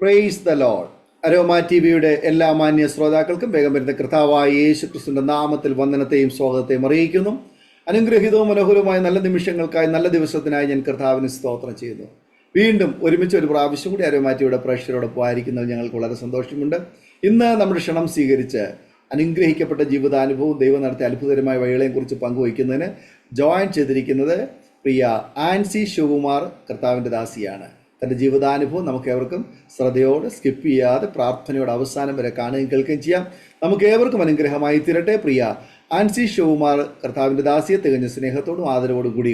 Praise the Lord. Aroma T വിയുടെ എല്ലാ മാന്യ ശ്രോതാക്കൾക്കും വേഗം വരുന്ന കർത്താവായ യേശു ക്രിസ്തുവിന്റെ നാമത്തിൽ വന്ദനത്തെയും സ്വാഗതത്തെയും അറിയിക്കുന്നു. അനുഗ്രഹീതവും മനോഹരവുമായ നല്ല നിമിഷങ്ങൾക്കായി, നല്ല ദിവസത്തിനായി ഞാൻ കർത്താവിന് സ്തോത്രം ചെയ്യുന്നു. വീണ്ടും ഒരുമിച്ച് ഒരു പ്രാവശ്യം കൂടി അരോമ ടി വിയുടെ പ്രേക്ഷകരോടൊപ്പം ആയിരിക്കുന്നതിൽ ഞങ്ങൾക്ക് വളരെ സന്തോഷമുണ്ട്. ഇന്ന് നമ്മുടെ ക്ഷണം സ്വീകരിച്ച് അനുഗ്രഹിക്കപ്പെട്ട ജീവിതാനുഭവവും ദൈവം നടത്തിയ അത്ഭുതകരമായ വഴികളെയും കുറിച്ച് പങ്കുവയ്ക്കുന്നതിന് ജോയിൻ ചെയ്തിരിക്കുന്നത് പ്രിയ ആൻസി ശിവകുമാർ, കർത്താവിൻ്റെ ദാസിയാണ്. തൻ്റെ ജീവിതാനുഭവം നമുക്ക് ഏവർക്കും ശ്രദ്ധയോടെ സ്കിപ്പ് ചെയ്യാതെ പ്രാർത്ഥനയോടെ അവസാനം വരെ കാണുകയും കേൾക്കുകയും ചെയ്യാം. നമുക്ക് ഏവർക്കും അനുഗ്രഹമായി തീരട്ടെ. പ്രിയ ആൻസി ശിവകുമാർ, കർത്താവിൻ്റെ ദാസിയെ തികഞ്ഞ സ്നേഹത്തോടും ആദരവോടും കൂടി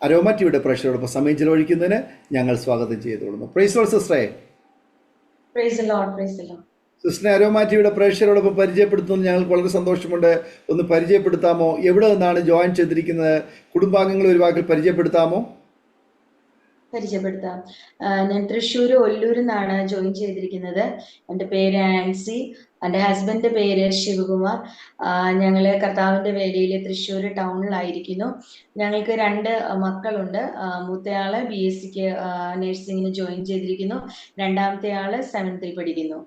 അരോമ ടിവിയുടെ പ്രേക്ഷകരോടൊപ്പം സമയം ചെലവഴിക്കുന്നതിന് ഞങ്ങൾ സ്വാഗതം ചെയ്തുകൊള്ളുന്നു. പ്രൈസ് ലോർഡ് സിസ്റ്ററെ. സിസ്റ്ററിനെ അരോമ ടിവിയുടെ പ്രേക്ഷകരോടൊപ്പം പരിചയപ്പെടുത്തുന്നത് ഞങ്ങൾക്ക് വളരെ സന്തോഷമുണ്ട്. ഒന്ന് പരിചയപ്പെടുത്താമോ? എവിടെ നിന്നാണ് ജോയിൻ ചെയ്തിരിക്കുന്നത്? കുടുംബാംഗങ്ങളെ ഒരു വാക്കിൽ പരിചയപ്പെടുത്താമോ? പരിചയപ്പെടുത്താം. ഞാൻ തൃശ്ശൂർ ഒല്ലൂരിൽ നിന്നാണ് ജോയിൻ ചെയ്തിരിക്കുന്നത്. എൻ്റെ പേര് ആൻസി, എൻ്റെ ഹസ്ബൻഡിന്റെ പേര് ശിവകുമാർ. ഞങ്ങള് കർത്താവിന്റെ വേലയിൽ തൃശ്ശൂർ ടൗണിലായിരിക്കുന്നു. ഞങ്ങൾക്ക് 2 മക്കളുണ്ട്. മൂത്തയാള് BSc നഴ്സിംഗിന് ജോയിൻ ചെയ്തിരിക്കുന്നു. രണ്ടാമത്തെ ആള് 7th പഠിക്കുന്നു.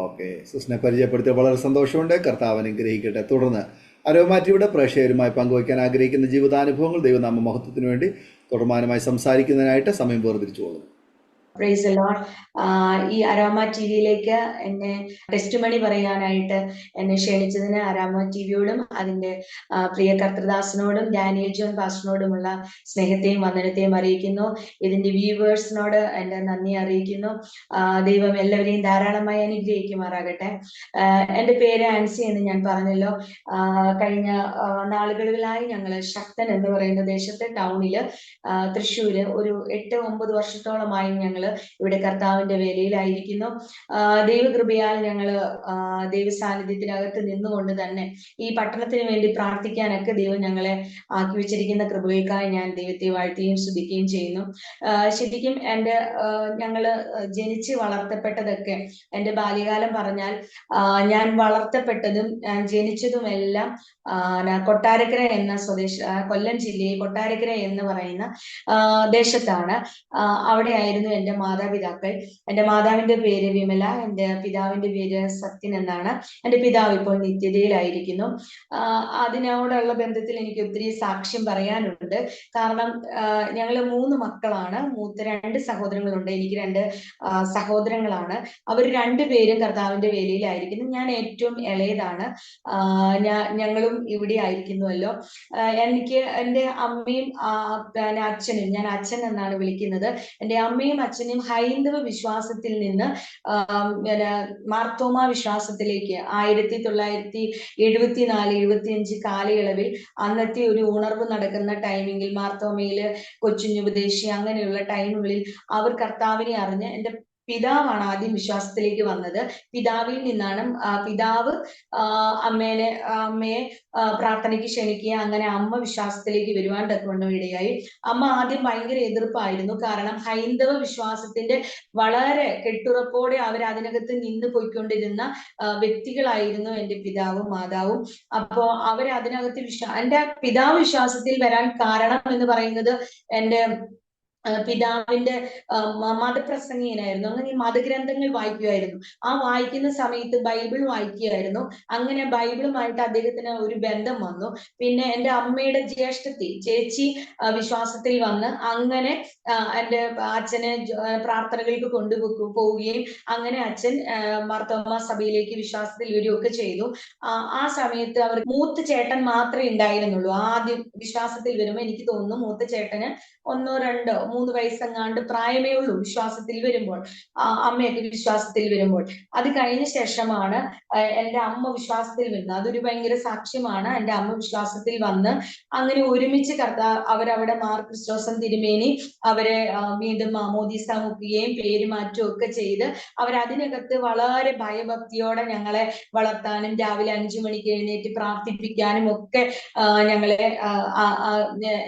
ഓക്കെ, സിസ്റ്ററിനെ പരിചയപ്പെടുത്തിയ വളരെ സന്തോഷമുണ്ട്. കർത്താവ് അനുഗ്രഹിക്കട്ടെ. തുടർന്ന് അരോമ ടിവിയുടെ പ്രേക്ഷകരുമായി പങ്കുവയ്ക്കാൻ ആഗ്രഹിക്കുന്ന ജീവിതാനുഭവങ്ങൾ ദൈവനാമ മഹത്വത്തിന് വേണ്ടി തുടർമാനമായി സംസാരിക്കുന്നതിനായിട്ട് സമയം വേർതിരിച്ചുകൊള്ളുന്നു. Praise the lord. ഈ അരോമ ടിവിയിലേക്ക് എന്നെ ടെസ്റ്റിമണി പറയാനായിട്ട് എന്നെ ക്ഷണിച്ചതിന് അരോമ ടിവിയോടും അതിന്റെ പ്രിയ കർത്തൃദാസനോടും ഡാനിയൽ ജോൺ പാസ്റ്ററിനോടുമുള്ള സ്നേഹത്തെയും വന്ദനത്തെയും അറിയിക്കുന്നു. ഇതിന്റെ വ്യൂവേഴ്സിനോട് എൻ്റെ നന്ദി അറിയിക്കുന്നു. ദൈവം എല്ലാവരെയും ധാരാളമായി അനുഗ്രഹിക്കുമാറാകട്ടെ. എൻ്റെ പേര് ആൻസി എന്ന് ഞാൻ പറഞ്ഞല്ലോ. കഴിഞ്ഞ നാളുകളിലായി ഞങ്ങൾ ശക്തൻ എന്ന് പറയുന്ന ദേശത്ത് ടൗണില് തൃശ്ശൂര് ഒരു 8-9 വർഷത്തോളമായി ഞങ്ങൾ ഇവിടെ കർത്താവിന്റെ വേലയിലായിരിക്കുന്നു. ദൈവകൃപയാൽ ഞങ്ങള് ദൈവ സാന്നിധ്യത്തിനകത്ത് നിന്നുകൊണ്ട് തന്നെ ഈ പട്ടണത്തിന് വേണ്ടി പ്രാർത്ഥിക്കാനൊക്കെ ദൈവം ഞങ്ങളെ ആക്കി വെച്ചിരിക്കുന്ന കൃപകൾക്കായി ഞാൻ ദൈവത്തെ വാഴ്ത്തുകയും സ്തുതിക്കുകയും ചെയ്യുന്നു. ശരിക്കും ഞങ്ങള് ജനിച്ച് വളർത്തപ്പെട്ടതൊക്കെ, എൻ്റെ ബാല്യകാലം പറഞ്ഞാൽ ഞാൻ വളർത്തപ്പെട്ടതും ജനിച്ചതുമെല്ലാം കൊട്ടാരക്കര എന്ന കൊല്ലം ജില്ലയിൽ കൊട്ടാരക്കര എന്ന് പറയുന്ന ദേശത്താണ്. അവിടെ ആയിരുന്നു എൻ്റെ മാതാപിതാക്കൾ. എൻ്റെ മാതാവിന്റെ പേര് വിമല, എൻ്റെ പിതാവിന്റെ പേര് സത്യൻ എന്നാണ്. എൻ്റെ പിതാവ് ഇപ്പോൾ നിത്യതയിലായിരിക്കുന്നു. അതിനോടുള്ള ബന്ധത്തിൽ എനിക്ക് ഒത്തിരി സാക്ഷ്യം പറയാനുണ്ട്. കാരണം ഞങ്ങള് 3 മക്കളാണ്. മൂത്ത 2 സഹോദരങ്ങളുണ്ട്. എനിക്ക് 2 സഹോദരങ്ങളാണ്. അവർ 2 പേരും കർത്താവിന്റെ വേലയിലായിരിക്കുന്നു. ഞാൻ ഏറ്റവും ഇളയതാണ്. ഞങ്ങളും ഇവിടെ ആയിരിക്കുന്നുവല്ലോ. എനിക്ക് എൻ്റെ അമ്മയും അച്ഛനും, ഞാൻ അച്ഛൻ എന്നാണ് വിളിക്കുന്നത്, എൻ്റെ അമ്മയും അച്ഛനും ഹൈന്ദവ വിശ്വാസത്തിൽ നിന്ന് മാർത്തോമ വിശ്വാസത്തിലേക്ക് 1974-75 കാലയളവിൽ അന്നത്തെ ഒരു ഉണർവ് നടക്കുന്ന ടൈമിങ്ങിൽ മാർത്തോമയില് കൊച്ചുഞ്ഞുപദേശി അങ്ങനെയുള്ള ടൈമുകളിൽ അവർ കർത്താവിനെ അറിഞ്ഞ്, എൻ്റെ പിതാവാണ് ആദ്യം വിശ്വാസത്തിലേക്ക് വന്നത്. പിതാവിൽ നിന്നാണ് പിതാവ് അമ്മയെ പ്രാർത്ഥനയ്ക്ക് ക്ഷണിക്കുക. അങ്ങനെ അമ്മ വിശ്വാസത്തിലേക്ക് വരുവാൻ തക്കവണ്ണം ഇടയായി. അമ്മ ആദ്യം ഭയങ്കര എതിർപ്പായിരുന്നു. കാരണം ഹൈന്ദവ വിശ്വാസത്തിന്റെ വളരെ കെട്ടുറപ്പോടെ അവർ അതിനകത്ത് നിന്ന് പോയിക്കൊണ്ടിരുന്ന വ്യക്തികളായിരുന്നു എൻ്റെ പിതാവും മാതാവും. അപ്പോ അവരതിനകത്ത് എൻ്റെ പിതാവ് വിശ്വാസത്തിൽ വരാൻ കാരണം എന്ന് പറയുന്നത് എൻ്റെ പിതാവിന്റെ മതപ്രസംഗികനായിരുന്നു. അങ്ങനെ ഈ മതഗ്രന്ഥങ്ങൾ വായിക്കുമായിരുന്നു. ആ വായിക്കുന്ന സമയത്ത് ബൈബിൾ വായിക്കുകയായിരുന്നു. അങ്ങനെ ബൈബിളുമായിട്ട് അദ്ദേഹത്തിന് ഒരു ബന്ധം വന്നു. പിന്നെ എൻ്റെ അമ്മയുടെ ചേച്ചി വിശ്വാസത്തിൽ വന്ന് അങ്ങനെ എൻ്റെ അച്ഛനെ പ്രാർത്ഥനകൾക്ക് പോവുകയും അങ്ങനെ അച്ഛൻ മാർത്തോമ സഭയിലേക്ക് വിശ്വാസത്തിൽ വരികയൊക്കെ ചെയ്തു. ആ സമയത്ത് അവർ മൂത്ത ചേട്ടൻ മാത്രമേ ഉണ്ടായിരുന്നുള്ളൂ. ആദ്യം വിശ്വാസത്തിൽ വരുമ്പോൾ എനിക്ക് തോന്നുന്നു മൂത്ത ചേട്ടന് 1-2-3 വയസ്സെങ്ങാണ്ട് പ്രായമേ ഉള്ളൂ വിശ്വാസത്തിൽ വരുമ്പോൾ, അമ്മയൊക്കെ വിശ്വാസത്തിൽ വരുമ്പോൾ. അത് കഴിഞ്ഞ ശേഷമാണ് എൻ്റെ അമ്മ വിശ്വാസത്തിൽ വരുന്നത്. അതൊരു ഭയങ്കര സാക്ഷ്യമാണ്. എൻ്റെ അമ്മ വിശ്വാസത്തിൽ വന്ന് അങ്ങനെ ഒരുമിച്ച് അവരവിടെ മാർ ക്രിസ്റ്റോസം തിരുമേനി അവരെ വീണ്ടും മാമോദീസ മുക്കുകയും പേര് മാറ്റുകയും ഒക്കെ ചെയ്ത് അവരതിനകത്ത് വളരെ ഭയഭക്തിയോടെ ഞങ്ങളെ വളർത്താനും രാവിലെ 5 മണിക്ക് എഴുന്നേറ്റ് പ്രാർത്ഥിപ്പിക്കാനും ഒക്കെ ഞങ്ങളെ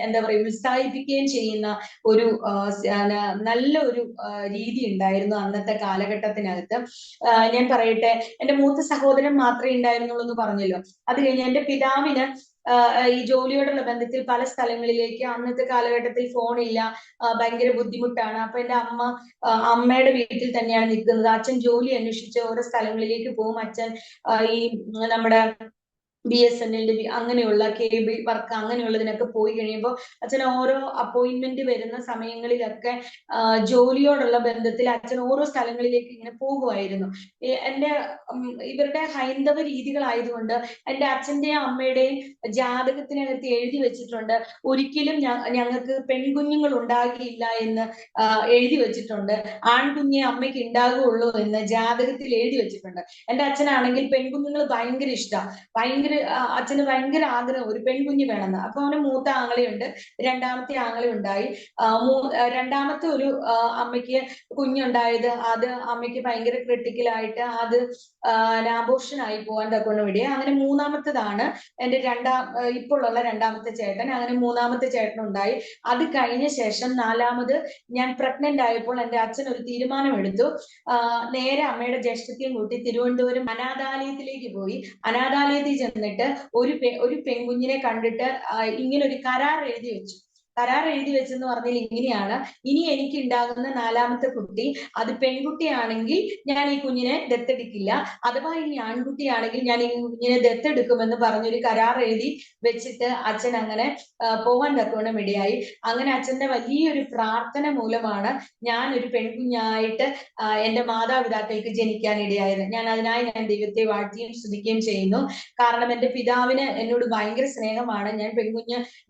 എന്താ പറയുക ഉത്സാഹിപ്പിക്കുകയും ചെയ്യുന്ന ഒരു നല്ല ഒരു രീതി ഉണ്ടായിരുന്നു അന്നത്തെ കാലഘട്ടത്തിനകത്ത്. ഞാൻ പറയട്ടെ, എൻ്റെ മൂത്ത സഹോദരൻ മാത്രമേ ഉണ്ടായിരുന്നുള്ളൂ എന്ന് പറഞ്ഞല്ലോ. അത് കഴിഞ്ഞ് എൻ്റെ പിതാവിന് ഈ ജോലിയോടുള്ള ബന്ധത്തിൽ പല സ്ഥലങ്ങളിലേക്ക്, അന്നത്തെ കാലഘട്ടത്തിൽ ഫോണില്ല, ഭയങ്കര ബുദ്ധിമുട്ടാണ്. അപ്പൊ എന്റെ അമ്മയുടെ വീട്ടിൽ തന്നെയാണ് നിൽക്കുന്നത്. അച്ഛൻ ജോലി അന്വേഷിച്ച് ഓരോ സ്ഥലങ്ങളിലേക്ക് പോകും. അച്ഛൻ ഈ നമ്മുടെ BSNL അങ്ങനെയുള്ള കേബിൾ വർക്ക് അങ്ങനെയുള്ളതിനൊക്കെ പോയി കഴിയുമ്പോൾ അച്ഛൻ ഓരോ അപ്പോയിന്റ്മെന്റ് വരുന്ന സമയങ്ങളിലൊക്കെ ജോലിയോടുള്ള ബന്ധത്തിൽ അച്ഛൻ ഓരോ സ്ഥലങ്ങളിലേക്ക് ഇങ്ങനെ പോകുമായിരുന്നു. എന്റെ ഇവരുടെ ഹൈന്ദവ രീതികളായതുകൊണ്ട് എന്റെ അച്ഛന്റെയും അമ്മയുടെയും ജാതകത്തിനകത്ത് എഴുതി വെച്ചിട്ടുണ്ട്, ഒരിക്കലും ഞങ്ങൾക്ക് പെൺകുഞ്ഞുങ്ങൾ ഉണ്ടാകില്ല എന്ന് എഴുതി വെച്ചിട്ടുണ്ട്. ആൺകുഞ്ഞെ അമ്മയ്ക്ക് ഉണ്ടാകുകയുള്ളൂ എന്ന് ജാതകത്തിൽ എഴുതി വെച്ചിട്ടുണ്ട്. എന്റെ അച്ഛനാണെങ്കിൽ പെൺകുഞ്ഞുങ്ങൾ ഭയങ്കര ഇഷ്ടമാണ്, അച്ഛന് ഭയങ്കര ആഗ്രഹം ഒരു പെൺകുഞ്ഞ് വേണമെന്ന്. അപ്പൊ അവന് മൂത്ത ആങ്ങളയുണ്ട്, രണ്ടാമത്തെ ആങ്ങള ഉണ്ടായി. രണ്ടാമത്തെ ഒരു അമ്മയ്ക്ക് കുഞ്ഞുണ്ടായത്, അത് അമ്മയ്ക്ക് ഭയങ്കര ക്രിട്ടിക്കലായിട്ട് അത് അബോർഷൻ ആയി പോകാൻ തക്കൊണ്ടിട. അങ്ങനെ മൂന്നാമത്തേതാണ് എന്റെ ഇപ്പോൾ ഉള്ള രണ്ടാമത്തെ ചേട്ടൻ. അങ്ങനെ മൂന്നാമത്തെ ചേട്ടൻ ഉണ്ടായി. അത് കഴിഞ്ഞ ശേഷം നാലാമത് ഞാൻ പ്രഗ്നന്റ് ആയപ്പോൾ എന്റെ അച്ഛൻ ഒരു തീരുമാനമെടുത്തു. നേരെ അമ്മയുടെ ജ്യേഷ്ഠത്തെയും കൂട്ടി തിരുവനന്തപുരം അനാഥാലയത്തിലേക്ക് പോയി. അനാഥാലയത്തിൽ ചെന്നിട്ട് ഒരു പെൺകുഞ്ഞിനെ കണ്ടിട്ട് ഇങ്ങനെ ഒരു കരാർ എഴുതി വെച്ചു. കരാർ എഴുതി വെച്ചെന്ന് പറഞ്ഞാൽ ഇങ്ങനെയാണ്: ഇനി എനിക്ക് ഉണ്ടാകുന്ന നാലാമത്തെ കുട്ടി അത് പെൺകുട്ടിയാണെങ്കിൽ ഞാൻ ഈ കുഞ്ഞിനെ ദത്തെടുക്കില്ല, അഥവാ ഇനി ആൺകുട്ടിയാണെങ്കിൽ ഞാൻ ഈ കുഞ്ഞിനെ ദത്തെടുക്കുമെന്ന് പറഞ്ഞൊരു കരാർ എഴുതി വെച്ചിട്ട് അച്ഛൻ അങ്ങനെ പോകാൻ തക്കവണ്ണം ഇടയായി. അങ്ങനെ അച്ഛന്റെ വലിയൊരു പ്രാർത്ഥന മൂലമാണ് ഞാൻ ഒരു പെൺകുഞ്ഞായിട്ട് എന്റെ മാതാപിതാക്കൾക്ക് ജനിക്കാൻ ഇടയായത്. അതിനായി ഞാൻ ദൈവത്തെ വാഴ്ത്തുകയും സ്തുതിക്കുകയും ചെയ്യുന്നു. കാരണം എന്റെ പിതാവിന് എന്നോട് ഭയങ്കര സ്നേഹമാണ്.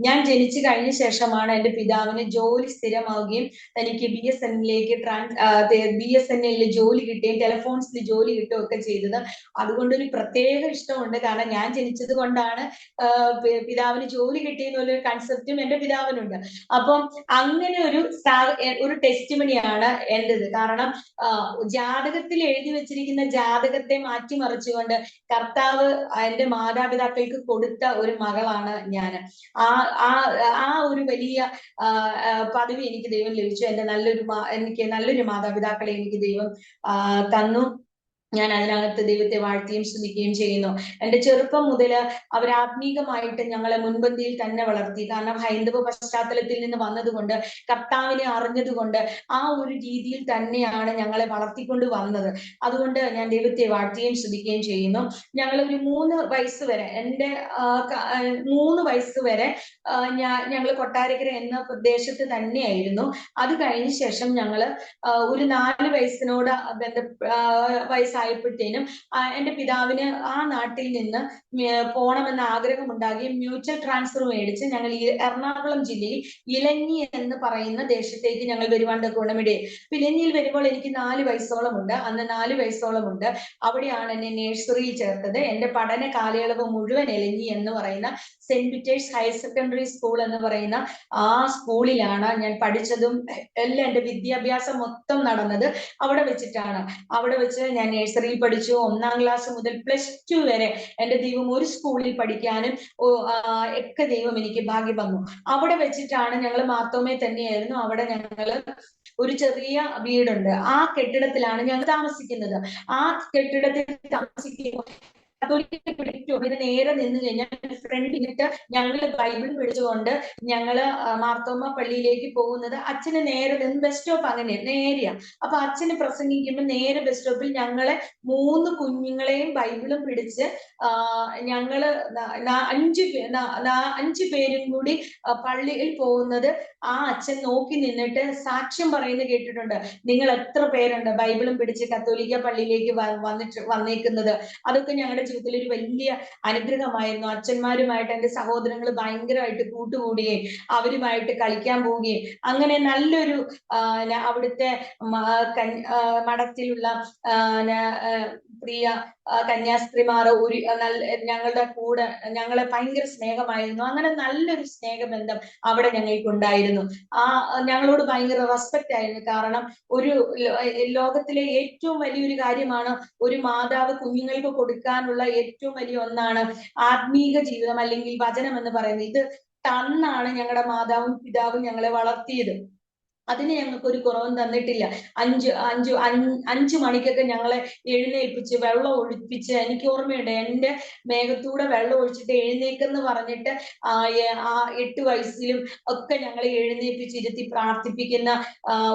ഞാൻ ജനിച്ചു കഴിഞ്ഞ ശേഷമാണ് എന്റെ പിതാവിന് ജോലി സ്ഥിരമാവുകയും തനിക്ക് BSNL ജോലി കിട്ടുകയും ടെലിഫോൺസിൽ ജോലി കിട്ടുകയും ഒക്കെ ചെയ്തത്. അതുകൊണ്ടൊരു പ്രത്യേക ഇഷ്ടമുണ്ട്. കാരണം ഞാൻ ജനിച്ചത് കൊണ്ടാണ് പിതാവിന് ജോലി കിട്ടിയെന്നുള്ളൊരു കൺസെപ്റ്റും എന്റെ പിതാവിനുണ്ട്. അപ്പം അങ്ങനെ ഒരു ടെസ്റ്റിമണിയാണ് എന്റേത്. കാരണം ജാതകത്തിൽ എഴുതി വെച്ചിരിക്കുന്ന ജാതകത്തെ മാറ്റിമറിച്ചുകൊണ്ട് കർത്താവ് എന്റെ മാതാപിതാക്കൾക്ക് കൊടുത്ത ഒരു മകളാണ് ഞാൻ. ആ ഒരു വലിയ പദവി എനിക്ക് ദൈവം ലഭിച്ചു. എനിക്ക് നല്ലൊരു മാതാപിതാക്കളെ എനിക്ക് ദൈവം തന്നു. ഞാൻ അതിനകത്ത് ദൈവത്തെ വാഴ്ത്തുകയും സ്തുതിക്കുകയും ചെയ്യുന്നു. എന്റെ ചെറുപ്പം മുതൽ അവർ ആത്മീകമായിട്ട് ഞങ്ങളെ മുൻപന്തിയിൽ തന്നെ വളർത്തി. കാരണം ഹൈന്ദവ പശ്ചാത്തലത്തിൽ നിന്ന് വന്നതുകൊണ്ട്, കർത്താവിനെ അറിഞ്ഞതുകൊണ്ട് ആ ഒരു രീതിയിൽ തന്നെയാണ് ഞങ്ങളെ വളർത്തിക്കൊണ്ട് വന്നത്. അതുകൊണ്ട് ഞാൻ ദൈവത്തെ വാഴ്ത്തുകയും സ്തുതിക്കുകയും ചെയ്യുന്നു. ഞങ്ങൾ ഒരു 3 വയസ്സ് വരെ, എന്റെ 3 വയസ്സ് വരെ ഞങ്ങൾ കൊട്ടാരക്കര എന്ന പ്രദേശത്ത് തന്നെയായിരുന്നു. അത് കഴിഞ്ഞ ശേഷം ഞങ്ങള് ഒരു 4 വയസ്സിനോട് വയസ്സായപ്പോഴത്തേനും എന്റെ പിതാവിന് ആ നാട്ടിൽ നിന്ന് പോകണമെന്ന ആഗ്രഹം ഉണ്ടാകുകയും മ്യൂച്വൽ ട്രാൻസ്ഫർ മേടിച്ച് ഞങ്ങൾ എറണാകുളം ജില്ലയിൽ ഇലഞ്ഞി എന്ന് പറയുന്ന ദേശത്തേക്ക് ഞങ്ങൾ വരുവാൻ തക്കവണ്ണമിടയായി. ഇലഞ്ഞിയിൽ വരുമ്പോൾ എനിക്ക് 4 വയസ്സോളം ഉണ്ട്. അന്ന് 4 വയസ്സോളം ഉണ്ട്. അവിടെയാണ് എന്നെ നഴ്സറിയിൽ ചേർത്തത്. എന്റെ പഠന കാലയളവ് മുഴുവൻ ഇലഞ്ഞി എന്ന് പറയുന്ന Saint Peter's Higher Secondary School എന്ന് പറയുന്ന ആ സ്കൂളിലാണ് ഞാൻ പഠിച്ചതും എല്ലാം. എന്റെ വിദ്യാഭ്യാസം മൊത്തം നടന്നത് അവിടെ വെച്ചിട്ടാണ്. അവിടെ വെച്ച് ഞാൻ നഴ്സറിയിൽ പഠിച്ചു. 1ാം ക്ലാസ് മുതൽ +2 വരെ എന്റെ ദൈവം ഒരു സ്കൂളിൽ പഠിക്കാനും ഒക്കെ ദൈവം എനിക്ക് ഭാഗ്യം വന്നു. അവിടെ വെച്ചിട്ടാണ് ഞങ്ങൾ മാർത്തോമേ തന്നെയായിരുന്നു. അവിടെ ഞങ്ങള് ഒരു ചെറിയ വീടുണ്ട്. ആ കെട്ടിടത്തിലാണ് ഞങ്ങൾ താമസിക്കുന്നത്. ആ കെട്ടിടത്തിൽ താമസിക്കുമ്പോൾ ഇത് നേരെ നിന്ന് കഴിഞ്ഞാൽ ഫ്രണ്ടിലിട്ട് ഞങ്ങള് ബൈബിൾ പിടിച്ചുകൊണ്ട് ഞങ്ങള് മാർത്തോമ പള്ളിയിലേക്ക് പോകുന്നത്. അച്ഛന് നേരെ നിന്ന് ബസ് സ്റ്റോപ്പ് അങ്ങനെ നേരെയാ. അപ്പൊ അച്ഛന് പ്രസംഗിക്കുമ്പോൾ നേരെ ബസ് സ്റ്റോപ്പിൽ ഞങ്ങളെ 3 കുഞ്ഞുങ്ങളെയും ബൈബിളും പിടിച്ച് ഞങ്ങള് 5 പേരും കൂടി പള്ളിയിൽ പോകുന്നത് ആ അച്ഛൻ നോക്കി നിന്നിട്ട് സാക്ഷ്യം പറയുന്നത് കേട്ടിട്ടുണ്ട്. നിങ്ങൾ എത്ര പേരുണ്ട് ബൈബിളും പിടിച്ച് കത്തോലിക്ക പള്ളിയിലേക്ക് വന്നേക്കുന്നത്? അതൊക്കെ ഞങ്ങളുടെ ജീവിതത്തിൽ ഒരു വലിയ അനുഗ്രഹമായിരുന്നു. അച്ഛന്മാരുമായിട്ട് എന്റെ സഹോദരങ്ങൾ ഭയങ്കരമായിട്ട് കൂട്ടുകൂടുകയും അവരുമായിട്ട് കളിക്കാൻ പോവുകയും അങ്ങനെ നല്ലൊരു അവിടുത്തെ മഠത്തിലുള്ള പ്രിയ കന്യാസ്ത്രീമാർ ഞങ്ങളുടെ കൂടെ ഞങ്ങളെ ഭയങ്കര സ്നേഹമായിരുന്നു. അങ്ങനെ നല്ലൊരു സ്നേഹബന്ധം അവിടെ ഞങ്ങൾക്കുണ്ടായിരുന്നു. ഞങ്ങളോട് ഭയങ്കര റെസ്പെക്റ്റ് ആയിരുന്നു. കാരണം ഒരു ലോകത്തിലെ ഏറ്റവും വലിയൊരു കാര്യമാണ് ഒരു മാതാവ് കുഞ്ഞുങ്ങൾക്ക് കൊടുക്കാനുള്ള ഏറ്റവും വലിയ ഒന്നാണ് ആത്മീക ജീവിതം അല്ലെങ്കിൽ വചനം എന്ന് പറയുന്നത്. ഇത് തന്നാണ് ഞങ്ങളുടെ മാതാവും പിതാവും ഞങ്ങളെ വളർത്തിയത്. അതിന് ഞങ്ങൾക്ക് ഒരു കുറവും തന്നിട്ടില്ല. 5 മണിക്കൊക്കെ ഞങ്ങളെ എഴുന്നേൽപ്പിച്ച് വെള്ളം ഒഴിപ്പിച്ച്, എനിക്ക് ഓർമ്മയുണ്ട് എന്റെ മേഘത്തൂടെ വെള്ളം ഒഴിച്ചിട്ട് എഴുന്നേക്കെന്ന് പറഞ്ഞിട്ട് 8 വയസ്സിലും ഒക്കെ ഞങ്ങളെ എഴുന്നേൽപ്പിച്ചിരുത്തി പ്രാർത്ഥിപ്പിക്കുന്ന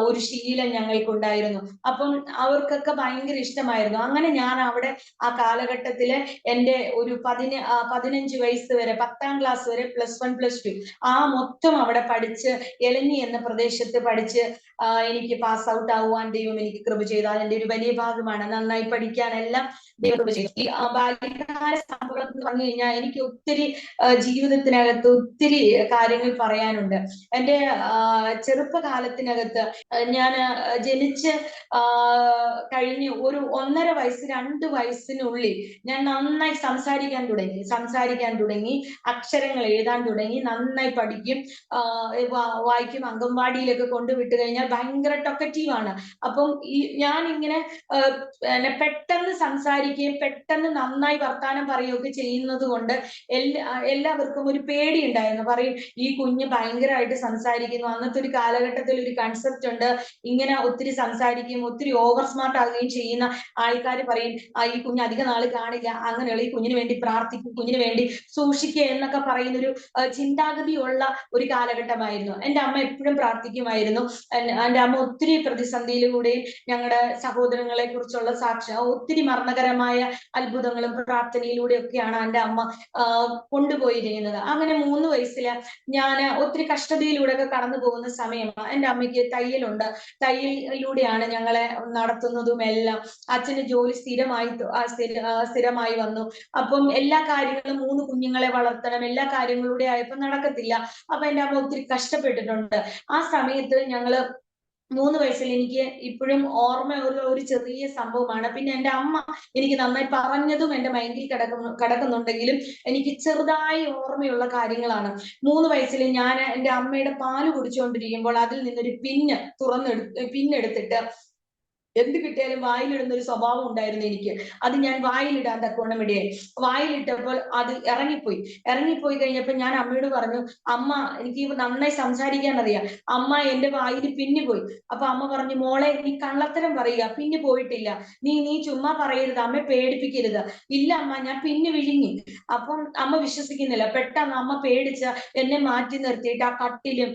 ഒരു ശീലം ഞങ്ങൾക്കുണ്ടായിരുന്നു. അപ്പം അവർക്കൊക്കെ ഭയങ്കര ഇഷ്ടമായിരുന്നു. അങ്ങനെ ഞാൻ അവിടെ ആ കാലഘട്ടത്തില് എന്റെ ഒരു 15 വയസ്സ് വരെ, 10ാം ക്ലാസ് വരെ, +1 +2 മൊത്തം അവിടെ പഠിച്ച് എലഞ്ഞി എന്ന പ്രദേശത്ത് പഠിച്ച് എനിക്ക് പാസ് ഔട്ട് ആവുവാൻ ദൈവം എനിക്ക് കൃപ ചെയ്തു. അതിന്റെ ഒരു വലിയ ഭാഗമാണ്. നന്നായി പഠിക്കാനെല്ലാം ദൈവം കൃപ ചെയ്തു. ഈ ബാല്യകാല സംഭവം എന്ന് പറഞ്ഞു കഴിഞ്ഞാൽ എനിക്ക് ഒത്തിരി ജീവിതത്തിനകത്ത് ഒത്തിരി കാര്യങ്ങൾ പറയാനുണ്ട്. എന്റെ ചെറുപ്പകാലത്തിനകത്ത് ഞാൻ ജനിച്ച് കഴിഞ്ഞ് ഒരു 1.5 വയസ്സ് 2 വയസ്സിനുള്ളിൽ ഞാൻ നന്നായി സംസാരിക്കാൻ തുടങ്ങി, അക്ഷരങ്ങൾ എഴുതാൻ തുടങ്ങി, നന്നായി പഠിക്കും, വായിക്കും. അംഗൻവാടിയിലൊക്കെ കൊണ്ടുവിട്ട് കഴിഞ്ഞാൽ ഭയങ്കര ടൊക്കറ്റീവ് ആണ്. അപ്പം ഞാൻ ഇങ്ങനെ പെട്ടെന്ന് സംസാരിക്കുകയും പെട്ടെന്ന് നന്നായി വർത്താനം പറയുകയൊക്കെ ചെയ്യുന്നത് കൊണ്ട് എല്ലാവർക്കും ഒരു പേടി ഉണ്ടായിരുന്നു. പറയും, ഈ കുഞ്ഞ് ഭയങ്കരമായിട്ട് സംസാരിക്കുന്നു. അന്നത്തെ ഒരു കാലഘട്ടത്തിൽ ഒരു കൺസെപ്റ്റ് ഉണ്ട്, ഇങ്ങനെ ഒത്തിരി സംസാരിക്കുകയും ഒത്തിരി ഓവർ സ്മാർട്ട് ആകുകയും ചെയ്യുന്ന ആൾക്കാർ പറയും, ഈ കുഞ്ഞ് അധിക നാൾ കാണില്ല, അങ്ങനെയുള്ള ഈ കുഞ്ഞിന് വേണ്ടി പ്രാർത്ഥിക്കും, കുഞ്ഞിന് വേണ്ടി സൂക്ഷിക്കുക എന്നൊക്കെ പറയുന്ന ഒരു ചിന്താഗതിയുള്ള ഒരു കാലഘട്ടമായിരുന്നു. എന്റെ അമ്മ എപ്പോഴും പ്രാർത്ഥിക്കുമായിരുന്നു. എന്റെ അമ്മ ഒത്തിരി പ്രതിസന്ധിയിലൂടെയും ഞങ്ങളുടെ സഹോദരങ്ങളെ കുറിച്ചുള്ള ഒത്തിരി മരണകരമായ അത്ഭുതങ്ങളും പ്രാർത്ഥനയിലൂടെയൊക്കെയാണ് എന്റെ അമ്മ കൊണ്ടുപോയിരിക്കുന്നത്. അങ്ങനെ 3 വയസ്സില് ഞാൻ ഒത്തിരി കഷ്ടതയിലൂടെ ഒക്കെ കടന്നു പോകുന്ന സമയമാണ്. എന്റെ അമ്മയ്ക്ക് തയ്യലുണ്ട്. തയ്യലിലൂടെയാണ് ഞങ്ങളെ നടത്തുന്നതും എല്ലാം. അച്ഛന് ജോലി സ്ഥിരമായി വന്നു. അപ്പം എല്ലാ കാര്യങ്ങളും 3 കുഞ്ഞുങ്ങളെ വളർത്തണം, എല്ലാ കാര്യങ്ങളിലൂടെ ആയപ്പോ നടക്കത്തില്ല. അപ്പൊ എന്റെ അമ്മ ഒത്തിരി കഷ്ടപ്പെട്ടിട്ടുണ്ട്. ആ സമയത്ത് ഞങ്ങള് 3 വയസ്സിൽ എനിക്ക് ഇപ്പോഴും ഓർമ്മ ഒരു ചെറിയ സംഭവമാണ്. പിന്നെ എന്റെ അമ്മ എനിക്ക് നന്നായി പറഞ്ഞതും എന്റെ മൈൻഡിൽ കിടക്കുന്നുണ്ടെങ്കിലും എനിക്ക് ചെറുതായി ഓർമ്മയുള്ള കാര്യങ്ങളാണ്. 3 വയസ്സിൽ ഞാൻ എന്റെ അമ്മയുടെ പാല് കുടിച്ചുകൊണ്ടിരിക്കുമ്പോൾ അതിൽ നിന്നൊരു പിന്നെടുത്തിട്ട് എന്ത് കിട്ടിയാലും വായിലിടുന്ന ഒരു സ്വഭാവം ഉണ്ടായിരുന്നു എനിക്ക്. അത് ഞാൻ വായിലിടാൻ തക്കവണ്ണം ഇടയായി. വായിലിട്ടപ്പോൾ അത് ഇറങ്ങിപ്പോയി കഴിഞ്ഞപ്പോൾ ഞാൻ അമ്മയോട് പറഞ്ഞു, അമ്മ എനിക്ക് നന്നായി സംസാരിക്കാൻ അറിയാം, അമ്മ എന്റെ വായിൽ പിന്നു പോയി. അപ്പൊ അമ്മ പറഞ്ഞു, മോളെ നീ കള്ളത്തരം പറയുക, പിന്നു പോയിട്ടില്ല, നീ ചുമ്മാ പറയരുത്, അമ്മ പേടിപ്പിക്കരുത്. ഇല്ല അമ്മ, ഞാൻ പിന്നു വിഴുങ്ങി. അപ്പം അമ്മ വിശ്വസിക്കുന്നില്ല. പെട്ടെന്ന് അമ്മ പേടിച്ച് എന്നെ മാറ്റി നിർത്തിയിട്ട് ആ കട്ടിലും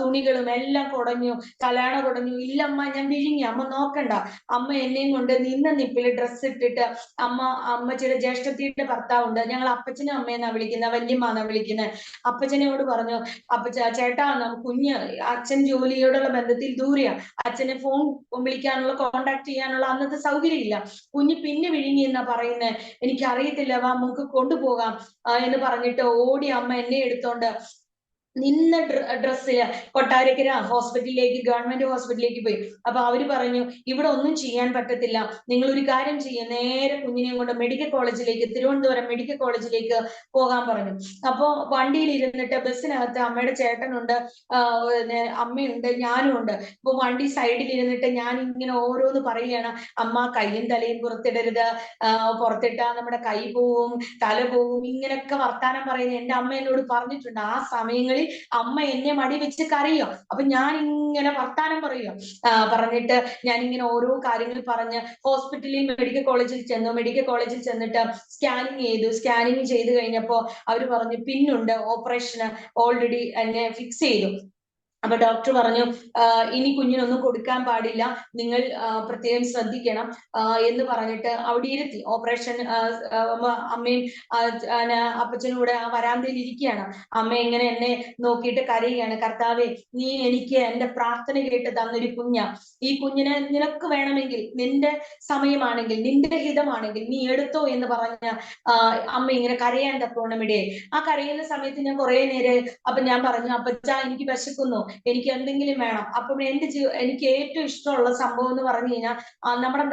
തുണികളും എല്ലാം കുടഞ്ഞു, തലയണ കുടഞ്ഞു. ഇല്ലമ്മ, ഞാൻ വിഴുങ്ങി, അമ്മ നോക്കണ്ട. അമ്മ എന്നെയും കൊണ്ട് നിന്ന നിപ്പിൽ ഡ്രസ്സ് ഇട്ടിട്ട് അമ്മച്ചിയുടെ ജ്യേഷ്ഠത്തിയുടെ ഭർത്താവുണ്ട്, ഞങ്ങൾ അപ്പച്ചനും അമ്മയെന്നാ വിളിക്കുന്നത്, വല്യമ്മ എന്നാ വിളിക്കുന്നത്. അപ്പച്ചനോട് പറഞ്ഞു, ചേട്ടാ കുഞ്ഞ് അച്ഛൻ ജോലിയോടുള്ള ബന്ധത്തിൽ ദൂരെയാ, അച്ഛനെ ഫോൺ വിളിക്കാനുള്ള കോണ്ടാക്ട് ചെയ്യാനുള്ള അന്നത്തെ സൗകര്യം ഇല്ല, കുഞ്ഞ് പിന്നെ വിഴുങ്ങി എന്നാ പറയുന്നേ, എനിക്ക് അറിയത്തില്ല, വാ നമുക്ക് കൊണ്ടുപോകാം എന്ന് പറഞ്ഞിട്ട് ഓടി അമ്മ എന്നെ എടുത്തോണ്ട് നിന്ന ഡ്രസ്സില് കൊട്ടാരക്കര ഹോസ്പിറ്റലിലേക്ക്, ഗവൺമെന്റ് ഹോസ്പിറ്റലിലേക്ക് പോയി. അപ്പൊ അവര് പറഞ്ഞു, ഇവിടെ ഒന്നും ചെയ്യാൻ പറ്റത്തില്ല, നിങ്ങൾ ഒരു കാര്യം ചെയ്യുക, നേരെ കുഞ്ഞിനെയും കൊണ്ട് മെഡിക്കൽ കോളേജിലേക്ക്, തിരുവനന്തപുരം മെഡിക്കൽ കോളേജിലേക്ക് പോകാൻ പറഞ്ഞു. അപ്പൊ വണ്ടിയിൽ ഇരുന്നിട്ട് ബസ്സിനകത്ത് അമ്മയുടെ ചേട്ടനുണ്ട്, അമ്മയുണ്ട്, ഞാനും ഉണ്ട്. അപ്പൊ വണ്ടി സൈഡിൽ ഇരുന്നിട്ട് ഞാൻ ഇങ്ങനെ ഓരോന്ന് പറയുകയാണ്, അമ്മ കയ്യും തലയും പുറത്തിടരുത്, പുറത്തിട്ടാ നമ്മുടെ കൈ പോവും, തല പോവും, ഇങ്ങനെയൊക്കെ വർത്താനം പറയുന്നത് എന്റെ അമ്മ എന്നോട് പറഞ്ഞിട്ടുണ്ട്. ആ സമയങ്ങളിൽ അമ്മ എന്നെ മടി വെച്ച് കരയോ. അപ്പൊ ഞാൻ ഇങ്ങനെ വർത്താനം പറയോ, പറഞ്ഞിട്ട് ഞാൻ ഇങ്ങനെ ഓരോ കാര്യങ്ങൾ പറഞ്ഞ് മെഡിക്കൽ കോളേജിൽ ചെന്നിട്ട് സ്കാനിങ് ചെയ്ത് കഴിഞ്ഞപ്പോ അവര് പറഞ്ഞു, പിന്നുണ്ട്, ഓപ്പറേഷന് ഓൾറെഡി എന്നെ ഫിക്സ് ചെയ്തു. അപ്പൊ ഡോക്ടർ പറഞ്ഞു, ഇനി കുഞ്ഞിനൊന്നും കൊടുക്കാൻ പാടില്ല, നിങ്ങൾ പ്രത്യേകം ശ്രദ്ധിക്കണം എന്ന് പറഞ്ഞിട്ട് അവിടെ ഇരുത്തി. ഓപ്പറേഷൻ അമ്മയും അപ്പച്ചനൂടെ ആ വരാന്തയിൽ ഇരിക്കുകയാണ്. അമ്മ ഇങ്ങനെ എന്നെ നോക്കിയിട്ട് കരയുകയാണ്, കർത്താവേ, നീ എനിക്ക് എന്റെ പ്രാർത്ഥന കേട്ട് തന്നൊരു കുഞ്ഞാ, ഈ കുഞ്ഞിനെ നിനക്ക് വേണമെങ്കിൽ, നിന്റെ സമയമാണെങ്കിൽ, നിന്റെ ഹിതമാണെങ്കിൽ നീ എടുത്തോ എന്ന് പറഞ്ഞ അമ്മ ഇങ്ങനെ കരയാൻ തക്കോണം ഇടയായി. ആ കരയുന്ന സമയത്ത് ഞാൻ കുറെ നേരം, അപ്പൊ ഞാൻ പറഞ്ഞു, അപ്പച്ച എനിക്ക് വിശക്കുന്നു, എനിക്ക് എന്തെങ്കിലും വേണം. അപ്പം എനിക്ക് ഏറ്റവും ഇഷ്ടമുള്ള സംഭവം എന്ന് പറഞ്ഞു കഴിഞ്ഞാൽ നമ്മുടെ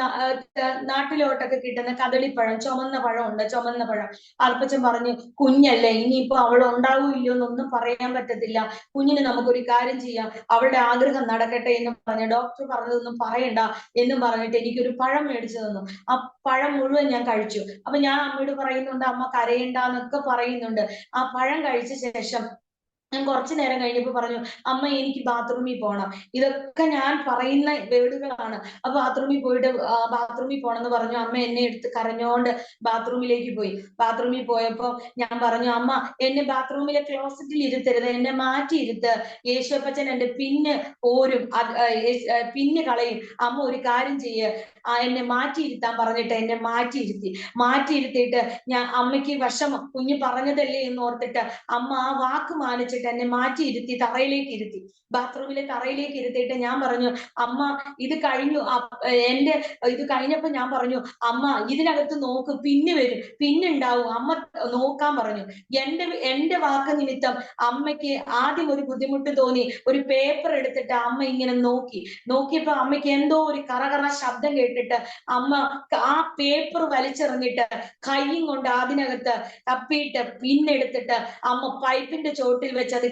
നാട്ടിലോട്ടൊക്കെ കിട്ടുന്ന കദളിപ്പഴം, ചുമന്ന പഴം. അപ്പച്ചൻ പറഞ്ഞു, കുഞ്ഞല്ലേ, ഇനിയിപ്പോ അവൾ ഉണ്ടാവൂല്ലോ എന്നൊന്നും പറയാൻ പറ്റത്തില്ല, കുഞ്ഞിന് നമുക്കൊരു കാര്യം ചെയ്യാം, അവളുടെ ആഗ്രഹം നടക്കട്ടെ എന്ന് പറഞ്ഞു. ഡോക്ടർ പറഞ്ഞതൊന്നും പറയണ്ട എന്നും പറഞ്ഞിട്ട് എനിക്കൊരു പഴം മേടിച്ചു തന്നു. ആ പഴം മുഴുവൻ ഞാൻ കഴിച്ചു. അപ്പൊ ഞാൻ അമ്മയോട് പറയുന്നുണ്ട്, അമ്മ കരയണ്ടെന്നൊക്കെ പറയുന്നുണ്ട്. ആ പഴം കഴിച്ച ശേഷം ഞാൻ കുറച്ചു നേരം കഴിഞ്ഞപ്പോ പറഞ്ഞു, അമ്മ എനിക്ക് ബാത്റൂമിൽ പോകണം. ഇതൊക്കെ ഞാൻ പറയുന്ന വേർഡുകളാണ്. അപ്പൊ ബാത്റൂമിൽ പോയിട്ട് ബാത്റൂമിൽ പോണെന്ന് പറഞ്ഞു. അമ്മ എന്നെ എടുത്ത് കരഞ്ഞോണ്ട് ബാത്റൂമിലേക്ക് പോയി. ബാത്റൂമിൽ പോയപ്പോ ഞാൻ പറഞ്ഞു, അമ്മ എന്നെ ബാത്റൂമിലെ ക്ലോസറ്റിൽ ഇരുത്തരുത്, എന്നെ മാറ്റി ഇരുത്ത്. യേശുപ്പച്ചൻ എന്റെ പിന്ന് പോരും, പിന്ന് കളയും. അമ്മ ഒരു കാര്യം ചെയ്യ്, എന്നെ മാറ്റിയിരുത്താൻ പറഞ്ഞിട്ട് എന്നെ മാറ്റിയിരുത്തിയിട്ട് ഞാൻ അമ്മയ്ക്ക് വിഷമം, കുഞ്ഞ് പറഞ്ഞതല്ലേ എന്ന് ഓർത്തിട്ട് അമ്മ ആ വാക്ക് മാനിച്ചിട്ട് എന്നെ മാറ്റിയിരുത്തി, തറയിലേക്ക് ഇരുത്തി. ബാത്റൂമിലെ തറയിലേക്ക് ഇരുത്തിയിട്ട് ഞാൻ പറഞ്ഞു, അമ്മ ഇത് കഴിഞ്ഞു. എന്റെ ഇത് കഴിഞ്ഞപ്പോ ഞാൻ പറഞ്ഞു, അമ്മ ഇതിനകത്ത് നോക്ക്, പിന്ന് വരും, പിന്നുണ്ടാവും, അമ്മ നോക്കാൻ പറഞ്ഞു. എന്റെ വാക്ക് നിമിത്തം അമ്മയ്ക്ക് ആദ്യം ഒരു ബുദ്ധിമുട്ട് തോന്നി. ഒരു പേപ്പർ എടുത്തിട്ട് അമ്മ ഇങ്ങനെ നോക്കിയപ്പോ അമ്മയ്ക്ക് എന്തോ ഒരു കറകറ ശബ്ദം കേട്ടിട്ട് അമ്മ ആ പേപ്പർ വലിച്ചെറിഞ്ഞിട്ട് കൈയും കൊണ്ട് അതിനകത്ത് തപ്പിയിട്ട് പിന്നെടുത്തിട്ട് അമ്മ പൈപ്പിന്റെ ചോട്ടിൽ വെച്ച് അത്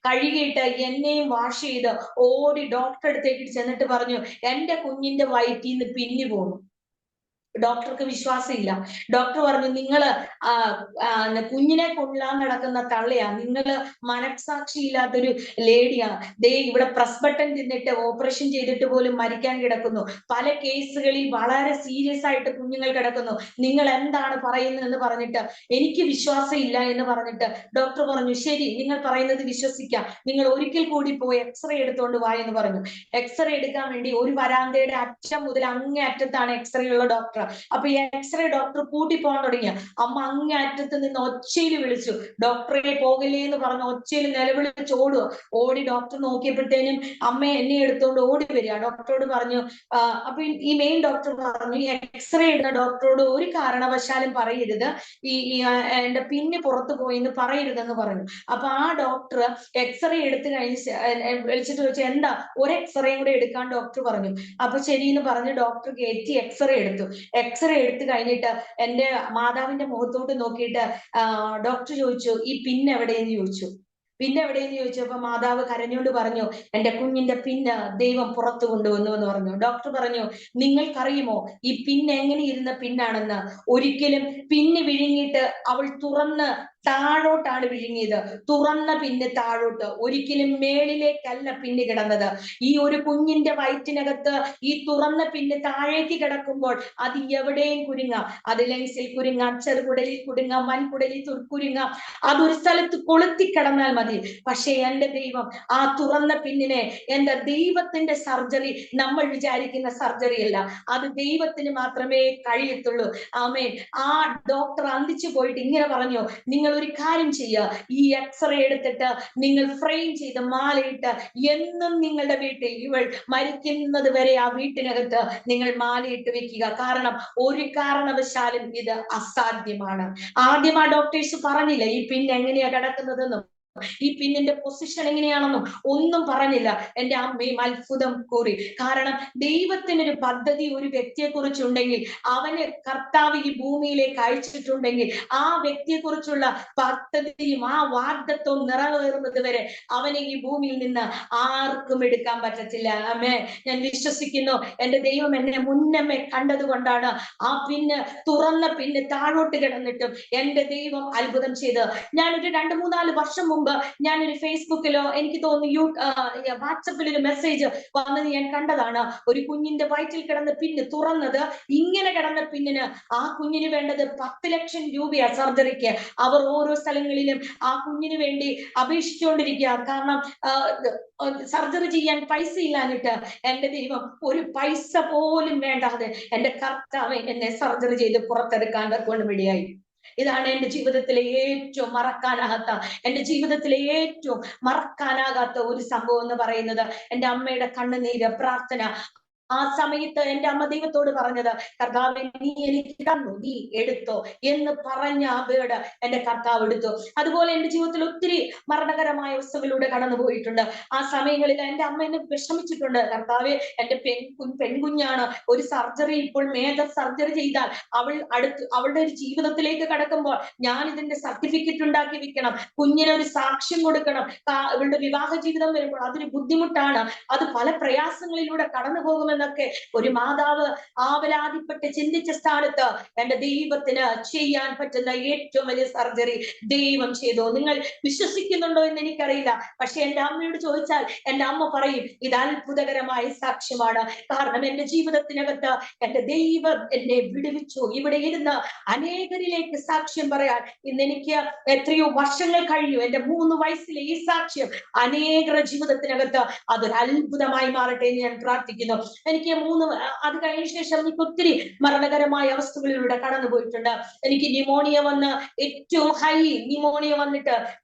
കഴുകിയിട്ട് എന്നെയും വാഷ് ചെയ്ത് ഓടി ഡോക്ടറെ അടുത്തേക്ക് ചെന്നിട്ട് പറഞ്ഞു, എന്റെ കുഞ്ഞിന്റെ വയറ്റിൽ നിന്ന് പിന്നി പോന്നു. ഡോക്ടർക്ക് വിശ്വാസമില്ല. ഡോക്ടർ പറഞ്ഞു, നിങ്ങള് കുഞ്ഞിനെ കൊള്ളാൻ നടക്കുന്ന തള്ളയാ, നിങ്ങള് മനസാക്ഷി ഇല്ലാത്തൊരു ലേഡിയാ. ദേ ഇവിടെ പ്രസ് ബട്ടൺ തിന്നിട്ട് ഓപ്പറേഷൻ ചെയ്തിട്ട് പോലും മരിക്കാൻ കിടക്കുന്നു. പല കേസുകളിൽ വളരെ സീരിയസ് ആയിട്ട് കുഞ്ഞുങ്ങൾ കിടക്കുന്നു. നിങ്ങൾ എന്താണ് പറയുന്നതെന്ന് പറഞ്ഞിട്ട് എനിക്ക് വിശ്വാസം ഇല്ല എന്ന് പറഞ്ഞിട്ട് ഡോക്ടർ പറഞ്ഞു, ശരി, നിങ്ങൾ പറയുന്നത് വിശ്വസിക്കാം, നിങ്ങൾ ഒരിക്കൽ കൂടി പോയി എക്സ്റേ എടുത്തോണ്ട് വാ എന്ന് പറഞ്ഞു. എക്സ്റേ എടുക്കാൻ വേണ്ടി ഒരു വരാന്തയുടെ അറ്റം മുതൽ അങ്ങേ അറ്റത്താണ് എക്സ്റേ ഉള്ള ഡോക്ടർ. അപ്പൊ ഈ എക്സ്റേ ഡോക്ടർ കൂട്ടി പോകാൻ തുടങ്ങിയ അമ്മ അങ്ങേ അറ്റത്ത് നിന്ന് ഒച്ചയിൽ വിളിച്ചു, ഡോക്ടറെ പോകലേ എന്ന് പറഞ്ഞ് ഒച്ചയിൽ നിലവിളിച്ച് ഓടി ഡോക്ടർ നോക്കിയപ്പോഴത്തേനും അമ്മ എന്നെ എടുത്തോണ്ട് ഓടി വരിക. ഡോക്ടറോട് പറഞ്ഞു, അപ്പൊ ഈ മെയിൻ ഡോക്ടർ പറഞ്ഞു, ഈ എക്സ്റേ ഇടുന്ന ഡോക്ടറോട് ഒരു കാരണവശാലും പറയരുത്, എന്റെ പിന്നെ പുറത്തു പോയി എന്ന് പറയരുതെന്ന് പറഞ്ഞു. അപ്പൊ ആ ഡോക്ടർ എക്സ്റേ എടുത്തു കഴിഞ്ഞ് വിളിച്ചിട്ട് ചോദിച്ചു, എന്താ ഒരു എക്സ്റേയും കൂടെ എടുക്കാൻ ഡോക്ടർ പറഞ്ഞു. അപ്പൊ ശരിയെന്ന് പറഞ്ഞ് ഡോക്ടർ കയറ്റി എക്സ്റേ എടുത്തു. എക്സ്റേ എടുത്തു കഴിഞ്ഞിട്ട് എന്റെ മാതാവിന്റെ മുഖത്തോട്ട് നോക്കിയിട്ട് ഡോക്ടർ ചോദിച്ചു, ഈ പിൻ എവിടെയെന്ന് ചോദിച്ചു. എവിടെയെന്ന് ചോദിച്ചപ്പോ മാതാവ് കരഞ്ഞോണ്ട് പറഞ്ഞു, എന്റെ കുഞ്ഞിന്റെ പിന്ന് ദൈവം പുറത്തു കൊണ്ടുവന്നു എന്ന് പറഞ്ഞു. ഡോക്ടർ പറഞ്ഞു, നിങ്ങൾക്കറിയുമോ ഈ പിന്ന് എങ്ങനെ ഇരുന്ന പിന്നാണെന്ന്? ഒരിക്കലും പിന്ന് വിഴുങ്ങിയിട്ട് അവൾ തുറന്ന് താഴോട്ടാണ് വിഴുങ്ങിയത്. തുറന്ന പിന്ന് താഴോട്ട്, ഒരിക്കലും മേളിലേക്കല്ല പിന്ന് കിടന്നത്. ഈ ഒരു കുഞ്ഞിന്റെ വയറ്റിനകത്ത് ഈ തുറന്ന പിന്ന് താഴേക്ക് കിടക്കുമ്പോൾ അത് എവിടെയും കുരുങ്ങാം. അത് ലെൻസിൽ കുരുങ്ങാം, ചെറുകുടലിൽ കുരുങ്ങാം, വൻകുടലിൽ കുരുങ്ങാം, അതൊരു സ്ഥലത്ത് കൊളുത്തി കിടന്നാൽ മതി. പക്ഷെ എന്റെ ദൈവം ആ തുറന്ന പിന്നിനെ, എന്റെ ദൈവത്തിന്റെ സർജറി നമ്മൾ വിചാരിക്കുന്ന സർജറി അല്ല, അത് ദൈവത്തിന് മാത്രമേ കഴിയത്തുള്ളൂ. ആമേൻ. ആ ഡോക്ടർ അന്തിച്ചു പോയിട്ട് ഇങ്ങനെ പറഞ്ഞു, നിങ്ങൾ ഒരു കാര്യം ചെയ്യുക, ഈ എക്സ്റേ എടുത്തിട്ട് നിങ്ങൾ ഫ്രെയിം ചെയ്ത് മാലയിട്ട് എന്നും നിങ്ങളുടെ വീട്ടിൽ ഇവൾ മരിക്കുന്നത് വരെ ആ വീട്ടിനകത്ത് നിങ്ങൾ മാലയിട്ട് വെക്കുക. കാരണം ഒരു കാരണവശാലും ഇത് അസാധ്യമാണ്. ആദ്യം ആ ഡോക്ടേഴ്സ് പറഞ്ഞില്ല ഈ പിൻ എങ്ങനെയാ കിടക്കുന്നതെന്നും ഈ പിന്നിന്റെ പൊസിഷൻ എങ്ങനെയാണെന്നും ഒന്നും പറഞ്ഞില്ല. എന്റെ അമ്മയും അത്ഭുതം കൂറി. കാരണം ദൈവത്തിനൊരു പദ്ധതി ഒരു വ്യക്തിയെ കുറിച്ചുണ്ടെങ്കിൽ, അവന് കർത്താവ് ഈ ഭൂമിയിലേക്ക് അയച്ചിട്ടുണ്ടെങ്കിൽ, ആ വ്യക്തിയെ കുറിച്ചുള്ള പദ്ധതിയും ആ വാഗ്ദത്വവും നിറവേറുന്നത് വരെ അവനെ ഈ ഭൂമിയിൽ നിന്ന് ആർക്കും എടുക്കാൻ പറ്റത്തില്ല. അമ്മേ, ഞാൻ വിശ്വസിക്കുന്നു, എന്റെ ദൈവം എന്നെ മുന്നമേ കണ്ടത് കൊണ്ടാണ് ആ പിന്ന്, തുറന്ന പിന്ന് താഴോട്ട് കിടന്നിട്ടും എന്റെ ദൈവം അത്ഭുതം ചെയ്ത്. ഞാനൊരു 2-3-4 വർഷം മുമ്പ് ഞാനൊരു ഫേസ്ബുക്കിലോ എനിക്ക് തോന്നുന്നു വാട്സപ്പിൽ ഒരു മെസ്സേജ് വന്നത് ഞാൻ കണ്ടതാണ്. ഒരു കുഞ്ഞിന്റെ വയറ്റിൽ കിടന്ന പിന്ന് തുറന്നത്, ഇങ്ങനെ കിടന്ന പിന്നിന് ആ കുഞ്ഞിന് വേണ്ടത് 10 ലക്ഷം രൂപയാ സർജറിക്ക്. അവർ ഓരോ സ്ഥലങ്ങളിലും ആ കുഞ്ഞിന് വേണ്ടി അപേക്ഷിച്ചുകൊണ്ടിരിക്കുക. കാരണം സർജറി ചെയ്യാൻ പൈസ ഇല്ലാഞ്ഞിട്ട് എന്റെ ദൈവം ഒരു പൈസ പോലും വേണ്ടാതെ എന്റെ കർത്താവ് എന്നെ സർജറി ചെയ്ത് പുറത്തെടുക്കാൻ കൊണ്ട് വേണ്ടിയായി. ഇതാണ് എന്റെ ജീവിതത്തിലെ ഏറ്റവും മറക്കാനാകാത്ത ഒരു സംഭവം എന്ന് പറയുന്നത്. എന്റെ അമ്മയുടെ കണ്ണുനീര്, പ്രാർത്ഥന. ആ സമയത്ത് എന്റെ അമ്മ ദൈവത്തോട് പറഞ്ഞത്, കർത്താവേ നീ എനിക്ക് തന്നു, നീ എടുത്തോ എന്ന് പറഞ്ഞ ആ വേർഡ് എന്റെ കർത്താവ് എടുത്തു. അതുപോലെ എന്റെ ജീവിതത്തിൽ ഒത്തിരി മരണകരമായ അവസ്ഥകളിലൂടെ കടന്നു പോയിട്ടുണ്ട്. ആ സമയങ്ങളിൽ എന്റെ അമ്മ എന്നെ വിഷമിച്ചിട്ടുണ്ട്. കർത്താവെ, എന്റെ പെൺകുഞ്ഞാണ്, ഒരു സർജറി, ഇപ്പോൾ മേജർ സർജറി ചെയ്താൽ അവളുടെ ഒരു ജീവിതത്തിലേക്ക് കടക്കുമ്പോൾ ഞാൻ ഇതിന്റെ സർട്ടിഫിക്കറ്റ് ഉണ്ടാക്കി വെക്കണം, കുഞ്ഞിനൊരു സാക്ഷ്യം കൊടുക്കണം. ഇവളുടെ വിവാഹ ജീവിതം വരുമ്പോൾ അതൊരു ബുദ്ധിമുട്ടാണ്, അത് പല പ്രയാസങ്ങളിലൂടെ കടന്നു പോകുമെന്ന് എന്നൊക്കെ ഒരു മാതാവ് ആവലാതിപ്പെട്ട് ചിന്തിച്ച സ്ഥാനത്ത് എന്റെ ദൈവത്തിന് ചെയ്യാൻ പറ്റുന്ന ഏറ്റവും വലിയ സർജറി ദൈവം ചെയ്തു. നിങ്ങൾ വിശ്വസിക്കുന്നുണ്ടോ എന്ന് എനിക്കറിയില്ല. പക്ഷെ എന്റെ അമ്മയോട് ചോദിച്ചാൽ എന്റെ അമ്മ പറയും ഇത് അത്ഭുതകരമായ സാക്ഷ്യമാണ്. കാരണം എന്റെ ജീവിതത്തിനകത്ത് എന്റെ ദൈവം എന്നെ വിടുവിച്ചു. ഇവിടെ ഇരുന്ന് അനേകരിലേക്ക് സാക്ഷ്യം പറയാൻ ഇന്ന് എനിക്ക് എത്രയോ വർഷങ്ങൾ കഴിഞ്ഞു. എന്റെ 3 വയസ്സിലെ ഈ സാക്ഷ്യം അനേകരുടെ ജീവിതത്തിനകത്ത് അതൊരു അത്ഭുതമായി മാറട്ടെ എന്ന് ഞാൻ പ്രാർത്ഥിക്കുന്നു. എനിക്ക് അത് കഴിഞ്ഞ ശേഷം എനിക്ക് ഒത്തിരി മരണകരമായ അവസ്ഥകളിലൂടെ കടന്നു പോയിട്ടുണ്ട്. എനിക്ക് ന്യൂമോണിയ വന്ന് ഏറ്റവും ഹൈ ന്യൂമോണിയ വന്നിട്ട്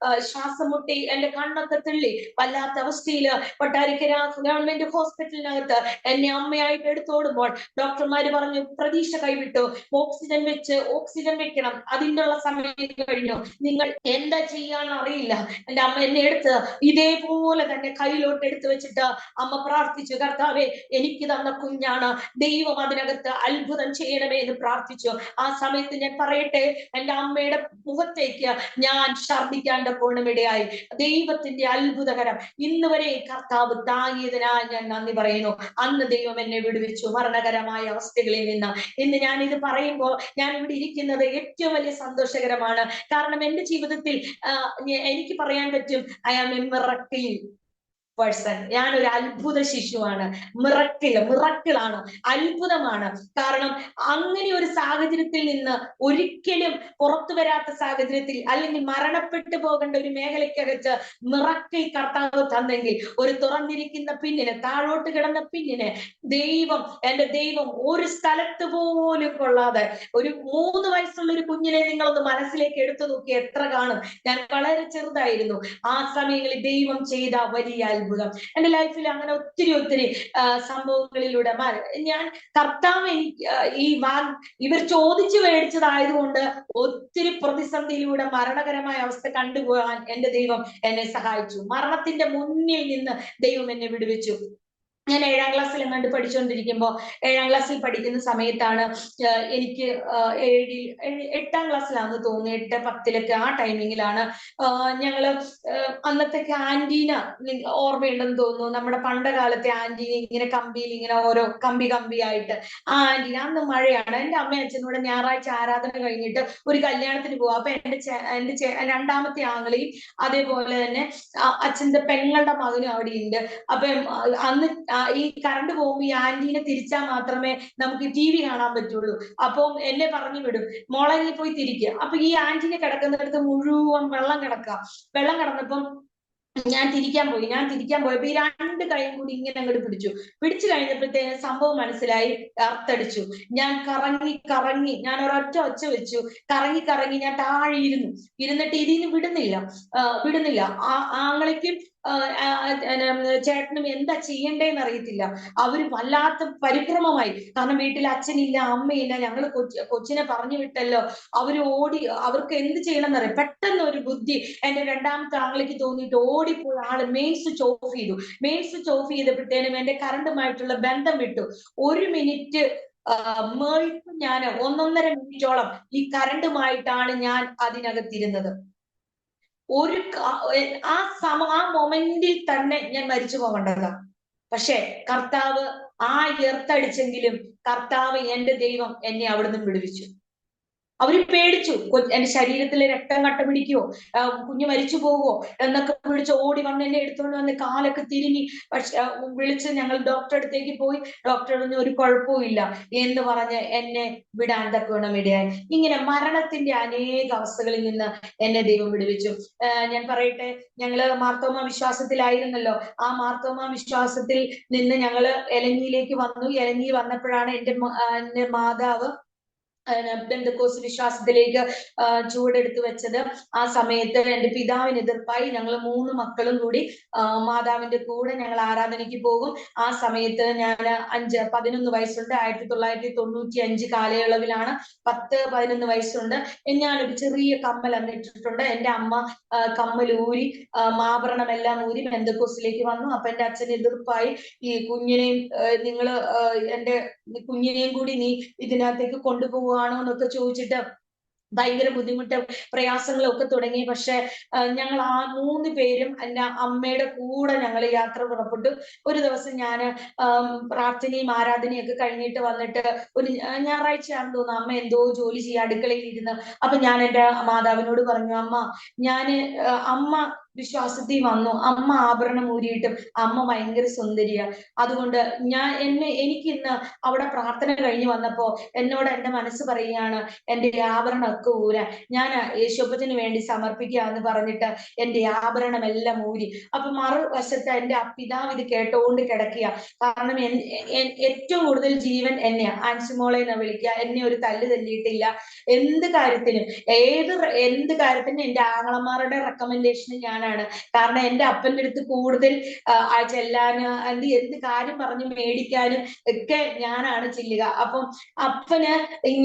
ശ്വാസം മുട്ടി എന്റെ കണ്ണൊക്കെ തെള്ളി വല്ലാത്ത അവസ്ഥയില് കൊട്ടാരക്കര ഗവൺമെന്റ് ഹോസ്പിറ്റലിനകത്ത് എന്നെ അമ്മയായിട്ട് എടുത്തോടുമ്പോൾ ഡോക്ടർമാര് പറഞ്ഞു പ്രതീക്ഷ കൈവിട്ടു, ഓക്സിജൻ വെക്കണം, അതിനുള്ള സമയം കഴിഞ്ഞു, നിങ്ങൾ എന്താ ചെയ്യാന്ന് അറിയില്ല. എന്റെ അമ്മ എന്നെ എടുത്ത് ഇതേപോലെ തന്നെ കയ്യിലോട്ട് എടുത്തു വെച്ചിട്ട് അമ്മ പ്രാർത്ഥിച്ചു, കർത്താവേ എനിക്ക് തന്ന കുഞ്ഞാണ്, ദൈവം അതിനകത്ത് അത്ഭുതം ചെയ്യണമേ എന്ന് പ്രാർത്ഥിച്ചു. ആ സമയത്ത് ഞാൻ പറയട്ടെ, എന്റെ അമ്മയുടെ മുഖത്തേക്ക് ഞാൻ ഛർദ്ദിക്കാണ്ട് പോണമിടയായി. ദൈവത്തിന്റെ അത്ഭുതകരം ഇന്ന് വരെ കർത്താവ് താങ്ങിയതിനായി ഞാൻ നന്ദി പറയുന്നു. അന്ന് ദൈവം എന്നെ വിടുവിച്ചു മരണകരമായ അവസ്ഥകളിൽ നിന്ന്. ഇന്ന് ഞാൻ ഇത് പറയുമ്പോൾ ഞാൻ ഇവിടെ ഇരിക്കുന്നത് ഏറ്റവും വലിയ സന്തോഷകരമാണ്. കാരണം എന്റെ ജീവിതത്തിൽ എനിക്ക് പറയാൻ പറ്റും, I am a miracle person. ഞാനൊരു അത്ഭുത ശിശുവാണ്. മിറക്കിളാണ്, അത്ഭുതമാണ്. കാരണം അങ്ങനെ ഒരു സാഹചര്യത്തിൽ നിന്ന് ഒരിക്കലും പുറത്തു വരാത്ത സാഹചര്യത്തിൽ അല്ലെങ്കിൽ മരണപ്പെട്ടു പോകേണ്ട ഒരു മേഖലയ്ക്കകത്ത് മിറക്കിൾ കർത്താവ് തന്നെങ്കിൽ ഒരു തുറന്നിരിക്കുന്ന പിന്നിന്, താഴോട്ട് കിടന്ന പിന്നിന് എന്റെ ദൈവം ഒരു സ്ഥലത്ത് പോലും കൊള്ളാതെ ഒരു 3 വയസ്സുള്ള ഒരു കുഞ്ഞിനെ നിങ്ങളൊന്ന് മനസ്സിലേക്ക് എടുത്തു നോക്കി എത്ര കാണും. ഞാൻ വളരെ ചെറുതായിരുന്നു. ആ സമയങ്ങളിൽ ദൈവം ചെയ്ത വലിയ അത്ഭുതം എന്റെ ലൈഫിൽ അങ്ങനെ ഒത്തിരി സംഭവങ്ങളിലൂടെ ഞാൻ കർത്താവ് ഇവർ ചോദിച്ചു മേടിച്ചതായതുകൊണ്ട് ഒത്തിരി പ്രതിസന്ധിയിലൂടെ മരണകരമായ അവസ്ഥ കണ്ടുപോകാൻ എന്റെ ദൈവം എന്നെ സഹായിച്ചു. മരണത്തിന്റെ മുന്നിൽ നിന്ന് ദൈവം എന്നെ വിടുവിച്ചു. ഞാൻ 7ാം ക്ലാസ്സിൽ എങ്ങാണ്ട് പഠിച്ചുകൊണ്ടിരിക്കുമ്പോൾ 7ാം ക്ലാസ്സിൽ പഠിക്കുന്ന സമയത്താണ് എനിക്ക് 8ാം ക്ലാസ്സിലാണെന്ന് തോന്നുന്നു, 8-10 ആ ടൈമിങ്ങിലാണ് ഞങ്ങള് അന്നത്തെ ക്യാൻറ്റീന ഓർമ്മയുണ്ടെന്ന് തോന്നുന്നു. നമ്മുടെ പണ്ട കാലത്തെ ആന്റീന ഇങ്ങനെ കമ്പിയിൽ ഇങ്ങനെ ഓരോ കമ്പിയായിട്ട് ആ ആന്റീന. അന്ന് മഴയാണ്. എന്റെ അമ്മയും അച്ഛനോട് ഞായറാഴ്ച ആരാധന കഴിഞ്ഞിട്ട് ഒരു കല്യാണത്തിന് പോവാ. അപ്പൊ എന്റെ രണ്ടാമത്തെ ആങ്ങളെയും അതേപോലെ തന്നെ അച്ഛന്റെ പെങ്ങളുടെ മകനും അവിടെ ഉണ്ട്. അപ്പൊ അന്ന് ഈ കറണ്ട് പോകുമ്പോ ഈ ആന്റീനെ തിരിച്ചാൽ മാത്രമേ നമുക്ക് TV കാണാൻ പറ്റുള്ളൂ. അപ്പം എന്നെ പറഞ്ഞു വിടും, മോളെ നീ പോയി തിരിക്കുക. അപ്പൊ ഈ ആന്റീനെ കിടക്കുന്നിടത്ത് മുഴുവൻ വെള്ളം കിടന്നപ്പം ഞാൻ തിരിക്കാൻ പോയപ്പോ ഈ 2 കൈയും കൂടി ഇങ്ങനെ അങ്ങോട്ട് പിടിച്ചു കഴിഞ്ഞപ്പോഴത്തേന് സംഭവം മനസ്സിലായി, അർത്ഥടിച്ചു. ഞാൻ കറങ്ങി ഞാൻ ഒരൊറ്റ ഒച്ച വെച്ചു, കറങ്ങി ഞാൻ താഴെ ഇരുന്നിട്ട് ഇതിന് വിടുന്നില്ല. ആങ്ങളയ്ക്കും ചേട്ടനും എന്താ ചെയ്യണ്ടേന്ന് അറിയത്തില്ല. അവര് വല്ലാത്ത പരിഭ്രമമായി. കാരണം വീട്ടിൽ അച്ഛനില്ല, അമ്മയില്ല, ഞങ്ങള് കൊച്ചിനെ പറഞ്ഞു വിട്ടല്ലോ. അവര് അവർക്ക് എന്ത് ചെയ്യണമെന്ന് അറിയാം. പെട്ടെന്ന് ഒരു ബുദ്ധി എന്റെ രണ്ടാമത്തെ ആങ്ങളയ്ക്ക് തോന്നിയിട്ട് ഓടിപ്പോയി ആള് മെയിൻ സ്വിച്ച് ഓഫ് ചെയ്തപ്പോഴത്തേനും എന്റെ കറണ്ടുമായിട്ടുള്ള ബന്ധം വിട്ടു. 1 മിനിറ്റ് ഞാൻ 1.5 മിനിറ്റോളം ഈ കറണ്ടുമായിട്ടാണ് ഞാൻ അതിനകത്തിരുന്നത്. ആ മൊമെന്റിൽ തന്നെ ഞാൻ മരിച്ചു പോകേണ്ടതാ. പക്ഷെ കർത്താവ് എർത്തടിച്ചെങ്കിലും കർത്താവ് എന്റെ ദൈവം എന്നെ അവിടുന്ന് വിടുവിച്ചു. അവര് പേടിച്ചു, എന്റെ ശരീരത്തിലെ രക്തം കട്ട പിടിക്കുവോ, കുഞ്ഞ് മരിച്ചു പോവോ എന്നൊക്കെ വിളിച്ച് ഓടി വന്ന് എന്നെ എടുത്തുകൊണ്ട് വന്ന് കാലൊക്കെ തിരുമി വിളിച്ച് ഞങ്ങൾ ഡോക്ടറെ അടുത്തേക്ക് പോയി. ഡോക്ടർ ഒരു കുഴപ്പവും ഇല്ല എന്ന് പറഞ്ഞ് എന്നെ വിടാൻ തക്കവണ്ണം ഇടയായി. ഇങ്ങനെ മരണത്തിന്റെ അനേക അവസ്ഥകളിൽ നിന്ന് എന്നെ ദൈവം വിടുവിച്ചു. ഞാൻ പറയട്ടെ, ഞങ്ങള് മാർത്തോമ വിശ്വാസത്തിലായിരുന്നല്ലോ. ആ മാർത്തോമ വിശ്വാസത്തിൽ നിന്ന് ഞങ്ങള് എലഞ്ഞിയിലേക്ക് വന്നു. എലഞ്ഞി വന്നപ്പോഴാണ് എന്റെ മാതാവ് പെന്തക്കോസ്ത് വിശ്വാസത്തിലേക്ക് ചുവടെടുത്ത് വെച്ചത്. ആ സമയത്ത് എന്റെ പിതാവിന് എതിർപ്പായി. ഞങ്ങൾ 3 മക്കളും കൂടി മാതാവിന്റെ കൂടെ ഞങ്ങൾ ആരാധനയ്ക്ക് പോകും. ആ സമയത്ത് ഞാൻ 11 വയസ്സുണ്ട്. 1995 കാലയളവിലാണ്. 10-11 വയസ്സുണ്ട്. ഞാനൊരു ചെറിയ കമ്മൽ അന്നിട്ടിട്ടുണ്ട്. എന്റെ അമ്മ കമ്മൽ ഊരി ആഭരണമെല്ലാം ഊരി പെന്തക്കോസ്തിലേക്ക് വന്നു. അപ്പൊ എന്റെ അച്ഛൻ എതിർപ്പായി. ഈ കുഞ്ഞിനെയും എന്റെ കുഞ്ഞിനെയും കൂടി നീ ഇതിനകത്തേക്ക് കൊണ്ടുപോവുകയാണോ എന്നൊക്കെ ചോദിച്ചിട്ട് ഭയങ്കര ബുദ്ധിമുട്ട് പ്രയാസങ്ങളും ഒക്കെ തുടങ്ങി. പക്ഷെ ഞങ്ങൾ ആ 3 പേരും എന്റെ അമ്മയുടെ കൂടെ ഞങ്ങൾ യാത്ര പുറപ്പെട്ടു. ഒരു ദിവസം ഞാൻ പ്രാർത്ഥനയും ആരാധനയും ഒക്കെ കഴിഞ്ഞിട്ട് വന്നിട്ട് ഒരു ഞായറാഴ്ചയാണെന്ന് തോന്നുന്നു, അമ്മ എന്തോ ജോലി ചെയ്യുക അടുക്കളയിൽ ഇരുന്ന്. അപ്പൊ ഞാൻ എന്റെ മാതാവിനോട് പറഞ്ഞു, അമ്മ ഞാന് അമ്മ വിശ്വാസത്തിൽ വന്നു, അമ്മ ആഭരണം ഊരിയിട്ടും അമ്മ ഭയങ്കര സുന്ദരിയാ, അതുകൊണ്ട് എനിക്ക് ഇന്ന് അവിടെ പ്രാർത്ഥന കഴിഞ്ഞ് വന്നപ്പോ എന്നോട് എന്റെ മനസ്സ് പറയുകയാണ് എന്റെ ആഭരണമൊക്കെ ഊരാൻ, ഞാൻ യേശുപ്പത്തിന് വേണ്ടി സമർപ്പിക്കാന്ന് പറഞ്ഞിട്ട് എന്റെ ആഭരണം എല്ലാം ഊരി. അപ്പൊ മറുവശത്ത് എന്റെ പിതാവ് ഇത് കേട്ടോണ്ട് കിടക്കുക. കാരണം ഏറ്റവും കൂടുതൽ ജീവൻ എന്നെയാ, ആൻസിമോളെ എന്ന് വിളിക്കുക, എന്നെ ഒരു തല്ല് തല്ലിയിട്ടില്ല. എന്ത് കാര്യത്തിനും എന്ത് കാര്യത്തിനും എന്റെ ആങ്ങളമാരുടെ റെക്കമെൻഡേഷന് ഞാനാണ്. കാരണം എന്റെ അപ്പന്റെ അടുത്ത് കൂടുതൽ ചെല്ലാന് എന്ത് കാര്യം പറഞ്ഞ് മേടിക്കാനും ഒക്കെ ഞാനാണ് ചെല്ലുക. അപ്പം അപ്പന്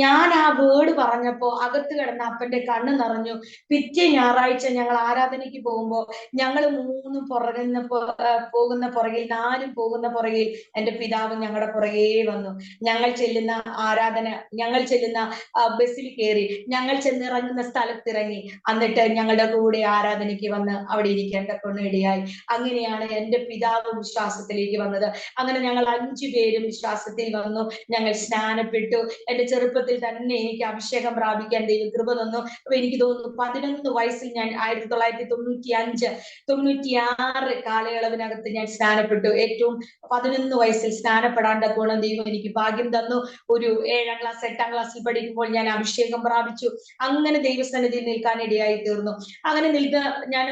ഞാൻ ആ വേർഡ് പറഞ്ഞപ്പോ അകത്ത് കിടന്ന അപ്പന്റെ കണ്ണ് നിറഞ്ഞു. പിറ്റേ ഞായറാഴ്ച ഞങ്ങൾ ആരാധനയ്ക്ക് പോകുമ്പോ ഞങ്ങൾ 3 പോകുന്ന പുറകിൽ 4 പോകുന്ന പുറകിൽ എന്റെ പിതാവ് ഞങ്ങളുടെ പുറകെ വന്നു. ഞങ്ങൾ ചെല്ലുന്ന ബസ്സിൽ കയറി, ഞങ്ങൾ ചെന്നിറങ്ങുന്ന സ്ഥലത്തിറങ്ങി, എന്നിട്ട് ഞങ്ങളുടെ കൂടെ ആരാധനയ്ക്ക് വന്ന് അവിടെ ഇരിക്കാൻ ഇടയായി. അങ്ങനെയാണ് എന്റെ പിതാവ് വിശ്വാസത്തിലേക്ക് വന്നത്. അങ്ങനെ ഞങ്ങൾ 5 പേരും വിശ്വാസത്തിൽ വന്നു. ഞങ്ങൾ സ്നാനപ്പെട്ടു. എന്റെ ചെറുപ്പത്തിൽ തന്നെ എനിക്ക് അഭിഷേകം പ്രാപിക്കാൻ ദൈവം കൃപ തന്നു. അപ്പൊ എനിക്ക് തോന്നുന്നു 11 വയസ്സിൽ ഞാൻ 1995-96 കാലയളവിനകത്ത് ഞാൻ സ്നാനപ്പെട്ടു. ഏറ്റവും 11 വയസ്സിൽ സ്നാനപ്പെടാൻ തക്കോണം ദൈവം എനിക്ക് ഭാഗ്യം തന്നു. ഒരു 7ാം ക്ലാസ് 8ാം ക്ലാസ്സിൽ പഠിക്കുമ്പോൾ ഞാൻ അഭിഷേകം പ്രാപിച്ചു. അങ്ങനെ ദൈവസന്നിധിയിൽ നിൽക്കാൻ ഇടയായി തീർന്നു. അങ്ങനെ ഞാൻ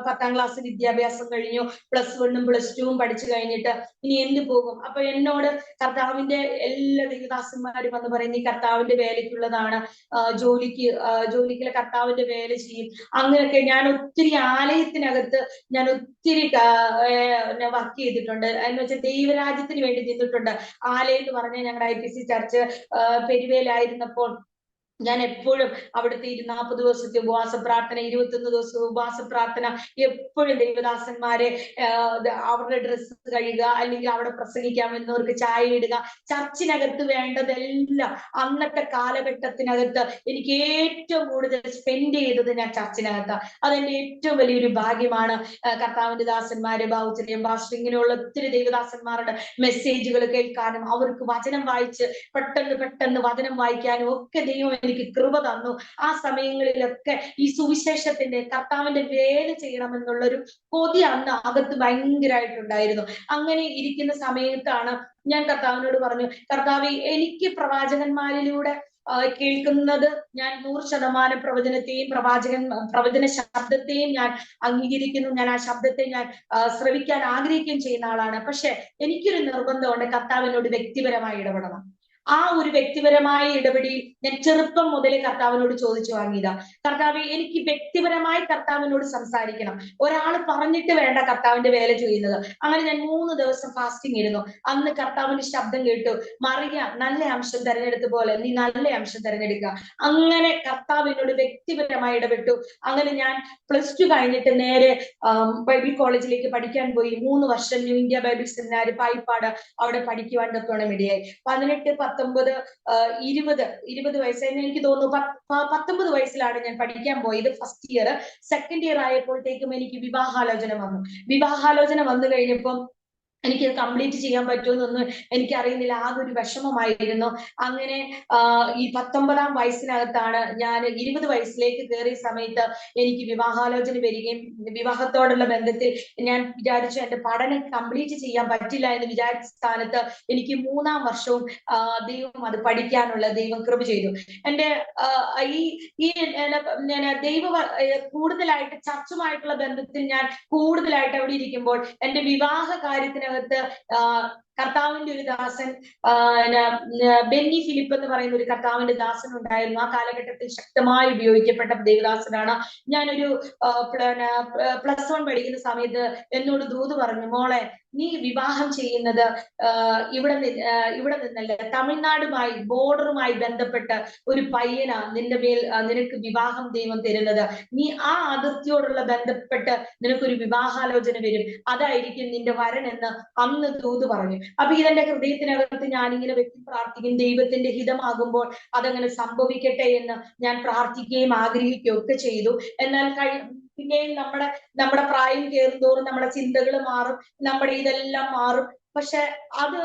10ാം ക്ലാസ് വിദ്യാഭ്യാസം കഴിഞ്ഞു. +1ഉം +2ഉം പഠിച്ചു കഴിഞ്ഞിട്ട് ഇനി എന്ത് പോകും? അപ്പൊ എന്നോട് കർത്താവിന്റെ എല്ലാ ദൈവദാസന്മാരും വന്ന് പറയും, നീ കർത്താവിന്റെ വേലയ്ക്കുള്ളതാണ്, ജോലിക്ക് കർത്താവിന്റെ വേല ചെയ്യും. അങ്ങനെയൊക്കെ ഞാൻ ഒത്തിരി ആലയത്തിനകത്ത് ഞാൻ ഒത്തിരി വർക്ക് ചെയ്തിട്ടുണ്ട്. എന്ന് വെച്ചാൽ ദൈവരാജ്യത്തിന് വേണ്ടി നിന്നിട്ടുണ്ട്. ആലയം എന്ന് പറഞ്ഞാൽ ഞങ്ങളുടെ IPC ചർച്ച് പെരുവേലായിരുന്നപ്പോൾ ഞാൻ എപ്പോഴും അവിടുത്തെ 40 ദിവസത്തെ ഉപവാസ പ്രാർത്ഥന, 21 ദിവസത്തെ ഉപവാസ പ്രാർത്ഥന, എപ്പോഴും ദൈവദാസന്മാരെ അവരുടെ ഡ്രസ്സ് കഴുകുക, അല്ലെങ്കിൽ അവിടെ പ്രസംഗിക്കാൻ വരുന്നവർക്ക് ചായ ഇടുക, ചർച്ചിനകത്ത് വേണ്ടതെല്ലാം അന്നത്തെ കാലഘട്ടത്തിനകത്ത് എനിക്ക് ഏറ്റവും കൂടുതൽ സ്പെൻഡ് ചെയ്തത് ഞാൻ ചർച്ചിനകത്ത്. അതെന്റെ ഏറ്റവും വലിയൊരു ഭാഗ്യമാണ്. കർത്താവിന്റെ ദാസന്മാര്, ബാവുച്ചനെയും പാസ്റ്റർ, ഇങ്ങനെയുള്ള ഒത്തിരി ദൈവദാസന്മാരുടെ മെസ്സേജുകൾ കേൾക്കാനും അവർക്ക് വചനം വായിച്ച് പെട്ടെന്ന് വചനം വായിക്കാനും ഒക്കെ ദൈവം എനിക്ക് കൃപ തന്നു. ആ സമയങ്ങളിലൊക്കെ ഈ സുവിശേഷത്തിന്റെ കർത്താവിന്റെ വേല ചെയ്യണമെന്നുള്ളൊരു കൊതി അന്ന് അകത്ത് ഭയങ്കരമായിട്ടുണ്ടായിരുന്നു. അങ്ങനെ ഇരിക്കുന്ന സമയത്താണ് ഞാൻ കർത്താവിനോട് പറഞ്ഞു, കർത്താവേ, എനിക്ക് പ്രവാചകന്മാരിലൂടെ കേൾക്കുന്നത് ഞാൻ 100% പ്രവചനത്തെയും പ്രവചന ശബ്ദത്തെയും ഞാൻ അംഗീകരിക്കുന്നു. ഞാൻ ആ ശബ്ദത്തെ ഞാൻ ശ്രവിക്കാൻ ആഗ്രഹിക്കുകയും ചെയ്യുന്ന ആളാണ്. പക്ഷെ എനിക്കൊരു നിർബന്ധമുണ്ട്, കർത്താവിനോട് വ്യക്തിപരമായി ഇടപെടണം. ആ ഒരു വ്യക്തിപരമായ ഇടപെടിയിൽ ഞാൻ ചെറുപ്പം മുതലേ കർത്താവിനോട് ചോദിച്ചു വാങ്ങിയതാ, കർത്താവെ, എനിക്ക് വ്യക്തിപരമായി കർത്താവിനോട് സംസാരിക്കണം. ഒരാൾ പറഞ്ഞിട്ട് വേണ്ട കർത്താവിന്റെ വേല ചെയ്യുന്നത്. അങ്ങനെ ഞാൻ 3 ദിവസം ഫാസ്റ്റിംഗ് ഇരുന്നു. അന്ന് കർത്താവിന്റെ ശബ്ദം കേട്ടു, മറിയ നല്ല അംശം തെരഞ്ഞെടുത്ത പോലെ നീ നല്ല അംശം തെരഞ്ഞെടുക്കുക. അങ്ങനെ കർത്താവിനോട് വ്യക്തിപരമായി ഇടപെട്ടു. അങ്ങനെ ഞാൻ +2 കഴിഞ്ഞിട്ട് നേരെ ബൈബിൾ കോളേജിലേക്ക് പഠിക്കാൻ പോയി. 3 വർഷം ന്യൂ ഇന്ത്യ ബൈബിൾ സെമിനാരി പായിപ്പാട് അവിടെ പഠിക്കുവാൻ തക്കോണം ഇടയായി. 18, 19, 20 വയസ്സായിരുന്നു എനിക്ക് തോന്നുന്നു. 19 വയസ്സിലാണ് ഞാൻ പഠിക്കാൻ പോയത്. First year. സെക്കൻഡ് ഇയർ ആയപ്പോഴത്തേക്കും എനിക്ക് വിവാഹാലോചന വന്നു കഴിഞ്ഞപ്പം എനിക്ക് കംപ്ലീറ്റ് ചെയ്യാൻ പറ്റുമെന്നൊന്നും എനിക്കറിയുന്നില്ല. ആകെ ഒരു വിഷമമായിരുന്നു. അങ്ങനെ ഈ 19ാം വയസ്സിനകത്താണ് ഞാൻ 20 വയസ്സിലേക്ക് കയറിയ സമയത്ത് എനിക്ക് വിവാഹാലോചന വരികയും, വിവാഹത്തോടുള്ള ബന്ധത്തിൽ ഞാൻ വിചാരിച്ചു എന്റെ പഠനം കംപ്ലീറ്റ് ചെയ്യാൻ പറ്റില്ല എന്ന് വിചാരിച്ച സ്ഥാനത്ത് എനിക്ക് 3ാം വർഷവും ദൈവം അത് പഠിക്കാനുള്ള ദൈവം കൃപ ചെയ്തു. എന്റെ കൂടുതലായിട്ട് ചർച്ചുമായിട്ടുള്ള ബന്ധത്തിൽ ഞാൻ കൂടുതലായിട്ട് അവിടെ ഇരിക്കുമ്പോൾ എന്റെ വിവാഹ കാര്യത്തിനകത്ത് കർത്താവിന്റെ ഒരു ദാസൻ, ബെന്നി ഫിലിപ്പ് എന്ന് പറയുന്ന ഒരു കർത്താവിന്റെ ദാസൻ ഉണ്ടായിരുന്നു. ആ കാലഘട്ടത്തിൽ ശക്തമായി ഉപയോഗിക്കപ്പെട്ട ദൈവദാസനാണ്. ഞാനൊരു +1 പഠിക്കുന്ന സമയത്ത് എന്നോട് ദൂത് പറഞ്ഞു, മോളെ, നീ വിവാഹം ചെയ്യുന്നത് ഇവിടെ നിന്നല്ല, തമിഴ്നാടുമായി ബോർഡറുമായി ബന്ധപ്പെട്ട ഒരു പയ്യനാ നിനക്ക് വിവാഹം ദൈവം തരുന്നത്. നീ ആ അതിർത്തിയോടുള്ള ബന്ധപ്പെട്ട് നിനക്കൊരു വിവാഹാലോചന വരും, അതായിരിക്കും നിന്റെ വരൻ എന്ന് അന്ന് ദൂത് പറഞ്ഞു. അപ്പൊ ഇതെന്റെ ഹൃദയത്തിനകത്ത് ഞാനിങ്ങനെ വ്യക്തി പ്രാർത്ഥിക്കും, ദൈവത്തിന്റെ ഹിതമാകുമ്പോൾ അതങ്ങനെ സംഭവിക്കട്ടെ എന്ന് ഞാൻ പ്രാർത്ഥിക്കുകയും ആഗ്രഹിക്കുകയും ഒക്കെ ചെയ്തു. എന്നാൽ പിന്നെയും നമ്മുടെ പ്രായം കയറുന്തോറും നമ്മുടെ ചിന്തകൾ മാറും, നമ്മുടെ ഇതെല്ലാം മാറും. പക്ഷെ അത്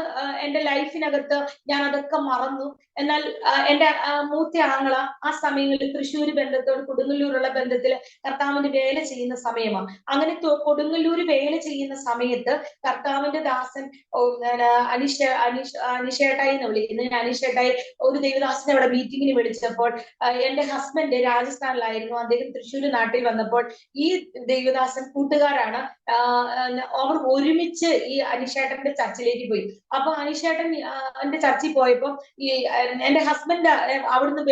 എന്റെ ലൈഫിനകത്ത് ഞാൻ അതൊക്കെ മറന്നു. എന്നാൽ എന്റെ മൂത്ത ആങ്ങള ആ സമയങ്ങളിൽ തൃശ്ശൂർ ബന്ധത്തോട് കൊടുങ്ങല്ലൂരുള്ള ബന്ധത്തിൽ കർത്താവിന്റെ വേല ചെയ്യുന്ന സമയമാണ്. അങ്ങനെ കൊടുങ്ങല്ലൂര് വേല ചെയ്യുന്ന സമയത്ത് കർത്താവിന്റെ ദാസൻ അനിഷേട്ടായി എന്ന് വിളിക്കുന്നത്, ഞാൻ അനിഷേട്ടായി ഒരു ദൈവദാസനെ അവിടെ മീറ്റിങ്ങിന് വിളിച്ചപ്പോൾ എന്റെ ഹസ്ബൻഡ് രാജസ്ഥാനിലായിരുന്നു, അദ്ദേഹം തൃശ്ശൂർ നാട്ടിൽ വന്നപ്പോൾ ഈ ദൈവദാസൻ കൂട്ടുകാരാണ്, അവർ ഒരുമിച്ച് ഈ അനിഷേട്ടന്റെ ചർച്ചിലേക്ക് പോയി. അപ്പൊ അനിഷേട്ടൻ എന്റെ ചർച്ചിൽ പോയപ്പോ ഈ എന്റെ ഹസ്ബൻഡ് അവിടുന്ന്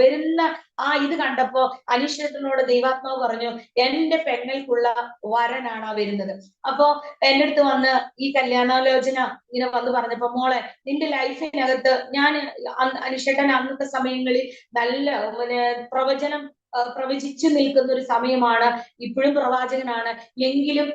വരുന്ന ആ ഇത് കണ്ടപ്പോ അനിഷേട്ടനോട് ദൈവാത്മാവ് പറഞ്ഞു, എന്റെ പെങ്ങൾക്കുള്ള വരനാണ് ആ വരുന്നത്. അപ്പൊ എന്റെ അടുത്ത് വന്ന് ഈ കല്യാണാലോചന ഇങ്ങനെ വന്ന് പറഞ്ഞപ്പോ, മോളെ നിന്റെ ലൈഫിനകത്ത് ഞാൻ അനിഷേട്ടൻ അന്നത്തെ സമയങ്ങളിൽ നല്ല പ്രവചിച്ചു നിൽക്കുന്ന ഒരു സമയമാണ്, ഇപ്പോഴും പ്രവാചകനാണ്, എങ്കിലും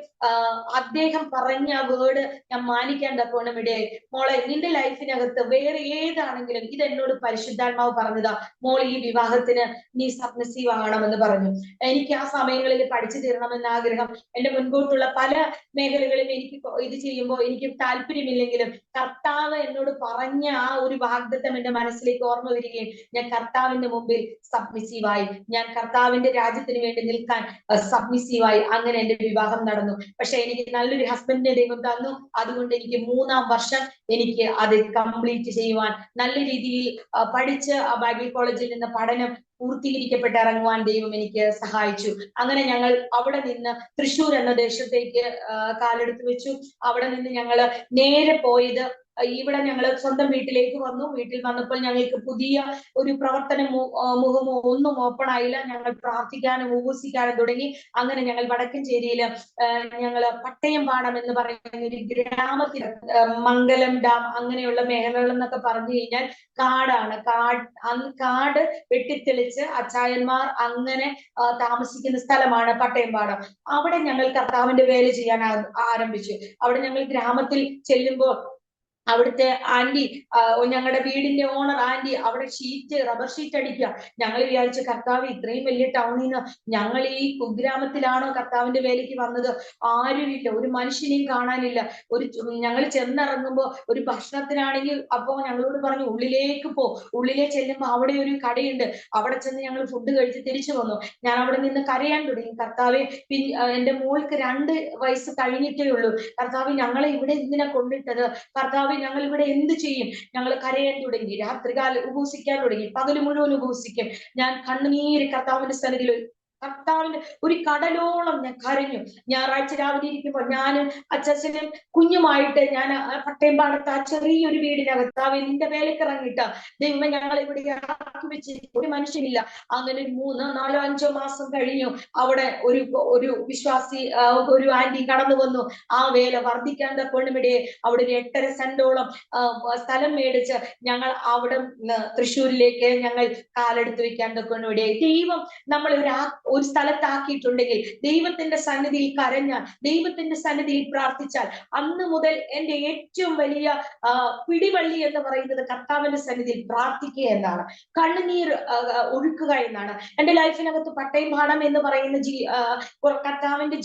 അദ്ദേഹം പറഞ്ഞ വേർഡ് ഞാൻ മാനിക്കാൻ തക്കവണ്ണം ഇടയായി. മോളെ നിന്റെ ലൈഫിനകത്ത് വേറെ ഏതാണെങ്കിലും ഇത് എന്നോട് പരിശുദ്ധാത്മാവ് പറഞ്ഞതാ, മോൾ ഈ വിവാഹത്തിന് നീ സബ്മിസീവ് ആകണമെന്ന് പറഞ്ഞു. എനിക്ക് ആ സമയങ്ങളിൽ പഠിച്ചു തീരണമെന്ന ആഗ്രഹം, എന്റെ മുൻപോട്ടുള്ള പല മേഖലകളിലും എനിക്ക് ഇത് ചെയ്യുമ്പോൾ എനിക്ക് താല്പര്യമില്ലെങ്കിലും കർത്താവ് എന്നോട് പറഞ്ഞ ആ ഒരു വാഗ്ദത്തം എന്റെ മനസ്സിലേക്ക് ഓർമ്മ വരികയും ഞാൻ കർത്താവിന്റെ മുമ്പിൽ സബ്മിസീവായി, ഞാൻ കർത്താവിന്റെ രാജ്യത്തിന് വേണ്ടി നിൽക്കാൻ സബ്മിസീവായി. അങ്ങനെ എന്റെ വിവാഹം നടന്നു. പക്ഷെ എനിക്ക് നല്ലൊരു ഹസ്ബൻഡിനെ ദൈവം തന്നു. അതുകൊണ്ട് എനിക്ക് 3-ാം വർഷം എനിക്ക് അത് കംപ്ലീറ്റ് ചെയ്യുവാൻ, നല്ല രീതിയിൽ പഠിച്ച് ആ ബൈബിൾ കോളേജിൽ നിന്ന് പഠനം പൂർത്തീകരിക്കപ്പെട്ട് ഇറങ്ങുവാൻ ദൈവം എനിക്ക് സഹായിച്ചു. അങ്ങനെ ഞങ്ങൾ അവിടെ നിന്ന് തൃശ്ശൂർ എന്ന ദേശത്തേക്ക് കാലെടുത്ത് വെച്ചു. അവിടെ നിന്ന് ഞങ്ങള് നേരെ പോയത് ഇവിടെ ഞങ്ങൾ സ്വന്തം വീട്ടിലേക്ക് വന്നു. വീട്ടിൽ വന്നപ്പോൾ ഞങ്ങൾക്ക് പുതിയ ഒരു പ്രവർത്തന മുഖമോ ഒന്നും ഓപ്പൺ ആയില്ല. ഞങ്ങൾ പ്രാർത്ഥിക്കാനും ഉപവസിക്കാനും തുടങ്ങി. അങ്ങനെ ഞങ്ങൾ വടക്കഞ്ചേരിയില് ഞങ്ങള് പട്ടയംപാടം എന്ന് പറയുന്ന ഒരു ഗ്രാമത്തിൽ, മംഗലം ഡാം അങ്ങനെയുള്ള മേഖലകൾ എന്നൊക്കെ പറഞ്ഞു കഴിഞ്ഞാൽ കാടാണ്. കാട് വെട്ടിത്തെളിച്ച് അച്ചായന്മാർ അങ്ങനെ താമസിക്കുന്ന സ്ഥലമാണ് പട്ടയംപാടം. അവിടെ ഞങ്ങൾ കർത്താവിന്റെ വേല ചെയ്യാൻ ആരംഭിച്ചു. അവിടെ ഞങ്ങൾ ഗ്രാമത്തിൽ ചെല്ലുമ്പോൾ അവിടുത്തെ ആന്റി, ഞങ്ങളുടെ വീടിന്റെ ഓണർ ആന്റി അവിടെ റബ്ബർ ഷീറ്റ് അടിക്കുക. ഞങ്ങൾ വിചാരിച്ചു, കർത്താവ് ഇത്രയും വലിയ ടൗണിൽ നിന്ന് ഞങ്ങൾ ഈ കുഗ്രാമത്തിലാണോ കർത്താവിന്റെ വേലയ്ക്ക് വന്നത്? ആരുമില്ല, ഒരു മനുഷ്യനെയും കാണാനില്ല. ഞങ്ങൾ ചെന്നിറങ്ങുമ്പോ ഒരു ഭക്ഷണത്തിനാണെങ്കിൽ അപ്പൊ ഞങ്ങളോട് പറഞ്ഞു ഉള്ളിലേക്ക് ഉള്ളിലേക്ക് ചെല്ലുമ്പോ അവിടെ ഒരു കടയുണ്ട്, അവിടെ ചെന്ന് ഞങ്ങൾ ഫുഡ് കഴിച്ച് തിരിച്ചു വന്നു. ഞാൻ അവിടെ നിന്ന് കരയാൻ തുടങ്ങി. കർത്താവെ, എന്റെ മോൾക്ക് 2 വയസ്സ് കഴിഞ്ഞിട്ടേ ഉള്ളൂ, കർത്താവ് ഞങ്ങളെ ഇവിടെ എന്തിനാ കൊണ്ടിട്ടത്? കർത്താവ് ഞങ്ങൾ ഇവിടെ എന്ത് ചെയ്യും? ഞങ്ങൾ കരയാൻ തുടങ്ങി. രാത്രികാലം ഉപവസിക്കാൻ തുടങ്ങി. പകല് മുഴുവൻ ഉപവസിക്കും. ഞാൻ കണ്ണുനീര് കർത്താവിന്റെ സന്നിധിയിൽ, കർത്താവിന്റെ ഒരു കടലോളം ഞാൻ കരഞ്ഞു. ഞായറാഴ്ച രാവിലെ ഇരിക്കുമ്പോൾ ഞാനും അച്ഛനും കുഞ്ഞുമായിട്ട് ഞാൻ പട്ടയംപാടത്ത് ആ ചെറിയൊരു വീടിനകത്ത് നിന്റെ വേലക്കിറങ്ങിയിട്ട് ദൈവമേ ഞങ്ങളെ ഇവിടെ ആക്കി വെച്ചിരിക്കും, ഒരു മനുഷ്യനില്ല. അങ്ങനെ 3, 4, 5 മാസം കഴിഞ്ഞു. അവിടെ ഒരു വിശ്വാസി ഒരു ആന്റി കടന്നു വന്നു. ആ വേല വർദ്ധിക്കാൻ തക്കവണ്ണമിടെ അവിടെ ഒരു 8.5 സെന്റോളം സ്ഥലം മേടിച്ച് ഞങ്ങൾ അവിടെ തൃശ്ശൂരിലേക്ക് ഞങ്ങൾ കാലെടുത്ത് വെക്കാൻ തക്കവണ്ണമിടെ. ദൈവം നമ്മളെ ഒരു സ്ഥലത്താക്കിയിട്ടുണ്ടെങ്കിൽ, ദൈവത്തിന്റെ സന്നിധിയിൽ കരഞ്ഞാൽ, ദൈവത്തിന്റെ സന്നിധിയിൽ പ്രാർത്ഥിച്ചാൽ, അന്ന് മുതൽ എന്റെ ഏറ്റവും വലിയ പിടിവള്ളി എന്ന് പറയുന്നത് കർത്താവിന്റെ സന്നിധിയിൽ പ്രാർത്ഥിക്കുക എന്നാണ്, കണ്ണുനീർ ഒഴുക്കുക എന്നാണ്. എന്റെ ലൈഫിനകത്ത് പട്ടയംപാടം എന്ന് പറയുന്ന കർത്താവിന്റെ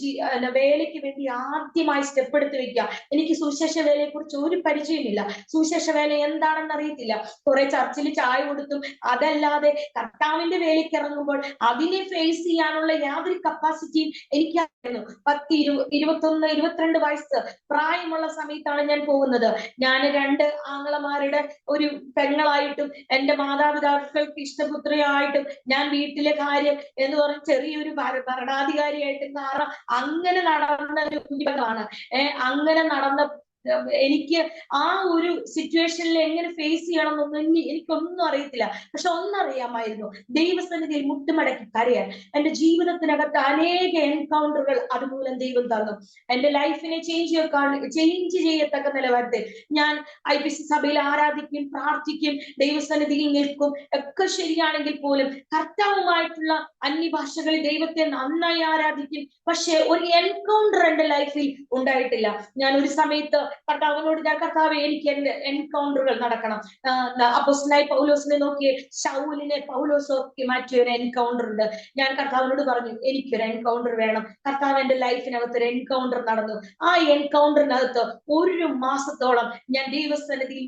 വേലയ്ക്ക് വേണ്ടി ആദ്യമായി സ്റ്റെപ്പ് എടുത്ത് വെക്കുക. എനിക്ക് സുവിശേഷ വേലയെ കുറിച്ച് ഒരു പരിചയമില്ല. സുവിശേഷ വേല എന്താണെന്ന് അറിയത്തില്ല. കുറെ ചർച്ചിൽ ചായ കൊടുത്തും അതല്ലാതെ കർത്താവിന്റെ വേലയ്ക്ക് ഇറങ്ങുമ്പോൾ അതിനെ ഫേസ് ചെയ്യാനുള്ള യാതൊരു കപ്പാസിറ്റിയും എനിക്കായിരുന്നു. 10, 21, 22 വയസ്സ് പ്രായമുള്ള സമയത്താണ് ഞാൻ പോകുന്നത്. ഞാൻ 2 ആങ്ങളമാരുടെ ഒരു പെങ്ങളായിട്ടും എന്റെ മാതാപിതാക്കൾക്ക് ഇഷ്ടപുത്രിയായിട്ടും ഞാൻ വീട്ടിലെ കാര്യം എന്ന് പറഞ്ഞ ചെറിയൊരു ഭരണാധികാരിയായിട്ടും കാരണം അങ്ങനെ നടന്ന ഒരു കുഞ്ഞാണ്. അങ്ങനെ നടന്ന എനിക്ക് ആ ഒരു സിറ്റുവേഷനിൽ എങ്ങനെ ഫേസ് ചെയ്യണമെന്നൊന്നും എനിക്കൊന്നും അറിയത്തില്ല. പക്ഷെ ഒന്നറിയാമായിരുന്നു, ദൈവസന്നിധിയിൽ മുട്ടുമടക്കി കരയാൻ. എന്റെ ജീവിതത്തിനകത്ത് അനേക എൻകൗണ്ടറുകൾ അതുമൂലം ദൈവം തന്നു. എന്റെ ലൈഫിനെ ചേഞ്ച് ചെയ്യത്തക്ക നിലവാരത്തിൽ ഞാൻ IPC സഭയിൽ ആരാധിക്കും, പ്രാർത്ഥിക്കും, ദൈവസന്നിധിയിൽ നിൽക്കും ഒക്കെ ശരിയാണെങ്കിൽ പോലും കർത്താവുമായിട്ടുള്ള അന്യഭാഷകളിൽ ദൈവത്തെ നന്നായി ആരാധിക്കും. പക്ഷെ ഒരു എൻകൗണ്ടർ എന്റെ ലൈഫിൽ ഉണ്ടായിട്ടില്ല. ഞാൻ ഒരു സമയത്ത് കർത്താവിനോട് ഞാൻ, കർത്താവ് എനിക്ക് എന്റെ എൻകൗണ്ടറുകൾ നടക്കണം. അപ്പോസ്തലനായ പൗലോസിനെ നോക്കിയേ, ശൗലിനെ പൗലോസാക്കി മാറ്റിയ ഒരു എൻകൗണ്ടർ ഉണ്ട്. ഞാൻ കർത്താവിനോട് പറഞ്ഞു, എനിക്കൊരു എൻകൗണ്ടർ വേണം. കർത്താവ് എന്റെ ലൈഫിനകത്ത് ഒരു എൻകൗണ്ടർ നടന്നു. ആ എൻകൗണ്ടറിനകത്ത് 1 മാസത്തോളം ഞാൻ ദൈവസന്നിധിയിൽ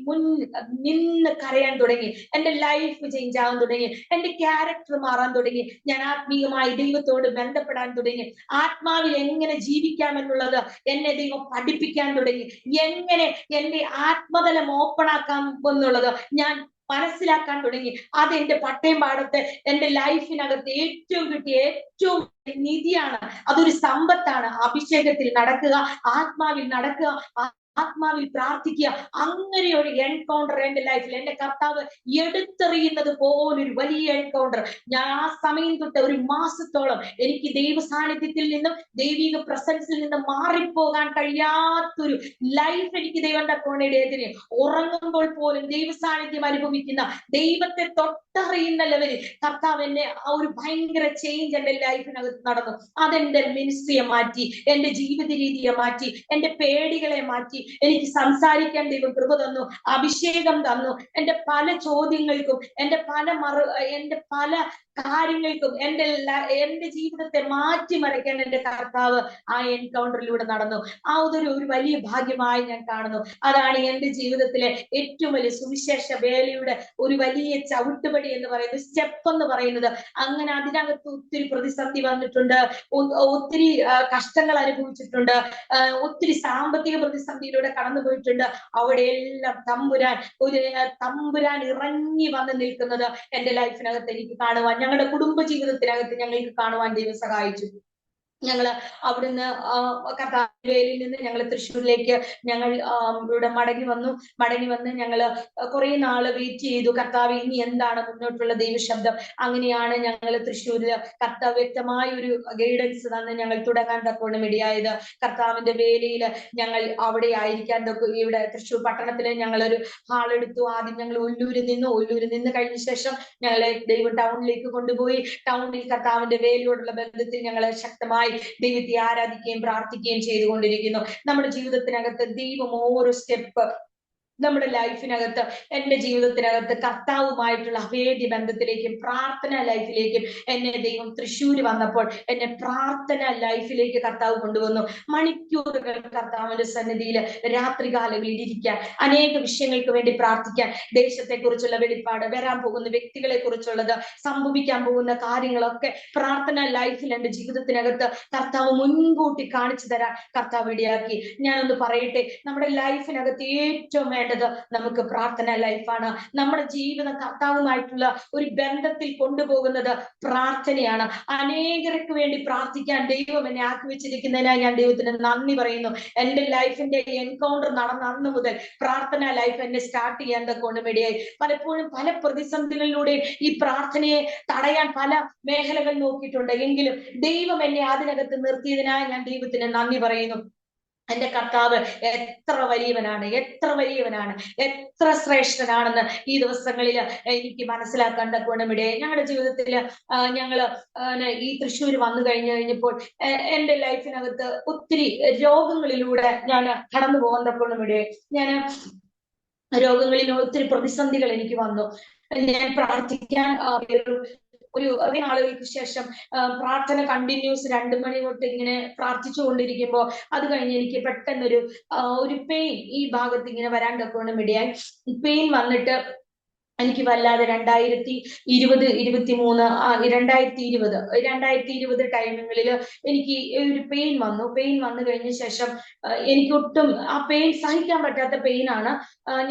നിന്ന് കരയാൻ തുടങ്ങി. എന്റെ ലൈഫ് ചേഞ്ച് ആവാൻ തുടങ്ങി, എന്റെ ക്യാരക്ടർ മാറാൻ തുടങ്ങി, ഞാൻ ആത്മീയമായി ദൈവത്തോട് ബന്ധപ്പെടാൻ തുടങ്ങി. ആത്മാവിൽ എങ്ങനെ ജീവിക്കാം എന്നുള്ളത് എന്നെ ദൈവം പഠിപ്പിക്കാൻ തുടങ്ങി. എങ്ങനെ എന്റെ ആത്മതലം ഓപ്പൺ ആക്കാം എന്നുള്ളത് ഞാൻ മനസ്സിലാക്കാൻ തുടങ്ങി. അത് എന്റെ പട്ടയം പാടത്ത് എന്റെ ലൈഫിനകത്ത് ഏറ്റവും കിട്ടിയ ഏറ്റവും നിധിയാണ്. അതൊരു സമ്പത്താണ്. അഭിഷേകത്തിൽ നടക്കുക, ആത്മാവിൽ നടക്കുക, ആത്മാവിൽ പ്രാർത്ഥിക്കുക. അങ്ങനെ ഒരു എൻകൗണ്ടർ എന്റെ ലൈഫിൽ എന്റെ കർത്താവ് എടുത്തെറിയുന്നത് പോലൊരു വലിയ എൻകൗണ്ടർ. ഞാൻ ആ സമയം തൊട്ട് 1 മാസത്തോളം എനിക്ക് ദൈവ സാന്നിധ്യത്തിൽ നിന്നും ദൈവിക പ്രസൻസിൽ നിന്നും മാറിപ്പോകാൻ കഴിയാത്തൊരു ലൈഫ് എനിക്ക് ദൈവം തക്കോണേടേതിന്. ഉറങ്ങുമ്പോൾ പോലും ദൈവ സാന്നിധ്യം അനുഭവിക്കുന്ന, ദൈവത്തെ തൊട്ടറിയുന്ന ലെവലിൽ കർത്താവ് എന്നെ ആ ഒരു ഭയങ്കര ചേഞ്ച് എന്റെ ലൈഫിനകത്ത് നടന്നു. അതെന്റെ മിനിസ്ട്രിയെ മാറ്റി, എന്റെ ജീവിത രീതിയെ മാറ്റി, എന്റെ പേടികളെ മാറ്റി. എനിക്ക് സംസാരിക്കാൻ ദൈവം കൃപ തന്നു, അഭിഷേകം തന്നു. എന്റെ പല ചോദ്യങ്ങൾക്കും, എന്റെ പല കാര്യങ്ങൾക്കും എന്റെ ജീവിതത്തെ മാറ്റിമറിക്കാൻ എന്റെ കർത്താവ് ആ എൻകൗണ്ടറിലൂടെ നടന്നു. ആ ഒരു വലിയ ഭാഗ്യമായി ഞാൻ കാണുന്നു. അതാണ് എന്റെ ജീവിതത്തിലെ ഏറ്റവും വലിയ സുവിശേഷ വേലയുടെ ഒരു വലിയ ചവിട്ടുപടി എന്ന് പറയുന്നത്, സ്റ്റെപ്പ് എന്ന് പറയുന്നത്. അങ്ങനെ അതിനകത്ത് ഒത്തിരി പ്രതിസന്ധി വന്നിട്ടുണ്ട്, ഒത്തിരി കഷ്ടങ്ങൾ അനുഭവിച്ചിട്ടുണ്ട്, ഒത്തിരി സാമ്പത്തിക പ്രതിസന്ധിയിലൂടെ കടന്നുപോയിട്ടുണ്ട്. അവിടെയെല്ലാം തമ്പുരാൻ ഇറങ്ങി വന്ന് നിൽക്കുന്നത് എന്റെ ലൈഫിനകത്ത് എനിക്ക് കാണുവാൻ, ഞങ്ങളുടെ കുടുംബ ജീവിതത്തിനകത്ത് ഞങ്ങൾക്ക് കാണുവാൻ ദൈവം സഹായിച്ചു. ഞങ്ങള് അവിടുന്ന് കർത്താവേലിൽ നിന്ന് ഞങ്ങൾ തൃശ്ശൂരിലേക്ക് ഞങ്ങൾ ഇവിടെ മടങ്ങി വന്ന് ഞങ്ങള് കുറെ നാള് വെയിറ്റ് ചെയ്തു. കർത്താവ് ഇനി എന്താണ് മുന്നോട്ടുള്ള ദൈവശബ്ദം? അങ്ങനെയാണ് ഞങ്ങൾ തൃശ്ശൂരില് കർത്താവ് വ്യക്തമായ ഒരു ഗൈഡൻസ് തന്ന് ഞങ്ങൾ തുടങ്ങാൻ തക്കോണം ഇടയായത്. കർത്താവിന്റെ വേലയില് ഞങ്ങൾ അവിടെ ആയിരിക്കാൻ ഇവിടെ തൃശ്ശൂർ പട്ടണത്തില് ഞങ്ങളൊരു ഹാൾ എടുത്തു. ആദ്യം ഞങ്ങൾ ഒല്ലൂരിൽ നിന്ന് കഴിഞ്ഞ ശേഷം ഞങ്ങളെ ദൈവം ടൗണിലേക്ക് കൊണ്ടുപോയി. ടൗണിൽ കർത്താവിന്റെ വേലയോടുള്ള ബന്ധത്തിൽ ഞങ്ങൾ ശക്തമായി ദൈവത്തെ ആരാധിക്കുകയും പ്രാർത്ഥിക്കുകയും ചെയ്തുകൊണ്ടിരിക്കുന്നു. നമ്മുടെ ജീവിതത്തിനകത്ത് ദൈവം ഓരോ സ്റ്റെപ്പ് നമ്മുടെ ലൈഫിനകത്ത്, എന്റെ ജീവിതത്തിനകത്ത് കർത്താവുമായിട്ടുള്ള അഭേദ്യ ബന്ധത്തിലേക്കും പ്രാർത്ഥന ലൈഫിലേക്കും എന്നെ ദൈവം തൃശ്ശൂര് വന്നപ്പോൾ എന്നെ പ്രാർത്ഥന ലൈഫിലേക്ക് കർത്താവ് കൊണ്ടുവന്നു. മണിക്കൂറുകൾ കർത്താവിന്റെ സന്നിധിയിൽ രാത്രികാലങ്ങളിൽ ഇരിക്കാൻ, അനേക വിഷയങ്ങൾക്ക് വേണ്ടി പ്രാർത്ഥിക്കാൻ, ദേശത്തെക്കുറിച്ചുള്ള വെളിപ്പാട്, വരാൻ പോകുന്ന വ്യക്തികളെ കുറിച്ചുള്ളത്, സംഭവിക്കാൻ പോകുന്ന കാര്യങ്ങളൊക്കെ പ്രാർത്ഥന ലൈഫിൽ എന്റെ ജീവിതത്തിനകത്ത് കർത്താവ് മുൻകൂട്ടി കാണിച്ചു തരാൻ കർത്താവ് ഇടയാക്കി. ഞാനൊന്ന് പറയട്ടെ, നമ്മുടെ ലൈഫിനകത്ത് ഏറ്റവും വേണ്ടത് നമുക്ക് പ്രാർത്ഥന ലൈഫാണ്. നമ്മുടെ ജീവിതം കർത്താവുമായിട്ടുള്ള ഒരു ബന്ധത്തിൽ കൊണ്ടുപോകുന്നത് പ്രാർത്ഥനയാണ്. അനേകർക്ക് വേണ്ടി പ്രാർത്ഥിക്കാൻ ദൈവം എന്നെ ആക്കി വെച്ചിരിക്കുന്നതിനായി ഞാൻ ദൈവത്തിന് നന്ദി പറയുന്നു. എന്റെ ലൈഫിന്റെ എൻകൗണ്ടർ നടന്ന അന്ന് മുതൽ പ്രാർത്ഥന ലൈഫ് എന്നെ സ്റ്റാർട്ട് ചെയ്യാൻ തക്കോണം ഇടയായി. പലപ്പോഴും പല പ്രതിസന്ധികളിലൂടെ ഈ പ്രാർത്ഥനയെ തടയാൻ പല മേഖലകൾ നോക്കിയിട്ടുണ്ട്. എങ്കിലും ദൈവം എന്നെ അതിനകത്ത് നിർത്തിയതിനായി ഞാൻ ദൈവത്തിന് നന്ദി പറയുന്നു. എന്റെ കർത്താവ് എത്ര വലിയവനാണ്, എത്ര ശ്രേഷ്ഠനാണെന്ന് ഈ ദിവസങ്ങളിൽ എനിക്ക് മനസ്സിലാക്കാൻ തക്കോണമിടെ. ഞങ്ങളുടെ ജീവിതത്തിൽ ഞങ്ങള് ഈ തൃശ്ശൂർ വന്നു കഴിഞ്ഞപ്പോൾ എന്റെ ലൈഫിനകത്ത് ഒത്തിരി രോഗങ്ങളിലൂടെ ഞാൻ കടന്നു പോകാൻ തക്കോണമിടെ. ഞാൻ രോഗങ്ങളിൽ ഒത്തിരി പ്രതിസന്ധികൾ എനിക്ക് വന്നു. ഞാൻ പ്രാർത്ഥിക്കാൻ ഒരു ആളുകൾക്ക് ശേഷം പ്രാർത്ഥന കണ്ടിന്യൂസ് 2 മണി തൊട്ട് ഇങ്ങനെ പ്രാർത്ഥിച്ചു കൊണ്ടിരിക്കുമ്പോൾ അത് കഴിഞ്ഞ് എനിക്ക് പെട്ടെന്നൊരു പെയിൻ ഈ ഭാഗത്ത് ഇങ്ങനെ വരാൻ തക്കോണം ഇടയായി. പെയിൻ വന്നിട്ട് എനിക്ക് വല്ലാതെ 2020 ടൈമിങ്ങളിൽ എനിക്ക് ഒരു പെയിൻ വന്നു കഴിഞ്ഞ ശേഷം എനിക്ക് ഒട്ടും ആ പെയിൻ സഹിക്കാൻ പറ്റാത്ത പെയിനാണ്.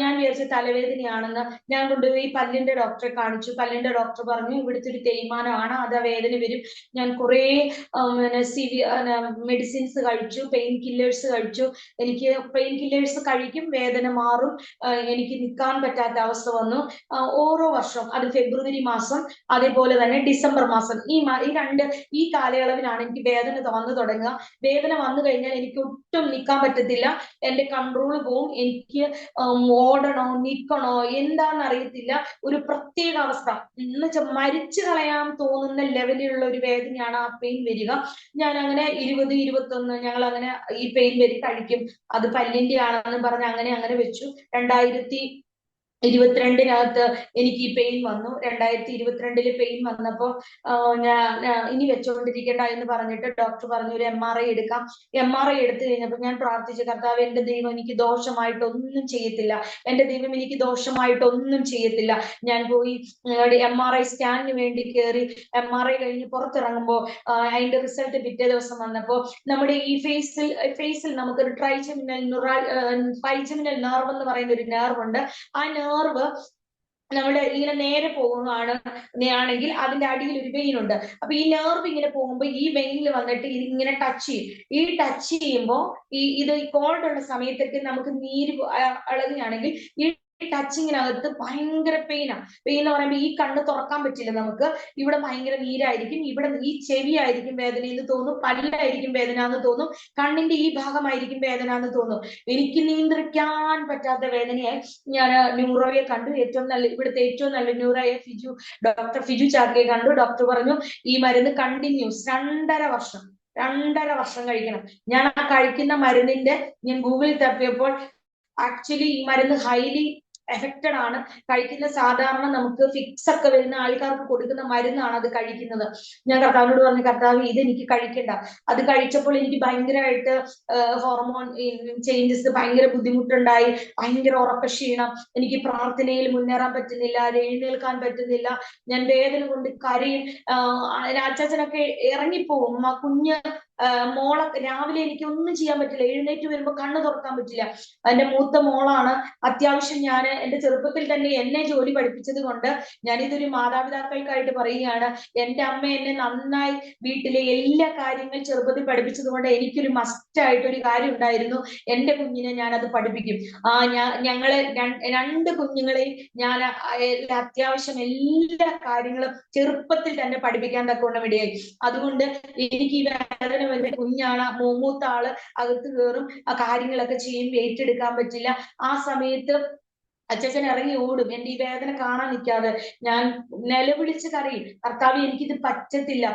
ഞാൻ വിചാരിച്ച തലവേദനയാണെന്ന്. ഞാൻ കൊണ്ടുപോയി പല്ലിന്റെ ഡോക്ടറെ കാണിച്ചു. പല്ലിന്റെ ഡോക്ടർ പറഞ്ഞു ഇവിടുത്തെ ഒരു തേയ്മാനമാണ്, അത് വേദന വരും. ഞാൻ കുറെ മെഡിസിൻസ് കഴിച്ചു, പെയിൻ കില്ലേഴ്സ് കഴിച്ചു. എനിക്ക് പെയിൻ കില്ലേഴ്സ് കഴിക്കും, വേദന മാറും, എനിക്ക് നിൽക്കാൻ പറ്റാത്ത അവസ്ഥ വന്നു. ഓരോ വർഷവും അത് ഫെബ്രുവരി മാസം അതേപോലെ തന്നെ ഡിസംബർ മാസം ഈ കാലയളവിലാണ് എനിക്ക് വേദന വന്നു തുടങ്ങുക. വേദന വന്നു കഴിഞ്ഞാൽ എനിക്ക് ഒട്ടും നിൽക്കാൻ പറ്റത്തില്ല, എന്റെ കൺട്രോൾ പോവും, എനിക്ക് ഓടണോ നിൽക്കണോ എന്താന്ന് അറിയത്തില്ല, ഒരു പ്രത്യേക അവസ്ഥ എന്ന് വെച്ചാൽ മരിച്ചു കളയാൻ തോന്നുന്ന ലെവലിലുള്ള ഒരു വേദനയാണ് ആ പെയിൻ വരിക. ഞാൻ അങ്ങനെ 20-21 ഞങ്ങൾ അങ്ങനെ ഈ പെയിൻ വരി കഴിക്കും, അത് പല്ലിന്റെ ആണെന്ന് പറഞ്ഞ് അങ്ങനെ വെച്ചു. 2022 എനിക്ക് ഈ പെയിൻ വന്നു. 2022 പെയിൻ വന്നപ്പോ ഞാൻ ഇനി വെച്ചുകൊണ്ടിരിക്കേണ്ട എന്ന് പറഞ്ഞിട്ട് ഡോക്ടർ പറഞ്ഞു ഒരു MRI എടുക്കാം. MRI എടുത്തു കഴിഞ്ഞപ്പോൾ ഞാൻ പ്രാർത്ഥിച്ചു, കർത്താവ് എന്റെ ദൈവം എനിക്ക് ദോഷമായിട്ടൊന്നും ചെയ്യത്തില്ല, എന്റെ ദൈവം എനിക്ക് ദോഷമായിട്ടൊന്നും ചെയ്യത്തില്ല. ഞാൻ പോയി MRI സ്കാനിന് വേണ്ടി കയറി. MRI കഴിഞ്ഞ് പുറത്തിറങ്ങുമ്പോൾ അതിന്റെ റിസൾട്ട് പിറ്റേ ദിവസം വന്നപ്പോ നമ്മുടെ ഈ ഫേസിൽ നമുക്കൊരു ട്രൈജെമിനൽ നെർവ് എന്ന് പറയുന്ന ഒരു നെർവ് ഉണ്ട്. ആ നെർവ് നമ്മുടെ ഇങ്ങനെ നേരെ ആണെങ്കിൽ അതിന്റെ അടിയിൽ ഒരു വെയിൻ ഉണ്ട്. അപ്പൊ ഈ നെർവ് ഇങ്ങനെ പോകുമ്പോൾ ഈ വെയിനിൽ വന്നിട്ട് ഇങ്ങനെ ടച്ച് ചെയ്യും. ഈ ടച്ച് ചെയ്യുമ്പോൾ ഇത് കോൾഡ് ഉള്ള സമയത്തൊക്കെ നമുക്ക് നീര് ഇളകുകയാണെങ്കിൽ ഈ ടച്ചിങ്ങിനകത്ത് ഭയങ്കര പെയിനാണ്. പെയിൻ എന്ന് പറയുമ്പോൾ ഈ കണ്ണ് തുറക്കാൻ പറ്റില്ല നമുക്ക്, ഇവിടെ ഭയങ്കര നീരായിരിക്കും, ഇവിടെ ഈ ചെവി ആയിരിക്കും വേദന എന്ന് തോന്നും, പല്ലായിരിക്കും വേദന എന്ന് തോന്നും, കണ്ണിന്റെ ഈ ഭാഗമായിരിക്കും വേദന എന്ന് തോന്നും. എനിക്ക് നിയന്ത്രിക്കാൻ പറ്റാത്ത വേദനയായി. ഞാൻ ന്യൂറോയെ കണ്ടു, ഇവിടുത്തെ ഏറ്റവും നല്ല ന്യൂറോയെ ഡോക്ടർ ഫിജു ചാക്കയെ കണ്ടു. ഡോക്ടർ പറഞ്ഞു ഈ മരുന്ന് കണ്ടിന്യൂസ് 2.5 വർഷം കഴിക്കണം. ഞാൻ ആ കഴിക്കുന്ന മരുന്നിന്റെ ഞാൻ ഗൂഗിളിൽ തപ്പിയപ്പോൾ ആക്ച്വലി ഈ മരുന്ന് ഹൈലി എഫക്റ്റഡ് ആണ്. കഴിക്കുന്ന സാധാരണ നമുക്ക് ഫിക്സ് ഒക്കെ വരുന്ന ആൾക്കാർക്ക് കൊടുക്കുന്ന മരുന്നാണ് അത് കഴിക്കുന്നത്. ഞാൻ കർത്താവിനോട് പറഞ്ഞു, കർത്താവ് ഇതെനിക്ക് കഴിക്കണ്ട. അത് കഴിച്ചപ്പോൾ എനിക്ക് ഭയങ്കരമായിട്ട് ഹോർമോൺ ചേഞ്ചസ്, ഭയങ്കര ബുദ്ധിമുട്ടുണ്ടായി, ഭയങ്കര ഉറക്കക്ഷീണം, എനിക്ക് പ്രാർത്ഥനയിൽ മുന്നേറാൻ പറ്റുന്നില്ല, എഴുന്നേൽക്കാൻ പറ്റുന്നില്ല, ഞാൻ വേദന കൊണ്ട് കരയും. അച്ചാച്ചനൊക്കെ ഇറങ്ങിപ്പോവും. ആ കുഞ്ഞ് മോളെ രാവിലെ എനിക്ക് ഒന്നും ചെയ്യാൻ പറ്റില്ല, എഴുന്നേറ്റ് വരുമ്പോ കണ്ണ് തുറക്കാൻ പറ്റില്ല. എന്റെ മൂത്ത മോളാണ്. അത്യാവശ്യം ഞാൻ എന്റെ ചെറുപ്പത്തിൽ തന്നെ എന്നെ ജോലി പഠിപ്പിച്ചത് കൊണ്ട് ഞാൻ ഇതൊരു മാതാപിതാക്കൾക്കായിട്ട് പറയുകയാണ്. എന്റെ അമ്മ എന്നെ നന്നായി വീട്ടിലെ എല്ലാ കാര്യങ്ങൾ ചെറുപ്പത്തിൽ പഠിപ്പിച്ചത് കൊണ്ട് എനിക്കൊരു മസ്റ്റായിട്ട് ഒരു കാര്യം ഉണ്ടായിരുന്നു, എന്റെ കുഞ്ഞിനെ ഞാൻ അത് പഠിപ്പിക്കും. ഞങ്ങളെ 2 കുഞ്ഞുങ്ങളെയും ഞാൻ അത്യാവശ്യം എല്ലാ കാര്യങ്ങളും ചെറുപ്പത്തിൽ തന്നെ പഠിപ്പിക്കാൻ തക്കവണ്ണം ഇടയായി. അതുകൊണ്ട് എനിക്ക് ഈ വേദന വരുന്ന കുഞ്ഞാണ്, മൂത്ത ആള് അകത്ത് കയറും, ആ കാര്യങ്ങളൊക്കെ ചെയ്യും, ഏറ്റെടുക്കാൻ പറ്റില്ല. ആ സമയത്ത് അച്ഛൻ ഇറങ്ങി ഓടും. എന്റെ ഈ വേദന കാണാൻ നിൽക്കാതെ ഞാൻ നിലവിളിച്ച് കരയും, കർത്താവ് എനിക്കിത് പറ്റത്തില്ല.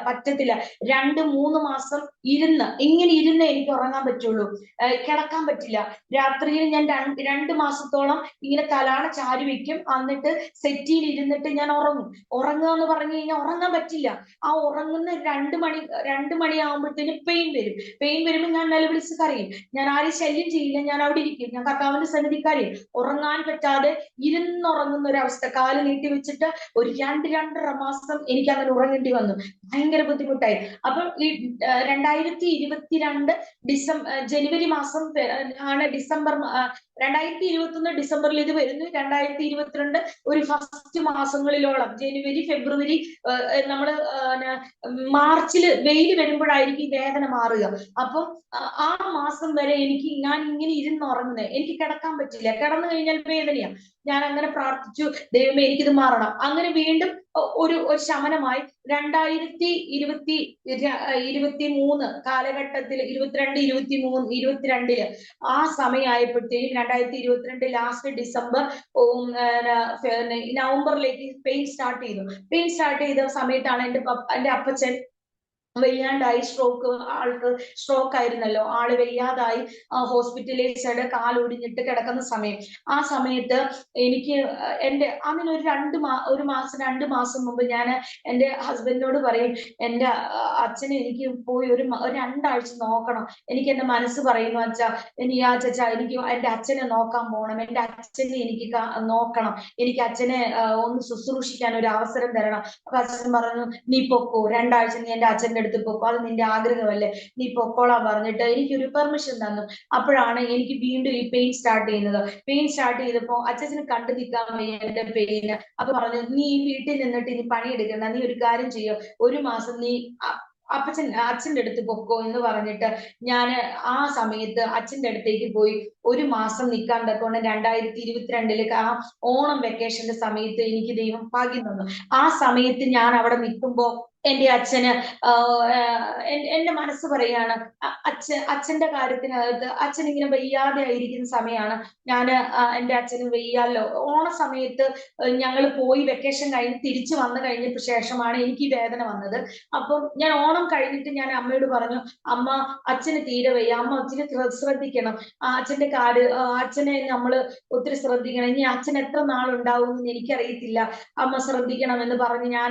2-3 മാസം ഇങ്ങനെ ഇരുന്ന് എനിക്ക് ഉറങ്ങാൻ പറ്റുള്ളൂ, കിടക്കാൻ പറ്റില്ല. രാത്രിയിൽ ഞാൻ 2 മാസത്തോളം ഇങ്ങനെ തലാണ ചാരി വെക്കും, എന്നിട്ട് സെറ്റിയിൽ ഇരുന്നിട്ട് ഞാൻ ഉറങ്ങുക എന്ന് പറഞ്ഞു കഴിഞ്ഞാൽ ഉറങ്ങാൻ പറ്റില്ല. ആ ഉറങ്ങുന്ന 2 മണിയാകുമ്പോഴത്തേന് പെയിൻ വരുമ്പോൾ ഞാൻ നിലവിളിച്ച് കരയും. ഞാൻ ആരെയും ശല്യം ചെയ്യില്ല, ഞാൻ അവിടെ ഇരിക്കും, ഞാൻ കർത്താവിന്റെ സന്നിധിക്കാരെയും. ഉറങ്ങാൻ പറ്റാതെ ഇരുന്നുറങ്ങുന്ന ഒരു അവസ്ഥ, കാല് നീട്ടി വെച്ചിട്ട് ഒരു 2-2.5 മാസം എനിക്ക് അങ്ങനെ ഉറങ്ങേണ്ടി വന്നു. ഭയങ്കര ബുദ്ധിമുട്ടായി. അപ്പം ഈ 2022 ജനുവരി മാസം ആണ് 2021 ഡിസംബറിൽ ഇത് വരുന്നു. 2022 ഒരു ഫസ്റ്റ് മാസങ്ങളിലോളം ജനുവരി ഫെബ്രുവരി നമ്മള് മാർച്ചില് വെയിൽ വരുമ്പോഴായിരിക്കും ഈ വേദന മാറുക. അപ്പം ആ മാസം വരെ ഞാൻ ഇങ്ങനെ ഇരുന്നുറങ്ങുന്നത്, എനിക്ക് കിടക്കാൻ പറ്റില്ല, കിടന്നു കഴിഞ്ഞാൽ വേദനയാണ്. ഞാൻ അങ്ങനെ പ്രാർത്ഥിച്ചു, ദൈവമേ എനിക്കിത് മാറണം. അങ്ങനെ വീണ്ടും ഒരു ശമനമായി. 2023 കാലഘട്ടത്തിൽ 22-23-22 ആ സമയമായപ്പോഴത്തേക്കും 2022 ലാസ്റ്റ് ഡിസംബർ നവംബറിലേക്ക് പെയിൻ സ്റ്റാർട്ട് ചെയ്ത സമയത്താണ് എന്റെ അപ്പച്ചൻ വയ്യാണ്ടായി. ആൾക്ക് സ്ട്രോക്ക് ആയിരുന്നല്ലോ, ആള് വയ്യാതായി ഹോസ്പിറ്റലൈസ്ഡ്, കാലൊടിഞ്ഞിട്ട് കിടക്കുന്ന സമയം. ആ സമയത്ത് എനിക്ക് അതിനൊരു 2 മാസം മുമ്പ് ഞാൻ എന്റെ ഹസ്ബൻഡിനോട് പറയും, എന്റെ അച്ഛനെ എനിക്ക് പോയി ഒരു 2 ആഴ്ച നോക്കണം. എനിക്ക് എന്റെ മനസ്സ് പറയുന്നു, അച്ഛാ എനിക്ക് എന്റെ അച്ഛനെ നോക്കാൻ പോകണം, എന്റെ അച്ഛനെ എനിക്ക് നോക്കണം, എനിക്ക് അച്ഛനെ ഒന്ന് ശുശ്രൂഷിക്കാൻ ഒരു അവസരം തരണം. അപ്പൊ അച്ഛൻ പറഞ്ഞു, നീ പൊക്കോ, 2 ആഴ്ച നീ എന്റെ അച്ഛന്റെ അടുത്ത് പൊക്കോ, അത് നിന്റെ ആഗ്രഹമല്ലേ, നീ പൊക്കോളാൻ പറഞ്ഞിട്ട് എനിക്കൊരു പെർമിഷൻ തന്നു. അപ്പോഴാണ് എനിക്ക് വീണ്ടും ഈ പെയിൻ സ്റ്റാർട്ട് ചെയ്തപ്പോ അച്ഛന് കണ്ടു നിൽക്കാൻ വയ്യ എന്റെ പെയിന്. അപ്പൊ പറഞ്ഞു, നീ വീട്ടിൽ നിന്നിട്ട് ഇനി പണിയെടുക്കണ്ട, നീ ഒരു കാര്യം ചെയ്യോ, 1 മാസം നീ അച്ഛന്റെ അടുത്ത് പൊക്കോ എന്ന് പറഞ്ഞിട്ട് ഞാൻ ആ സമയത്ത് അച്ഛന്റെ അടുത്തേക്ക് പോയി. ഒരു മാസം നിൽക്കാൻ തക്കോണം 2022 ആ ഓണം വെക്കേഷന്റെ സമയത്ത് എനിക്ക് ദൈവം ഭാഗ്യം തന്നു. ആ സമയത്ത് ഞാൻ അവിടെ നിൽക്കുമ്പോ എന്റെ അച്ഛന് എന്റെ മനസ്സ് പറയാണ്, അച്ഛന്റെ കാര്യത്തിനകത്ത് അച്ഛൻ ഇങ്ങനെ വയ്യാതെ ആയിരിക്കുന്ന സമയമാണ്. ഞാന് എന്റെ അച്ഛന് വയ്യാലോ. ഓണ സമയത്ത് ഞങ്ങൾ പോയി വെക്കേഷൻ കഴിഞ്ഞ് തിരിച്ചു വന്നു കഴിഞ്ഞ ശേഷമാണ് എനിക്ക് ഈ വേദന വന്നത്. അപ്പം ഞാൻ ഓണം കഴിഞ്ഞിട്ട് ഞാൻ അമ്മയോട് പറഞ്ഞു, അമ്മ അച്ഛന് തീരെ വയ്യ, അമ്മ ഒത്തിരി ശ്രദ്ധിക്കണം, അച്ഛന്റെ അച്ഛനെ നമ്മള് ഒത്തിരി ശ്രദ്ധിക്കണം, ഇനി അച്ഛൻ എത്ര നാളുണ്ടാവും എന്ന് എനിക്കറിയത്തില്ല, അമ്മ ശ്രദ്ധിക്കണം എന്ന് പറഞ്ഞ് ഞാൻ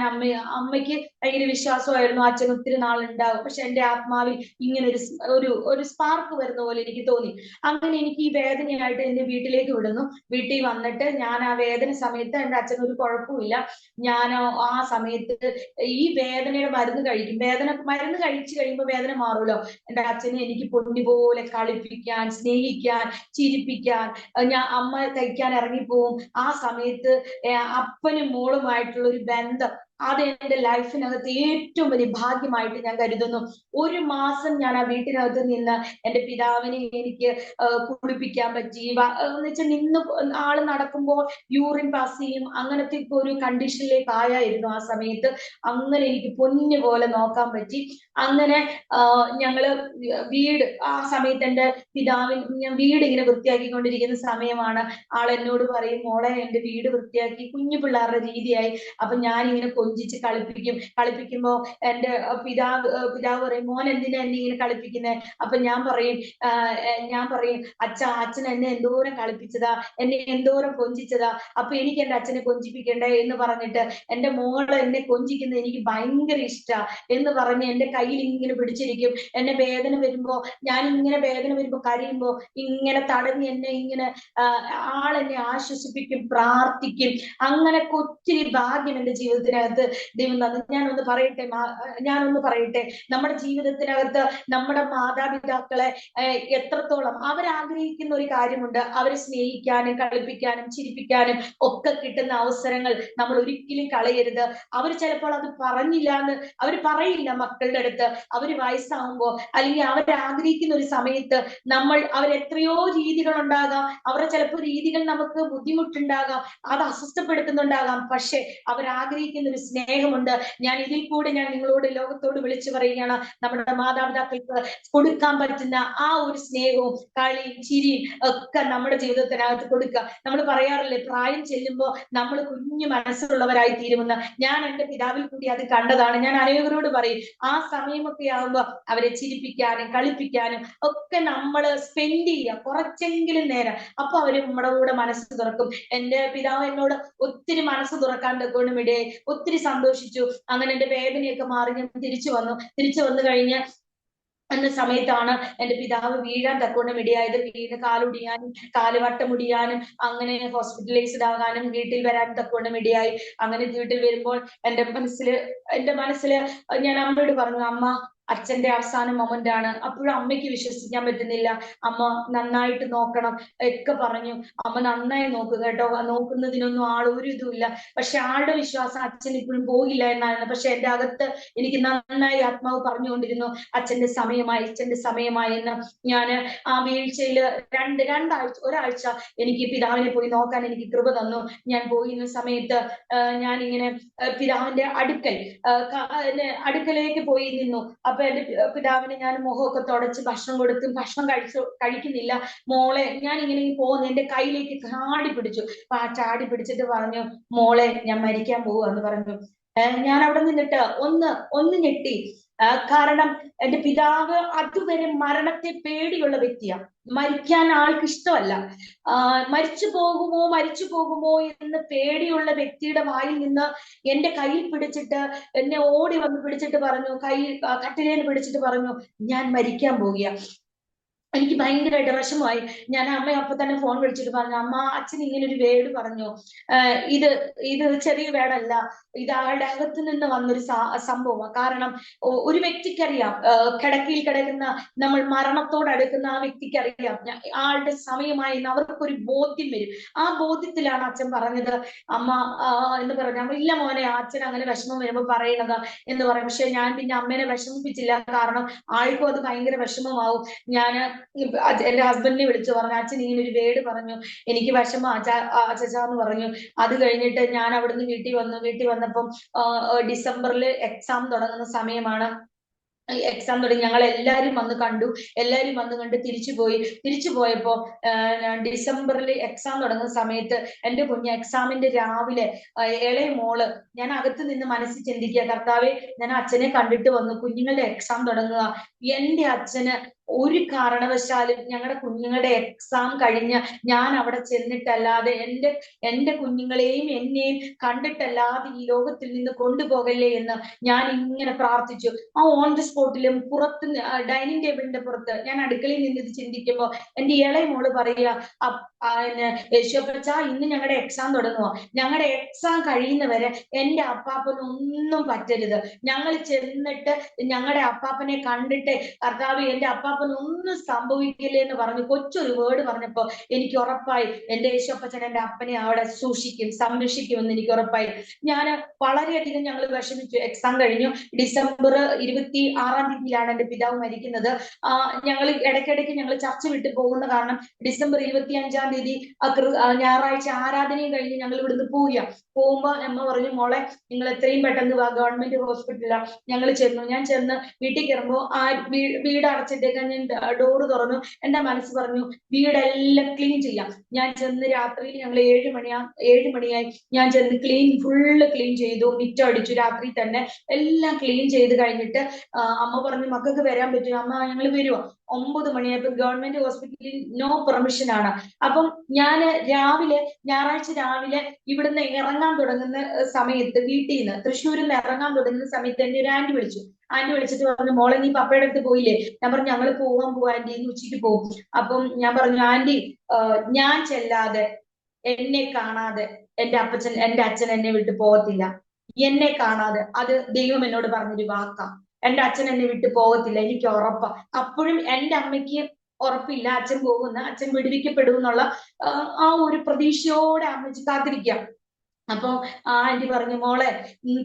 അമ്മയ്ക്ക് ഭയങ്കര വിശ്വാസമായിരുന്നു അച്ഛൻ ഒത്തിരി നാളുണ്ടാവും. പക്ഷെ എന്റെ ആത്മാവിൽ ഇങ്ങനെ ഒരു സ്പാർക്ക് വരുന്ന പോലെ എനിക്ക് തോന്നി. അങ്ങനെ എനിക്ക് ഈ വേദനയായിട്ട് എന്റെ വീട്ടിലേക്ക് വിടുന്നു. വീട്ടിൽ വന്നിട്ട് ഞാൻ ആ വേദന സമയത്ത് എന്റെ അച്ഛൻ ഒരു കുഴപ്പമില്ല. ഞാൻ ആ സമയത്ത് ഈ വേദനയുടെ മരുന്ന് കഴിക്കും. മരുന്ന് കഴിച്ചു കഴിയുമ്പോൾ വേദന മാറുമല്ലോ. എന്റെ അച്ഛനെ എനിക്ക് പൊന്നു പോലെ കളിപ്പിക്കാൻ, സ്നേഹിക്കാൻ, ചിരിപ്പിക്കാൻ, അമ്മ തയ്ക്കാൻ ഇറങ്ങിപ്പോവും. ആ സമയത്ത് അപ്പനും മോളുമായിട്ടുള്ള ഒരു ബന്ധം, അത് എന്റെ ലൈഫിനകത്ത് ഏറ്റവും വലിയ ഭാഗ്യമായിട്ട് ഞാൻ കരുതുന്നു. ഒരു മാസം ഞാൻ ആ വീട്ടിനകത്ത് നിന്ന് എന്റെ പിതാവിനെ എനിക്ക് കുളിപ്പിക്കാൻ പറ്റി. എന്ന് വെച്ചാൽ നിന്ന് ആള് നടക്കുമ്പോൾ യൂറിൻ പാസ് ചെയ്യും, അങ്ങനത്തെ ഒരു കണ്ടീഷനിലേക്ക് ആയിരുന്നു ആ സമയത്ത്. അങ്ങനെ എനിക്ക് പൊന്നു പോലെ നോക്കാൻ പറ്റി. അങ്ങനെ ഞങ്ങള് വീട് ആ സമയത്ത് എന്റെ ഞാൻ വീട് ഇങ്ങനെ വൃത്തിയാക്കിക്കൊണ്ടിരിക്കുന്ന സമയമാണ്. ആൾ എന്നോട് പറയും, മോളെ എന്റെ വീട് വൃത്തിയാക്കി, കുഞ്ഞു പിള്ളേരുടെ രീതിയായി. അപ്പൊ ഞാൻ ഇങ്ങനെ കൊഞ്ചിച്ച് കളിപ്പിക്കുമ്പോ എന്റെ പിതാവ് പറയും, മോൻ എന്തിനാ എന്നെ ഇങ്ങനെ കളിപ്പിക്കുന്നേ? അപ്പൊ ഞാൻ പറയും അച്ഛൻ എന്നെ എന്തോരം കളിപ്പിച്ചതാ, എന്നെ എന്തോരം കൊഞ്ചിച്ചതാ, അപ്പൊ എനിക്ക് എന്റെ അച്ഛനെ കൊഞ്ചിപ്പിക്കണ്ടേ എന്ന് പറഞ്ഞിട്ട് എന്റെ മോള് എന്നെ കൊഞ്ചിക്കുന്നത് എനിക്ക് ഭയങ്കര ഇഷ്ടാ എന്ന് പറഞ്ഞ് എന്റെ കയ്യിൽ ഇങ്ങനെ പിടിച്ചിരിക്കും. എന്നെ വേദന വരുമ്പോ കരയുമ്പോ ഇങ്ങനെ തടഞ്ഞ് എന്നെ ഇങ്ങനെ ആളെന്നെ ആശ്വസിപ്പിക്കും, പ്രാർത്ഥിക്കും. അങ്ങനെ ഒത്തിരി ഭാഗ്യം എന്റെ ജീവിതത്തിനകത്ത് ദൈവം തന്നു. ഞാനൊന്ന് പറയട്ടെ, നമ്മുടെ ജീവിതത്തിനകത്ത് നമ്മുടെ മാതാപിതാക്കളെ എത്രത്തോളം അവരാഗ്രഹിക്കുന്ന ഒരു കാര്യമുണ്ട്. അവരെ സ്നേഹിക്കാനും കളിപ്പിക്കാനും ചിരിപ്പിക്കാനും ഒക്കെ കിട്ടുന്ന അവസരങ്ങൾ നമ്മൾ ഒരിക്കലും കളയരുത്. അവർ ചിലപ്പോൾ അത് പറയില്ല മക്കളുടെ അടുത്ത്. അവര് വയസ്സാവുമ്പോ അല്ലെങ്കിൽ അവരാഗ്രഹിക്കുന്ന ഒരു സമയത്ത് അവരെത്രയോ രീതികൾ ഉണ്ടാകാം, അവരുടെ ചിലപ്പോൾ രീതികൾ നമുക്ക് ബുദ്ധിമുട്ടുണ്ടാകാം, അത് അസ്വസ്ഥപ്പെടുത്തുന്നുണ്ടാകാം. പക്ഷെ അവരാഗ്രഹിക്കുന്ന ഒരു സ്നേഹമുണ്ട്. ഞാൻ നിങ്ങളോട് ലോകത്തോട് വിളിച്ചു പറയുകയാണ്, നമ്മുടെ മാതാപിതാക്കൾക്ക് കൊടുക്കാൻ പറ്റുന്ന ആ ഒരു സ്നേഹവും കളിയും ചിരിയും ഒക്കെ നമ്മുടെ ജീവിതത്തിനകത്ത് കൊടുക്കുക. നമ്മൾ പറയാറില്ലേ, പ്രായം ചെല്ലുമ്പോൾ നമ്മൾ കുഞ്ഞു മനസ്സുള്ളവരായി തീരുമെന്ന്. ഞാൻ എന്റെ പിതാവിൽ കൂടി അത് കണ്ടതാണ്. ഞാൻ അനേകരോട് പറയും, ആ സമയമൊക്കെ ആകുമ്പോ അവരെ ചിരിപ്പിക്കാനും കളിപ്പിക്കാനും ഒക്കെ നമ്മൾ സ്പെൻഡ് ചെയ്യുക കുറച്ചെങ്കിലും നേരം. അപ്പൊ അവര് നമ്മുടെ കൂടെ മനസ്സ് തുറക്കും. എന്റെ പിതാവ് എന്നോട് ഒത്തിരി മനസ്സ് തുറക്കാൻ തക്കോണം ഇടയായി. ഒത്തിരി സന്തോഷിച്ചു. അങ്ങനെ എന്റെ വേദനയൊക്കെ മാറി ഞാൻ തിരിച്ചു വന്നു കഴിഞ്ഞ് എന്ന സമയത്താണ് എന്റെ പിതാവ് വീഴാൻ തക്കോണം ഇടയായത്. വീണ് കാലൊടിയാനും കാലുവട്ടമുടിയാനും അങ്ങനെ ഹോസ്പിറ്റലൈസ്ഡ് ആകാനും വീട്ടിൽ വരാൻ തക്കോണം ഇടയായി. അങ്ങനെ വീട്ടിൽ വരുമ്പോൾ എന്റെ മനസ്സില് ഞാൻ അമ്മയോട് പറഞ്ഞു, അമ്മ അച്ഛന്റെ അവസാന മൊമെന്റ് ആണ്. അപ്പോഴും അമ്മയ്ക്ക് വിശ്വസിക്കാൻ പറ്റുന്നില്ല. അമ്മ നന്നായിട്ട് നോക്കണം ഒക്കെ പറഞ്ഞു. അമ്മ നന്നായി നോക്കുക കേട്ടോ, നോക്കുന്നതിനൊന്നും ഒരു ഇതുമില്ല. പക്ഷെ ആളുടെ വിശ്വാസം അച്ഛൻ ഇപ്പോഴും പോകില്ല എന്നായിരുന്നു. പക്ഷെ എന്റെ അകത്ത് എനിക്ക് നന്നായി ആത്മാവ് പറഞ്ഞുകൊണ്ടിരുന്നു, അച്ഛന്റെ സമയമായി എന്ന്. ഞാൻ ആ വീഴ്ചയില് ഒരാഴ്ച എനിക്ക് പിതാവിനെ പോയി നോക്കാൻ എനിക്ക് കൃപ തന്നു. ഞാൻ പോയിരുന്ന സമയത്ത് ഞാൻ ഇങ്ങനെ പിതാവിന്റെ അടുക്കലേക്ക് പോയി നിന്നു. അപ്പൊ എന്റെ പിതാവിന് ഞാൻ മുഖമൊക്കെ തുടച്ച് ഭക്ഷണം കൊടുത്തും ഭക്ഷണം കഴിക്കുന്നില്ല. മോളെ ഞാൻ ഇങ്ങനെ പോകുന്നു, എന്റെ കയ്യിലേക്ക് ചാടി പിടിച്ചിട്ട് പറഞ്ഞു, മോളെ ഞാൻ മരിക്കാൻ പോവാന്ന് പറഞ്ഞു. ഞാൻ അവിടെ നിന്നിട്ട് ഒന്ന് ഞെട്ടി. കാരണം എന്റെ പിതാവ് അതുവരെ മരണത്തെ പേടിയുള്ള വ്യക്തിയാണ്. മരിക്കാൻ ആൾക്ക് ഇഷ്ടമല്ല. മരിച്ചു പോകുമോ എന്ന് പേടിയുള്ള വ്യക്തിയുടെ വായിൽ നിന്ന് എന്റെ കയ്യിൽ പിടിച്ചിട്ട് എന്നെ ഓടി വന്ന് പിടിച്ചിട്ട് പറഞ്ഞു, കട്ടിലേൽ പിടിച്ചിട്ട് പറഞ്ഞു, ഞാൻ മരിക്കാൻ പോകുക. എനിക്ക് ഭയങ്കരമായിട്ട് വിഷമമായി. ഞാൻ അമ്മയെ അപ്പൊ തന്നെ ഫോൺ വിളിച്ചിട്ട് പറഞ്ഞു, അമ്മ അച്ഛൻ ഇങ്ങനെ ഒരു വേർഡ് പറഞ്ഞു. ഇത് ഇത് ചെറിയ വേർഡല്ല, ഇത് ആളുടെ അകത്ത് നിന്ന് വന്നൊരു സംഭവമാണ്. കാരണം ഒരു വ്യക്തിക്കറിയാം, കിടക്കയിൽ കിടക്കുന്ന, നമ്മൾ മരണത്തോടടുക്കുന്ന ആ വ്യക്തിക്കറിയാം ആളുടെ സമയമായി എന്ന് അവർക്കൊരു ബോധ്യം വരും. ആ ബോധ്യത്തിലാണ് അച്ഛൻ പറഞ്ഞത്, അമ്മ എന്ന് പറഞ്ഞു. അമ്മ ഇല്ല മോനെ, അച്ഛൻ അങ്ങനെ വിഷമം വരുമ്പോ പറയണതാ എന്ന് പറയും. പക്ഷെ ഞാൻ പിന്നെ അമ്മേനെ വിഷമിപ്പിച്ചില്ല, കാരണം ആൾക്കും അത് ഭയങ്കര വിഷമമാവും. ഞാൻ എന്റെ ഹസ്ബൻഡിനെ വിളിച്ചു പറഞ്ഞു, അച്ഛൻ ഇങ്ങനെ ഒരു വേർഡ് പറഞ്ഞു, എനിക്ക് വിഷമം അച്ഛാന്ന് പറഞ്ഞു. അത് കഴിഞ്ഞിട്ട് ഞാൻ അവിടുന്ന് വീട്ടിൽ വന്നു. വീട്ടിൽ വന്നപ്പം ഡിസംബറിൽ എക്സാം തുടങ്ങുന്ന സമയമാണ്. എക്സാം തുടങ്ങി. ഞങ്ങൾ എല്ലാവരും വന്ന് കണ്ടു. എല്ലാവരും വന്ന് കണ്ട് തിരിച്ചു പോയപ്പോ ഡിസംബറിൽ എക്സാം തുടങ്ങുന്ന സമയത്ത് എന്റെ കുഞ്ഞ് എക്സാമിന്റെ രാവിലെ ഇളയ മോള്, ഞാൻ അകത്ത് നിന്ന് മനസ്സിൽ ചിന്തിക്കുക, കർത്താവെ ഞാൻ അച്ഛനെ കണ്ടിട്ട് വന്നു, കുഞ്ഞുങ്ങളുടെ എക്സാം തുടങ്ങുക. എന്റെ അച്ഛന് ഒരു കാരണവശാലും ഞങ്ങളുടെ കുഞ്ഞുങ്ങളുടെ എക്സാം കഴിഞ്ഞ് ഞാൻ അവിടെ ചെന്നിട്ടല്ലാതെ, എന്റെ കുഞ്ഞുങ്ങളെയും എന്നെയും കണ്ടിട്ടല്ലാതെ ഈ ലോകത്തിൽ നിന്ന് കൊണ്ടുപോകല്ലേ എന്ന് ഞാൻ ഇങ്ങനെ പ്രാർത്ഥിച്ചു. ആ ഓൺ ദി സ്പോട്ടിലും പുറത്ത് ഡൈനിങ് ടേബിളിന്റെ പുറത്ത് ഞാൻ അടുക്കളയിൽ നിന്ന് ഇത് ചിന്തിക്കുമ്പോ എന്റെ ഇളയ മോള് പറയുക, യേശുപ്പച്ച ഇന്ന് ഞങ്ങളുടെ എക്സാം തുടങ്ങുക, ഞങ്ങളുടെ എക്സാം കഴിയുന്നവരെ എന്റെ അപ്പാപ്പനൊന്നും പറ്റരുത്, ഞങ്ങൾ ചെന്നിട്ട് ഞങ്ങളുടെ അപ്പാപ്പനെ കണ്ടിട്ട് കർത്താവ് എന്റെ അപ്പാപ്പനൊന്നും സംഭവിക്കില്ലേ എന്ന് പറഞ്ഞു. കൊച്ചൊരു വേർഡ് പറഞ്ഞപ്പോ എനിക്ക് ഉറപ്പായി എന്റെ യേശുപ്പച്ചൻ എന്റെ അപ്പനെ അവിടെ സൂക്ഷിക്കും, സംരക്ഷിക്കുമെന്ന് എനിക്ക് ഉറപ്പായി. ഞാൻ വളരെയധികം ഞങ്ങൾ വിഷമിച്ചു. എക്സാം കഴിഞ്ഞു. ഡിസംബർ 26 എന്റെ പിതാവ് മരിക്കുന്നത്. ഞങ്ങൾ ഇടയ്ക്കിടയ്ക്ക് ഞങ്ങൾ ചർച്ച വിട്ട് പോകുന്ന കാരണം ഡിസംബർ 25 ഞായറാഴ്ച ആരാധനയും കഴിഞ്ഞ് ഞങ്ങൾ ഇവിടുന്ന് പോകുമ്പോ അമ്മ പറഞ്ഞു, മോളെ നിങ്ങൾ എത്രയും പെട്ടെന്ന് ഗവൺമെന്റ് ഹോസ്പിറ്റലിലാണ്. ഞങ്ങൾ ചെന്നു. ഞാൻ ചെന്ന് വീട്ടിൽ കയറുമ്പോ ആ വീട് അടച്ചിട്ടേക്കാൻ ഞാൻ ഡോറ് തുറന്നു. എന്റെ മനസ്സ് പറഞ്ഞു, വീടെല്ലാം ക്ലീൻ ചെയ്യാം. ഞാൻ ചെന്ന് രാത്രിയിൽ ഞങ്ങൾ 7 മണിയായി. ഞാൻ ചെന്ന് ഫുള്ള് ക്ലീൻ ചെയ്തു, മിറ്റം അടിച്ചു. രാത്രി തന്നെ എല്ലാം ക്ലീൻ ചെയ്ത് കഴിഞ്ഞിട്ട് അമ്മ പറഞ്ഞു, മക്കൾക്ക് വരാൻ പറ്റും. അമ്മ ഞങ്ങൾ വരുമോ? 9 മണിയായപ്പോ ഗവൺമെന്റ് ഹോസ്പിറ്റലിൽ നോ പെർമിഷൻ ആണ്. അപ്പം ഞാൻ ഞായറാഴ്ച രാവിലെ ഇവിടുന്ന് ഇറങ്ങാൻ തുടങ്ങുന്ന സമയത്ത്, വീട്ടിൽ നിന്ന് തൃശ്ശൂരിൽ നിന്ന് ഇറങ്ങാൻ തുടങ്ങുന്ന സമയത്ത് എന്നെ ഒരു ആന്റി വിളിച്ചിട്ട് പറഞ്ഞു, മോളെ നീ പപ്പയുടെ അടുത്ത് പോയില്ലേ? ഞാൻ പറഞ്ഞു, ഞങ്ങൾ പോവാൻ ആന്റി, ഇന്ന് ഉച്ചയ്ക്ക് പോകും. അപ്പം ഞാൻ പറഞ്ഞു, ആന്റി ഞാൻ ചെല്ലാതെ, എന്നെ കാണാതെ എന്റെ അച്ഛൻ എന്നെ വിട്ട് പോകത്തില്ല. എന്നെ കാണാതെ, അത് ദൈവം എന്നോട് പറഞ്ഞൊരു വാക്കാ. എന്റെ അച്ഛൻ എന്നെ വിട്ട് പോകത്തില്ല, എനിക്ക് ഉറപ്പാ. അപ്പോഴും എന്റെ അമ്മയ്ക്ക് ഉറപ്പില്ല അച്ഛൻ പോകുന്ന, അച്ഛൻ വിടുവിക്കപ്പെടും എന്നുള്ള ആ ഒരു പ്രതീക്ഷയോടെ അമ്മച്ചി കാത്തിരിക്കാം. അപ്പൊ ആന്റി പറഞ്ഞു, മോളെ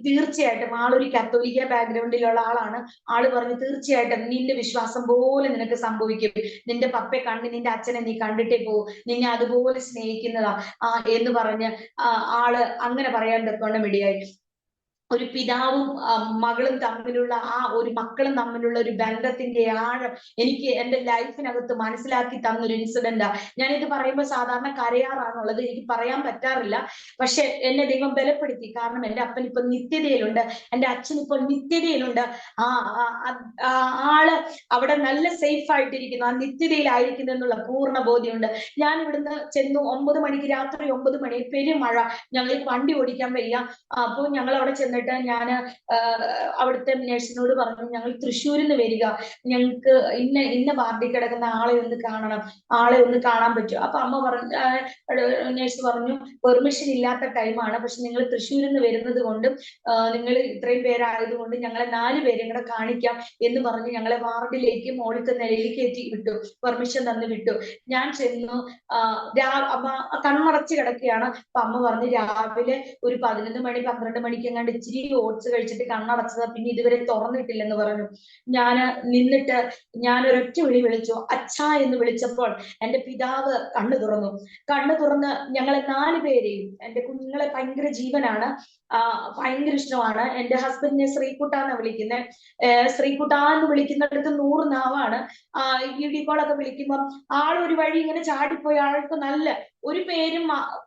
തീർച്ചയായിട്ടും, ആളൊരു കത്തോലിക്ക ബാക്ക്ഗ്രൗണ്ടിലുള്ള ആളാണ്. ആള് പറഞ്ഞു, തീർച്ചയായിട്ടും നിന്റെ വിശ്വാസം പോലെ നിനക്ക് സംഭവിക്കും. നിന്റെ പപ്പയെ നിന്റെ അച്ഛനെ നീ കണ്ടിട്ടേ പോകും, നിന്നെ അതുപോലെ സ്നേഹിക്കുന്നതാ എന്ന് പറഞ്ഞ് ആള് അങ്ങനെ പറയാൻ തക്കവണ്ണം ഇടയായി. ഒരു പിതാവും മക്കളും തമ്മിലുള്ള ഒരു ബന്ധത്തിന്റെ ആഴം എനിക്ക് എന്റെ ലൈഫിനകത്ത് മനസ്സിലാക്കി തന്നൊരു ഇൻസിഡന്റാ. ഞാനിത് പറയുമ്പോൾ സാധാരണ കരയാറാണുള്ളത്, എനിക്ക് പറയാൻ പറ്റാറില്ല. പക്ഷെ എന്നെ ദൈവം ബലപ്പെടുത്തി. കാരണം എന്റെ അപ്പൻ ഇപ്പൊ നിത്യതയിലുണ്ട്, എന്റെ അച്ഛൻ ഇപ്പോൾ നിത്യതയിലുണ്ട്. ആള് അവിടെ നല്ല സേഫ് ആയിട്ടിരിക്കുന്നു, ആ നിത്യതയിലായിരിക്കുന്നു എന്നുള്ള പൂർണ്ണ ബോധ്യമുണ്ട്. ഞാൻ ഇവിടുന്ന് ചെന്നു. 9 മണിക്ക്, രാത്രി 9 മണി, പെരുമഴ, ഞങ്ങൾക്ക് വണ്ടി ഓടിക്കാൻ വയ്യ. അപ്പോൾ ഞങ്ങൾ അവിടെ ചെന്നിട്ട് ഞാൻ അവിടുത്തെ നേഴ്സിനോട് പറഞ്ഞു, ഞങ്ങൾ തൃശ്ശൂരിൽ നിന്ന് വരിക, ഞങ്ങൾക്ക് ഇന്ന വാർഡിൽ കിടക്കുന്ന ആളെ ഒന്ന് കാണാൻ പറ്റുമോ? അപ്പൊ അമ്മ പറഞ്ഞു, നേഴ്സ് പറഞ്ഞു, പെർമിഷൻ ഇല്ലാത്ത ടൈമാണ്, പക്ഷെ നിങ്ങൾ തൃശ്ശൂരിൽ നിന്ന് വരുന്നത് കൊണ്ടും നിങ്ങൾ ഇത്രയും പേരായതുകൊണ്ട് ഞങ്ങളെ 4 പേരും കൂടെ കാണിക്കാം എന്ന് പറഞ്ഞ് ഞങ്ങളെ വാർഡിലേക്ക് മോളിത്തെ നിലയിലേക്ക് കയറ്റി വിട്ടു, പെർമിഷൻ തന്നു വിട്ടു. ഞാൻ ചെന്നു. അമ്മ കണ്ണടച്ച് കിടക്കുകയാണ്. അപ്പൊ അമ്മ പറഞ്ഞു, രാവിലെ ഒരു 11 മണി 12 മണിക്ക് എങ്ങാണ്ട് ഇച്ചിരി ഓട്സ് കഴിച്ചിട്ട് കണ്ണടച്ചതാ, പിന്നെ ഇതുവരെ തുറന്നിട്ടില്ലെന്ന് പറഞ്ഞു. നിന്നിട്ട് ഞാൻ ഒരൊറ്റ വിളി വിളിച്ചു, അച്ഛാ എന്ന് വിളിച്ചപ്പോൾ എന്റെ പിതാവ് കണ്ണു തുറന്ന് ഞങ്ങളെ 4 പേരെയും, എന്റെ കുഞ്ഞുങ്ങളെ ഭയങ്കര ജീവനാണ്, ഭയങ്കര ഇഷ്ടമാണ്. എന്റെ ഹസ്ബൻഡിനെ ശ്രീകുട്ടാന്ന് വിളിക്കുന്നത്. ശ്രീകുട്ടാന്ന് വിളിക്കുന്നിടത്ത് 100 നാവാണ്. വീഡിയോ കോളൊക്കെ വിളിക്കുമ്പം ആളൊരു വഴി ഇങ്ങനെ ചാടിപ്പോയി. ആൾക്ക് നല്ല ഒരു പേരും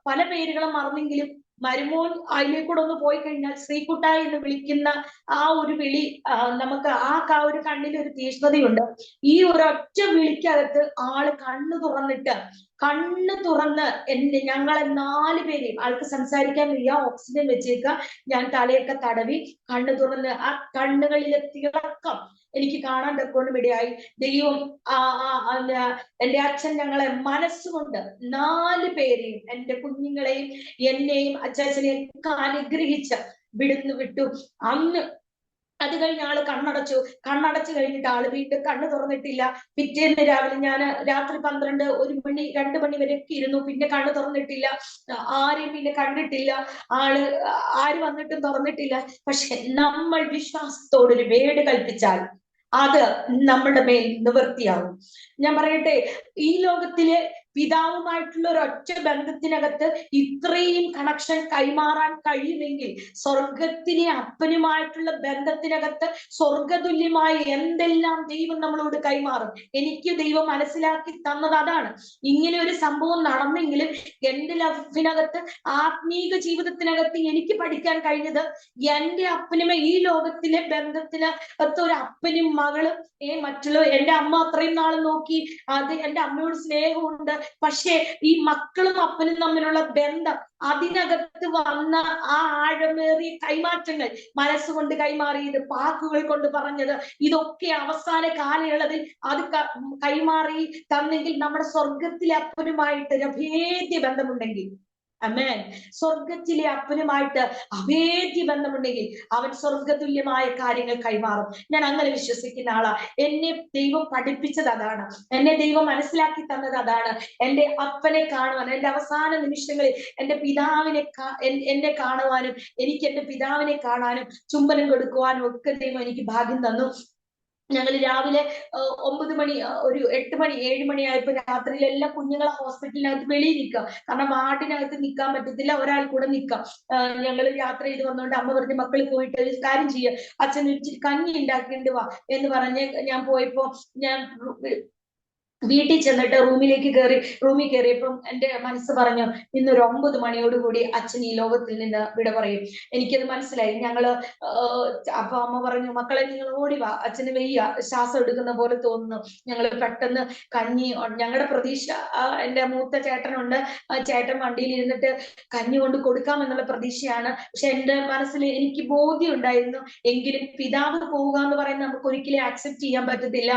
പല പേരുകളും മറന്നെങ്കിലും മരുമോൻ അതിലേക്കൂടെ ഒന്ന് പോയി കഴിഞ്ഞാൽ ശ്രീകുട്ടായി എന്ന് വിളിക്കുന്ന ആ ഒരു വിളി, നമുക്ക് ആ ഒരു കണ്ണിൽ ഒരു തീഷ്ണതയുണ്ട്. ഈ ഒരൊറ്റ വിളിക്കകത്ത് ആള് കണ്ണു തുറന്ന് ഞങ്ങളെ 4 പേരെയും, ആൾക്ക് സംസാരിക്കാൻ വയ്യ, ഓക്സിജൻ വെച്ചേക്ക, ഞാൻ തലയൊക്കെ തടവി കണ്ണു തുറന്ന് ആ കണ്ണുകളിലെ തിളക്കം എനിക്ക് കാണാൻ തക്കോണ്ടും ഇടയായി. ദൈവം എന്റെ അച്ഛൻ ഞങ്ങളെ മനസ്സുകൊണ്ട് 4 പേരെയും, എന്റെ കുഞ്ഞുങ്ങളെയും എന്നെയും അച്ചാച്ചനെയും ഒക്കെ അനുഗ്രഹിച്ച് വിട്ടു. അന്ന് അത് കഴിഞ്ഞ് ആള് കണ്ണടച്ചു കഴിഞ്ഞിട്ട് ആള് വീണ്ടും കണ്ണ് തുറന്നിട്ടില്ല. പിറ്റേന്ന് രാവിലെ ഞാൻ രാത്രി 12, 1 മണി 2 മണി വരെയൊക്കെ ഇരുന്നു. പിന്നെ കണ്ണ് തുറന്നിട്ടില്ല. ആരെയും പിന്നെ കണ്ടിട്ടില്ല. ആര് വന്നിട്ടും തുറന്നിട്ടില്ല. പക്ഷെ നമ്മൾ വിശ്വാസത്തോടൊരു വേട് കൽപ്പിച്ചാൽ അത് നമ്മുടെ മേൽ നിവൃത്തിയാവും. ഞാൻ പറയട്ടെ, ഈ ലോകത്തിലെ പിതാവുമായിട്ടുള്ള ഒരൊറ്റ ബന്ധത്തിനകത്ത് ഇത്രയും കണക്ഷൻ കൈമാറാൻ കഴിയുമെങ്കിൽ സ്വർഗത്തിലെ അപ്പനുമായിട്ടുള്ള ബന്ധത്തിനകത്ത് സ്വർഗതുല്യമായ എന്തെല്ലാം ദൈവം നമ്മളോട് കൈമാറും. എനിക്ക് ദൈവം മനസ്സിലാക്കി തന്നത് അതാണ്. ഇങ്ങനെ ഒരു സംഭവം നടന്നെങ്കിലും എന്റെ ലൈഫിനകത്ത്, ആത്മീക ജീവിതത്തിനകത്ത് എനിക്ക് പഠിക്കാൻ കഴിഞ്ഞത്, എന്റെ അപ്പനുമേ ഈ ലോകത്തിലെ ബന്ധത്തിനകത്ത് ഒരു അപ്പനും മകളും മറ്റുള്ള എന്റെ അമ്മ അത്രയും നാൾ നോക്കി, അത് എന്റെ അമ്മയോട് സ്നേഹമുണ്ട്. പക്ഷെ ഈ മക്കളും അപ്പനും തമ്മിലുള്ള ബന്ധം, അതിനകത്ത് വന്ന ആ ആഴമേറിയ കൈമാറ്റങ്ങൾ, മനസ്സുകൊണ്ട് കൈമാറിയത്, വാക്കുകൾ കൊണ്ട് പറഞ്ഞത്, ഇതൊക്കെ അവസാന കാലയളവിൽ അത് കൈമാറി തന്നെങ്കിൽ നമ്മുടെ സ്വർഗത്തിലെ അപ്പനുമായിട്ട് ഒരു അഭേദ്യ ബന്ധമുണ്ടെങ്കിൽ, അമേൻ, സ്വർഗത്തിലെ അപ്പനുമായിട്ട് അഭേദ്യ ബന്ധമുണ്ടെങ്കിൽ അവൻ സ്വർഗതുല്യമായ കാര്യങ്ങൾ കൈമാറും. ഞാൻ അങ്ങനെ വിശ്വസിക്കുന്ന ആളാ. എന്നെ ദൈവം പഠിപ്പിച്ചത് അതാണ്. എന്നെ ദൈവം മനസ്സിലാക്കി തന്നത് അതാണ്. എന്റെ അപ്പനെ കാണുവാൻ, എന്റെ അവസാന നിമിഷങ്ങളിൽ എന്റെ പിതാവിനെ എന്നെ കാണുവാനും, എനിക്ക് എന്റെ പിതാവിനെ കാണാനും ചുംബനം കൊടുക്കുവാനും ഒക്കെ ദൈവം എനിക്ക് ഭാഗ്യം തന്നു. ഞങ്ങൾ രാവിലെ 9 മണി, ഒരു 8 മണി 7 മണിയായപ്പോ രാത്രിയിൽ എല്ലാ കുഞ്ഞുങ്ങളെ ഹോസ്പിറ്റലിനകത്ത് വെളിയിൽ നിൽക്കുക. കാരണം വാർഡിനകത്ത് നിൽക്കാൻ പറ്റത്തില്ല, ഒരാൾ കൂടെ നിൽക്കാം. ഞങ്ങൾ യാത്ര ചെയ്ത് വന്നുകൊണ്ട് അമ്മ പറഞ്ഞു, മക്കൾ പോയിട്ട് ഒരു കാര്യം ചെയ്യുക, അച്ഛൻ ഇച്ചിരി കഞ്ഞി ഉണ്ടാക്കേണ്ടി വാ എന്ന് പറഞ്ഞ് ഞാൻ പോയപ്പോ, ഞാൻ വീട്ടിൽ ചെന്നിട്ട് റൂമിൽ കയറിയപ്പം എന്റെ മനസ്സ് പറഞ്ഞു, ഇന്നൊരു 9 മണിയോടുകൂടി അച്ഛൻ ഈ ലോകത്തിൽ നിന്ന് വിട പറയും. എനിക്കത് മനസ്സിലായി. ഞങ്ങള് അപ്പൊ അമ്മ പറഞ്ഞു, മക്കളെ നിങ്ങൾ ഓടി വാ, അച്ഛന് വയ്യ, ശ്വാസം എടുക്കുന്ന പോലെ തോന്നുന്നു. ഞങ്ങൾ പെട്ടെന്ന് കഞ്ഞി, ഞങ്ങളുടെ പ്രതീക്ഷ, എന്റെ മൂത്ത ചേട്ടനുണ്ട്, ചേട്ടൻ വണ്ടിയിൽ ഇരുന്നിട്ട് കഞ്ഞി കൊണ്ട് കൊടുക്കാമെന്നുള്ള പ്രതീക്ഷയാണ്. പക്ഷെ എന്റെ മനസ്സിൽ എനിക്ക് ബോധ്യം ഉണ്ടായിരുന്നു, എങ്കിലും പിതാവ് പോവുക എന്ന് പറയുന്നത് നമുക്ക് ഒരിക്കലും ആക്സെപ്റ്റ് ചെയ്യാൻ പറ്റത്തില്ല.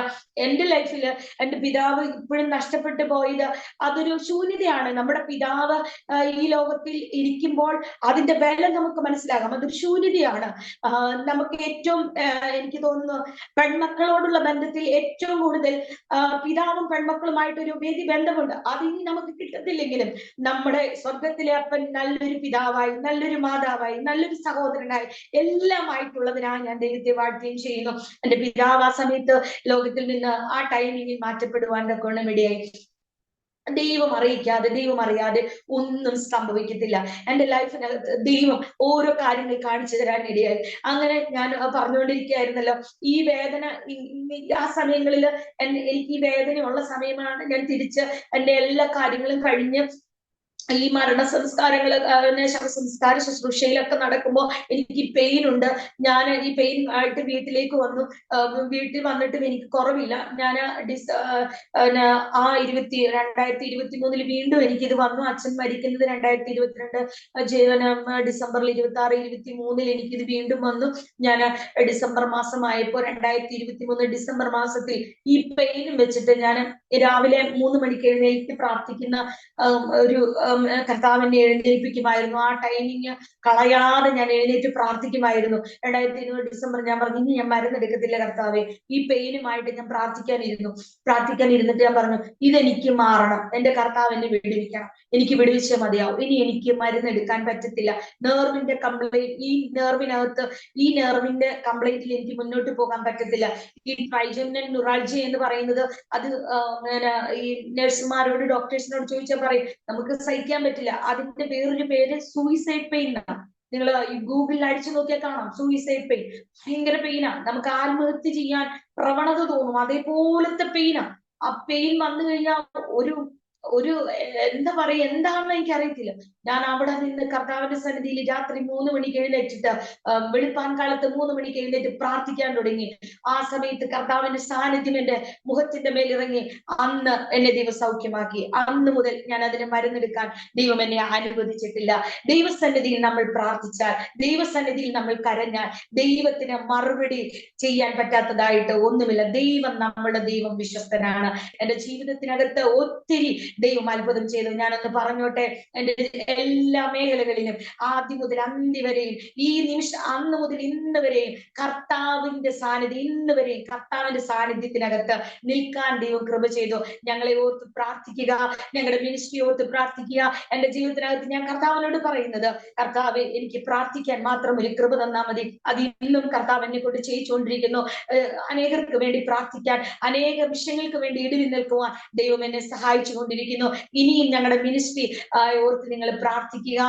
എന്റെ ലൈഫില് എന്റെ പിതാവ് ഇപ്പോഴും നഷ്ടപ്പെട്ടു പോയത് അതൊരു ശൂന്യതയാണ്. നമ്മുടെ പിതാവ് ഈ ലോകത്തിൽ ഇരിക്കുമ്പോൾ അതിന്റെ വില നമുക്ക് മനസ്സിലാകാം. അതൊരു ശൂന്യതയാണ്. നമുക്ക് ഏറ്റവും, എനിക്ക് തോന്നുന്നു, പെൺമക്കളോടുള്ള ബന്ധത്തിൽ ഏറ്റവും കൂടുതൽ പിതാവും പെൺമക്കളുമായിട്ടൊരു വേദി ബന്ധമുണ്ട്. അതിനി നമുക്ക് കിട്ടത്തില്ലെങ്കിലും നമ്മുടെ സ്വർഗത്തിലെ അപ്പൻ നല്ലൊരു പിതാവായി, നല്ലൊരു മാതാവായി, നല്ലൊരു സഹോദരനായി എല്ലാമായിട്ടുള്ളതിനായി ഞാൻ ദൈവത്തെ വാഴ്ത്തുകയും ചെയ്യുന്നു. എന്റെ പിതാവ് ആ സമയത്ത് ലോകത്തിൽ നിന്ന് ആ ടൈമിങ്ങിൽ മാറ്റപ്പെടുവാൻ ഇടയായി. ദൈവം അറിയിക്കാതെ, ദൈവം അറിയാതെ ഒന്നും സംഭവിക്കത്തില്ല. എന്റെ ലൈഫിനകത്ത് ദൈവം ഓരോ കാര്യങ്ങൾ കാണിച്ചു തരാൻ ഇടയായി. അങ്ങനെ ഞാൻ പറഞ്ഞുകൊണ്ടിരിക്കുകയായിരുന്നല്ലോ, ഈ വേദന ആ സമയങ്ങളിൽ എനിക്ക് ഈ വേദനയുള്ള സമയമാണ്. ഞാൻ തിരിച്ച് എന്റെ എല്ലാ കാര്യങ്ങളും കഴിഞ്ഞ് ഈ മരണ സംസ്കാരങ്ങള്, ശവസംസ്കാര ശുശ്രൂഷയിലൊക്കെ നടക്കുമ്പോൾ എനിക്ക് പെയിൻ ഉണ്ട്. ഞാൻ ഈ പെയിൻ ആയിട്ട് വീട്ടിലേക്ക് വന്നു. വീട്ടിൽ വന്നിട്ടും എനിക്ക് കുറവില്ല. ഞാൻ 2023 വീണ്ടും എനിക്കിത് വന്നു. അച്ഛൻ മരിക്കുന്നത് 2022 ഡിസംബറിൽ 26, 23 എനിക്കിത് വീണ്ടും വന്നു. ഞാൻ ഡിസംബർ മാസമായപ്പോ 2023 ഡിസംബർ മാസത്തിൽ ഈ പെയിനും വെച്ചിട്ട് ഞാൻ രാവിലെ 3 മണിക്ക് എഴുന്നേറ്റ് പ്രാർത്ഥിക്കുന്ന ഒരു കർത്താവിനെ എഴുന്നേൽപ്പിക്കുമായിരുന്നു. ആ ടൈമിങ് കളയാതെ ഞാൻ എഴുന്നേറ്റ് പ്രാർത്ഥിക്കുമായിരുന്നു. 2020 ഡിസംബർ ഞാൻ പറഞ്ഞു, ഇനി ഞാൻ മരുന്നെടുക്കത്തില്ല കർത്താവെ, ഈ പെയിനുമായിട്ട് ഞാൻ പ്രാർത്ഥിക്കാനിരുന്നിട്ട് ഞാൻ പറഞ്ഞു, ഇതെനിക്ക് മാറണം, എന്റെ കർത്താവ് എന്നെ വിടുവിക്കണം, എനിക്ക് വിടുവിച്ചേ മതിയാവും, ഇനി എനിക്ക് മരുന്നെടുക്കാൻ പറ്റത്തില്ല. നെർവിന്റെ കംപ്ലൈന്റ്, ഈ നെർവിന്റെ കംപ്ലൈന്റിൽ എനിക്ക് മുന്നോട്ട് പോകാൻ പറ്റത്തില്ല. ഈ ട്രൈജമിനൽ ന്യൂറാൾജിയ എന്ന് പറയുന്നത്, അത് ഈ നഴ്സുമാരോട്, ഡോക്ടേഴ്സിനോട് ചോദിച്ചാൽ പറയും, നമുക്ക് സഹിക്കാൻ പറ്റില്ല. അതിന്റെ വേറൊരു പേര് സൂയിസൈഡ് പെയിൻ ആണ്. നിങ്ങൾ ഈ ഗൂഗിളിൽ അടിച്ചു നോക്കിയാൽ കാണാം, സൂയിസൈഡ് പെയിൻ. ഭയങ്കര പെയിനാണ്, നമുക്ക് ആത്മഹത്യ ചെയ്യാൻ പ്രവണത തോന്നും, അതേപോലത്തെ പെയിനാണ്. ആ പെയിൻ വന്നു കഴിഞ്ഞാൽ ഒരു എന്താ പറയാ, എന്താണെന്ന് എനിക്ക് അറിയത്തില്ല. ഞാൻ അവിടെ നിന്ന് കർത്താവിന്റെ സന്നിധിയിൽ രാത്രി 3 മണിക്ക് എഴുന്നേറ്റിട്ട് വെളുപ്പാൻ കാലത്ത് 3 മണിക്ക് എഴുന്നേറ്റ് പ്രാർത്ഥിക്കാൻ തുടങ്ങി. ആ സമയത്ത് കർത്താവിന്റെ സാന്നിധ്യം എന്റെ മുഖത്തിന്റെ മേൽ ഇറങ്ങി. അന്ന് എന്നെ ദൈവം സൗഖ്യമാക്കി. അന്ന് മുതൽ ഞാൻ അതിന് മരുന്നെടുക്കാൻ ദൈവം എന്നെ അനുവദിച്ചിട്ടില്ല. ദൈവസന്നിധിയിൽ നമ്മൾ പ്രാർത്ഥിച്ചാൽ, ദൈവസന്നിധിയിൽ നമ്മൾ കരഞ്ഞാൽ ദൈവത്തിന് മറുപടി ചെയ്യാൻ പറ്റാത്തതായിട്ട് ഒന്നുമില്ല. ദൈവം, നമ്മുടെ ദൈവം വിശ്വസ്തനാണ്. എന്റെ ജീവിതത്തിനകത്ത് ഒത്തിരി ദൈവം അത്ഭുതം ചെയ്തു. ഞാനൊന്ന് പറഞ്ഞോട്ടെ, എന്റെ എല്ലാ മേഖലകളിലും ആദ്യം മുതൽ അന്തി വരെയും, ഈ നിമിഷം അന്ന് മുതൽ ഇന്ന് വരെയും കർത്താവിന്റെ സാന്നിധ്യം, ഇന്ന് വരെയും കർത്താവിന്റെ സാന്നിധ്യത്തിനകത്ത് നിൽക്കാൻ ദൈവം കൃപ ചെയ്തു. ഞങ്ങളെ ഓർത്ത് പ്രാർത്ഥിക്കുക, ഞങ്ങളുടെ മിനിസ്ട്രി ഓർത്ത് പ്രാർത്ഥിക്കുക. എന്റെ ജീവിതത്തിനകത്ത് ഞാൻ കർത്താവിനോട് പറയുന്നത്, കർത്താവ് എനിക്ക് പ്രാർത്ഥിക്കാൻ മാത്രം ഒരു കൃപ തന്നാൽ മതി. അത് ഇന്നും കർത്താവ് എന്നെ കൊണ്ട് ചെയ്യിച്ചുകൊണ്ടിരിക്കുന്നു. അനേകർക്ക് വേണ്ടി പ്രാർത്ഥിക്കാൻ, അനേക വിഷയങ്ങൾക്ക് വേണ്ടി ഇടിവിൽ നിൽക്കുവാൻ ദൈവം എന്നെ സഹായിച്ചു കൊണ്ടിരിക്കുന്നു. ഇനിയും ഞങ്ങളുടെ മിനിസ്ട്രി ഓർത്ത് നിങ്ങൾ പ്രാർത്ഥിക്കുക.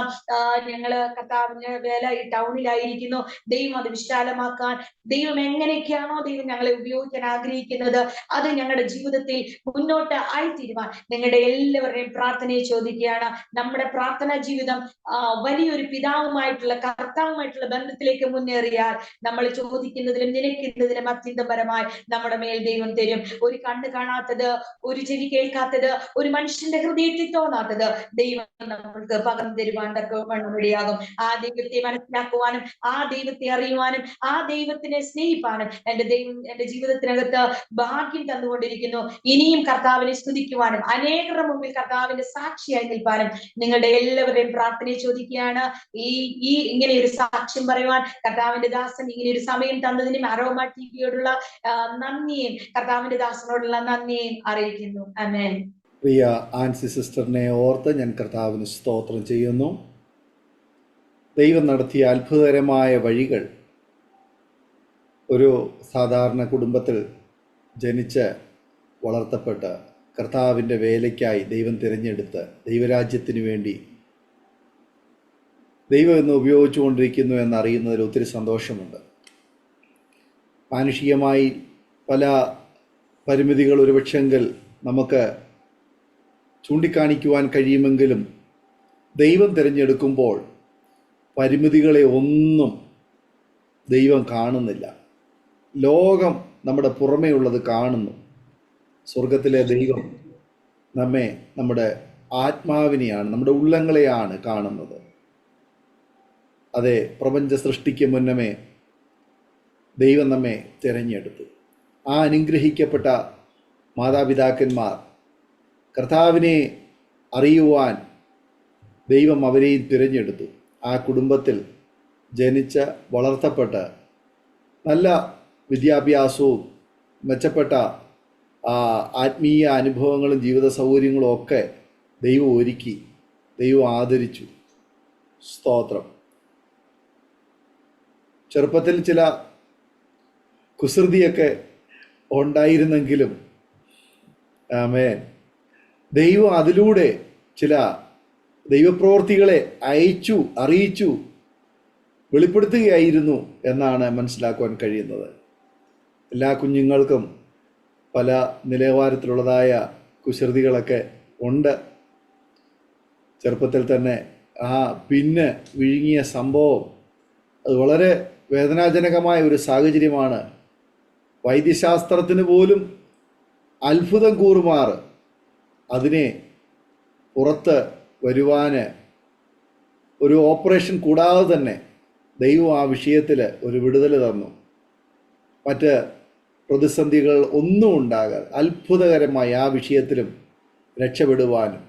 ഞങ്ങള് കർത്താവിന് വേല ഈ ടൗണിലായിരിക്കുന്നു. ദൈവം അത് വിശാലമാക്കാൻ, ദൈവം എങ്ങനെയൊക്കെയാണോ ദൈവം ഞങ്ങളെ ഉപയോഗിക്കാൻ ആഗ്രഹിക്കുന്നത് അത് ഞങ്ങളുടെ ജീവിതത്തിൽ മുന്നോട്ട് ആയിത്തീരുവാൻ നിങ്ങളുടെ എല്ലാവരുടെയും പ്രാർത്ഥനയെ ചോദിക്കുകയാണ്. നമ്മുടെ പ്രാർത്ഥനാ ജീവിതം വലിയൊരു പിതാവുമായിട്ടുള്ള, കർത്താവുമായിട്ടുള്ള ബന്ധത്തിലേക്ക് മുന്നേറിയാൽ നമ്മൾ ചോദിക്കുന്നതിലും നിലയ്ക്കുന്നതിലും അത്യന്തപരമായി നമ്മുടെ മേൽ ദൈവം തരും. ഒരു കണ്ണ് കാണാത്തത്, ഒരു ചെവി കേൾക്കാത്തത്, ഒരു മനുഷ്യന്റെ ഹൃദയത്തിൽ തോന്നാത്തത് ദൈവം നമ്മൾക്ക് പകർന്നു തരുവാൻ തക്കവണ്ണം ഇടയാകും. ആ ദൈവത്തെ മനസ്സിലാക്കുവാനും, ആ ദൈവത്തെ അറിയുവാനും, ആ ദൈവത്തിനെ സ്നേഹിപ്പാനും എന്റെ ജീവിതത്തിനകത്ത് ഭാഗ്യം തന്നുകൊണ്ടിരിക്കുന്നു. ഇനിയും കർത്താവിനെ സ്തുതിക്കുവാനും, അനേകരുടെ മുമ്പിൽ കർത്താവിന്റെ സാക്ഷിയായി നിൽപ്പാനും നിങ്ങളുടെ എല്ലാവരുടെയും പ്രാർത്ഥനയെ ചോദിക്കുകയാണ്. ഈ ഇങ്ങനെ ഒരു സാക്ഷ്യം പറയുവാൻ കർത്താവിന്റെ ദാസൻ ഇങ്ങനെ ഒരു സമയം തന്നതിനും അരോമ ടിവിയോടുള്ള നന്ദിയും, കർത്താവിന്റെ ദാസനോടുള്ള നന്ദിയും അറിയിക്കുന്നു. ആമേൻ. പ്രിയ ആൻസി സിസ്റ്ററിനെ ഓർത്ത് ഞാൻ കർത്താവിന് സ്തോത്രം ചെയ്യുന്നു. ദൈവം നടത്തിയ അത്ഭുതകരമായ വഴികൾ, ഒരു സാധാരണ കുടുംബത്തിൽ ജനിച്ച് വളർത്തപ്പെട്ട് കർത്താവിൻ്റെ വേലയ്ക്കായി ദൈവം തിരഞ്ഞെടുത്ത് ദൈവരാജ്യത്തിന് വേണ്ടി ദൈവം ഇന്ന് ഉപയോഗിച്ചുകൊണ്ടിരിക്കുന്നു എന്നറിയുന്നതിൽ ഒത്തിരി സന്തോഷമുണ്ട്. മാനുഷികമായി പല പരിമിതികൾ ഒരുപക്ഷെങ്കിൽ നമുക്ക് ചൂണ്ടിക്കാണിക്കുവാൻ കഴിയുമെങ്കിലും ദൈവം തിരഞ്ഞെടുക്കുമ്പോൾ പരിമിതികളെ ഒന്നും ദൈവം കാണുന്നില്ല. ലോകം നമ്മുടെ പുറമേ ഉള്ളത് കാണുന്നു. സ്വർഗത്തിലെ ദൈവം നമ്മെ, നമ്മുടെ ആത്മാവിനെയാണ്, നമ്മുടെ ഉള്ളങ്ങളെയാണ് കാണുന്നത്. അതെ, പ്രപഞ്ച സൃഷ്ടിക്ക് മുന്നമേ ദൈവം നമ്മെ തിരഞ്ഞെടുത്തു. ആ അനുഗ്രഹിക്കപ്പെട്ട മാതാപിതാക്കന്മാർ, കർത്താവിനെ അറിയുവാൻ ദൈവം അവരെയും തിരഞ്ഞെടുത്തു. ആ കുടുംബത്തിൽ ജനിച്ച് വളർത്തപ്പെട്ട് നല്ല വിദ്യാഭ്യാസവും മെച്ചപ്പെട്ട ആത്മീയ അനുഭവങ്ങളും ജീവിത സൗകര്യങ്ങളും ഒക്കെ ദൈവം ഒരുക്കി, ദൈവം ആദരിച്ചു. സ്തോത്രം. ചെറുപ്പത്തിൽ ചില കുസൃതിയൊക്കെ ഉണ്ടായിരുന്നെങ്കിലും ആമേൻ, ദൈവം അതിലൂടെ ചില ദൈവപ്രവൃത്തികളെ അറിയിച്ചു വെളിപ്പെടുത്തുകയായിരുന്നു എന്നാണ് മനസ്സിലാക്കുവാൻ കഴിയുന്നത്. എല്ലാ കുഞ്ഞുങ്ങൾക്കും പല നിലവാരത്തിലുള്ളതായ കുസൃതികളൊക്കെ ഉണ്ട്. ചെറുപ്പത്തിൽ തന്നെ പിന്നെ വിഴുങ്ങിയ സംഭവം അത് വളരെ വേദനാജനകമായ ഒരു സാഹചര്യമാണ്. വൈദ്യശാസ്ത്രത്തിന് പോലും അത്ഭുതം കൂറുമാറ് അതിനെ പുറത്ത് വരുവാന് ഒരു ഓപ്പറേഷൻ കൂടാതെ തന്നെ ദൈവം ആ വിഷയത്തിൽ ഒരു വിടുതൽ തന്നു. മറ്റ് പ്രതിസന്ധികൾ ഒന്നും ഉണ്ടാകാതെ അത്ഭുതകരമായി ആ വിഷയത്തിലും രക്ഷപ്പെടുവാനും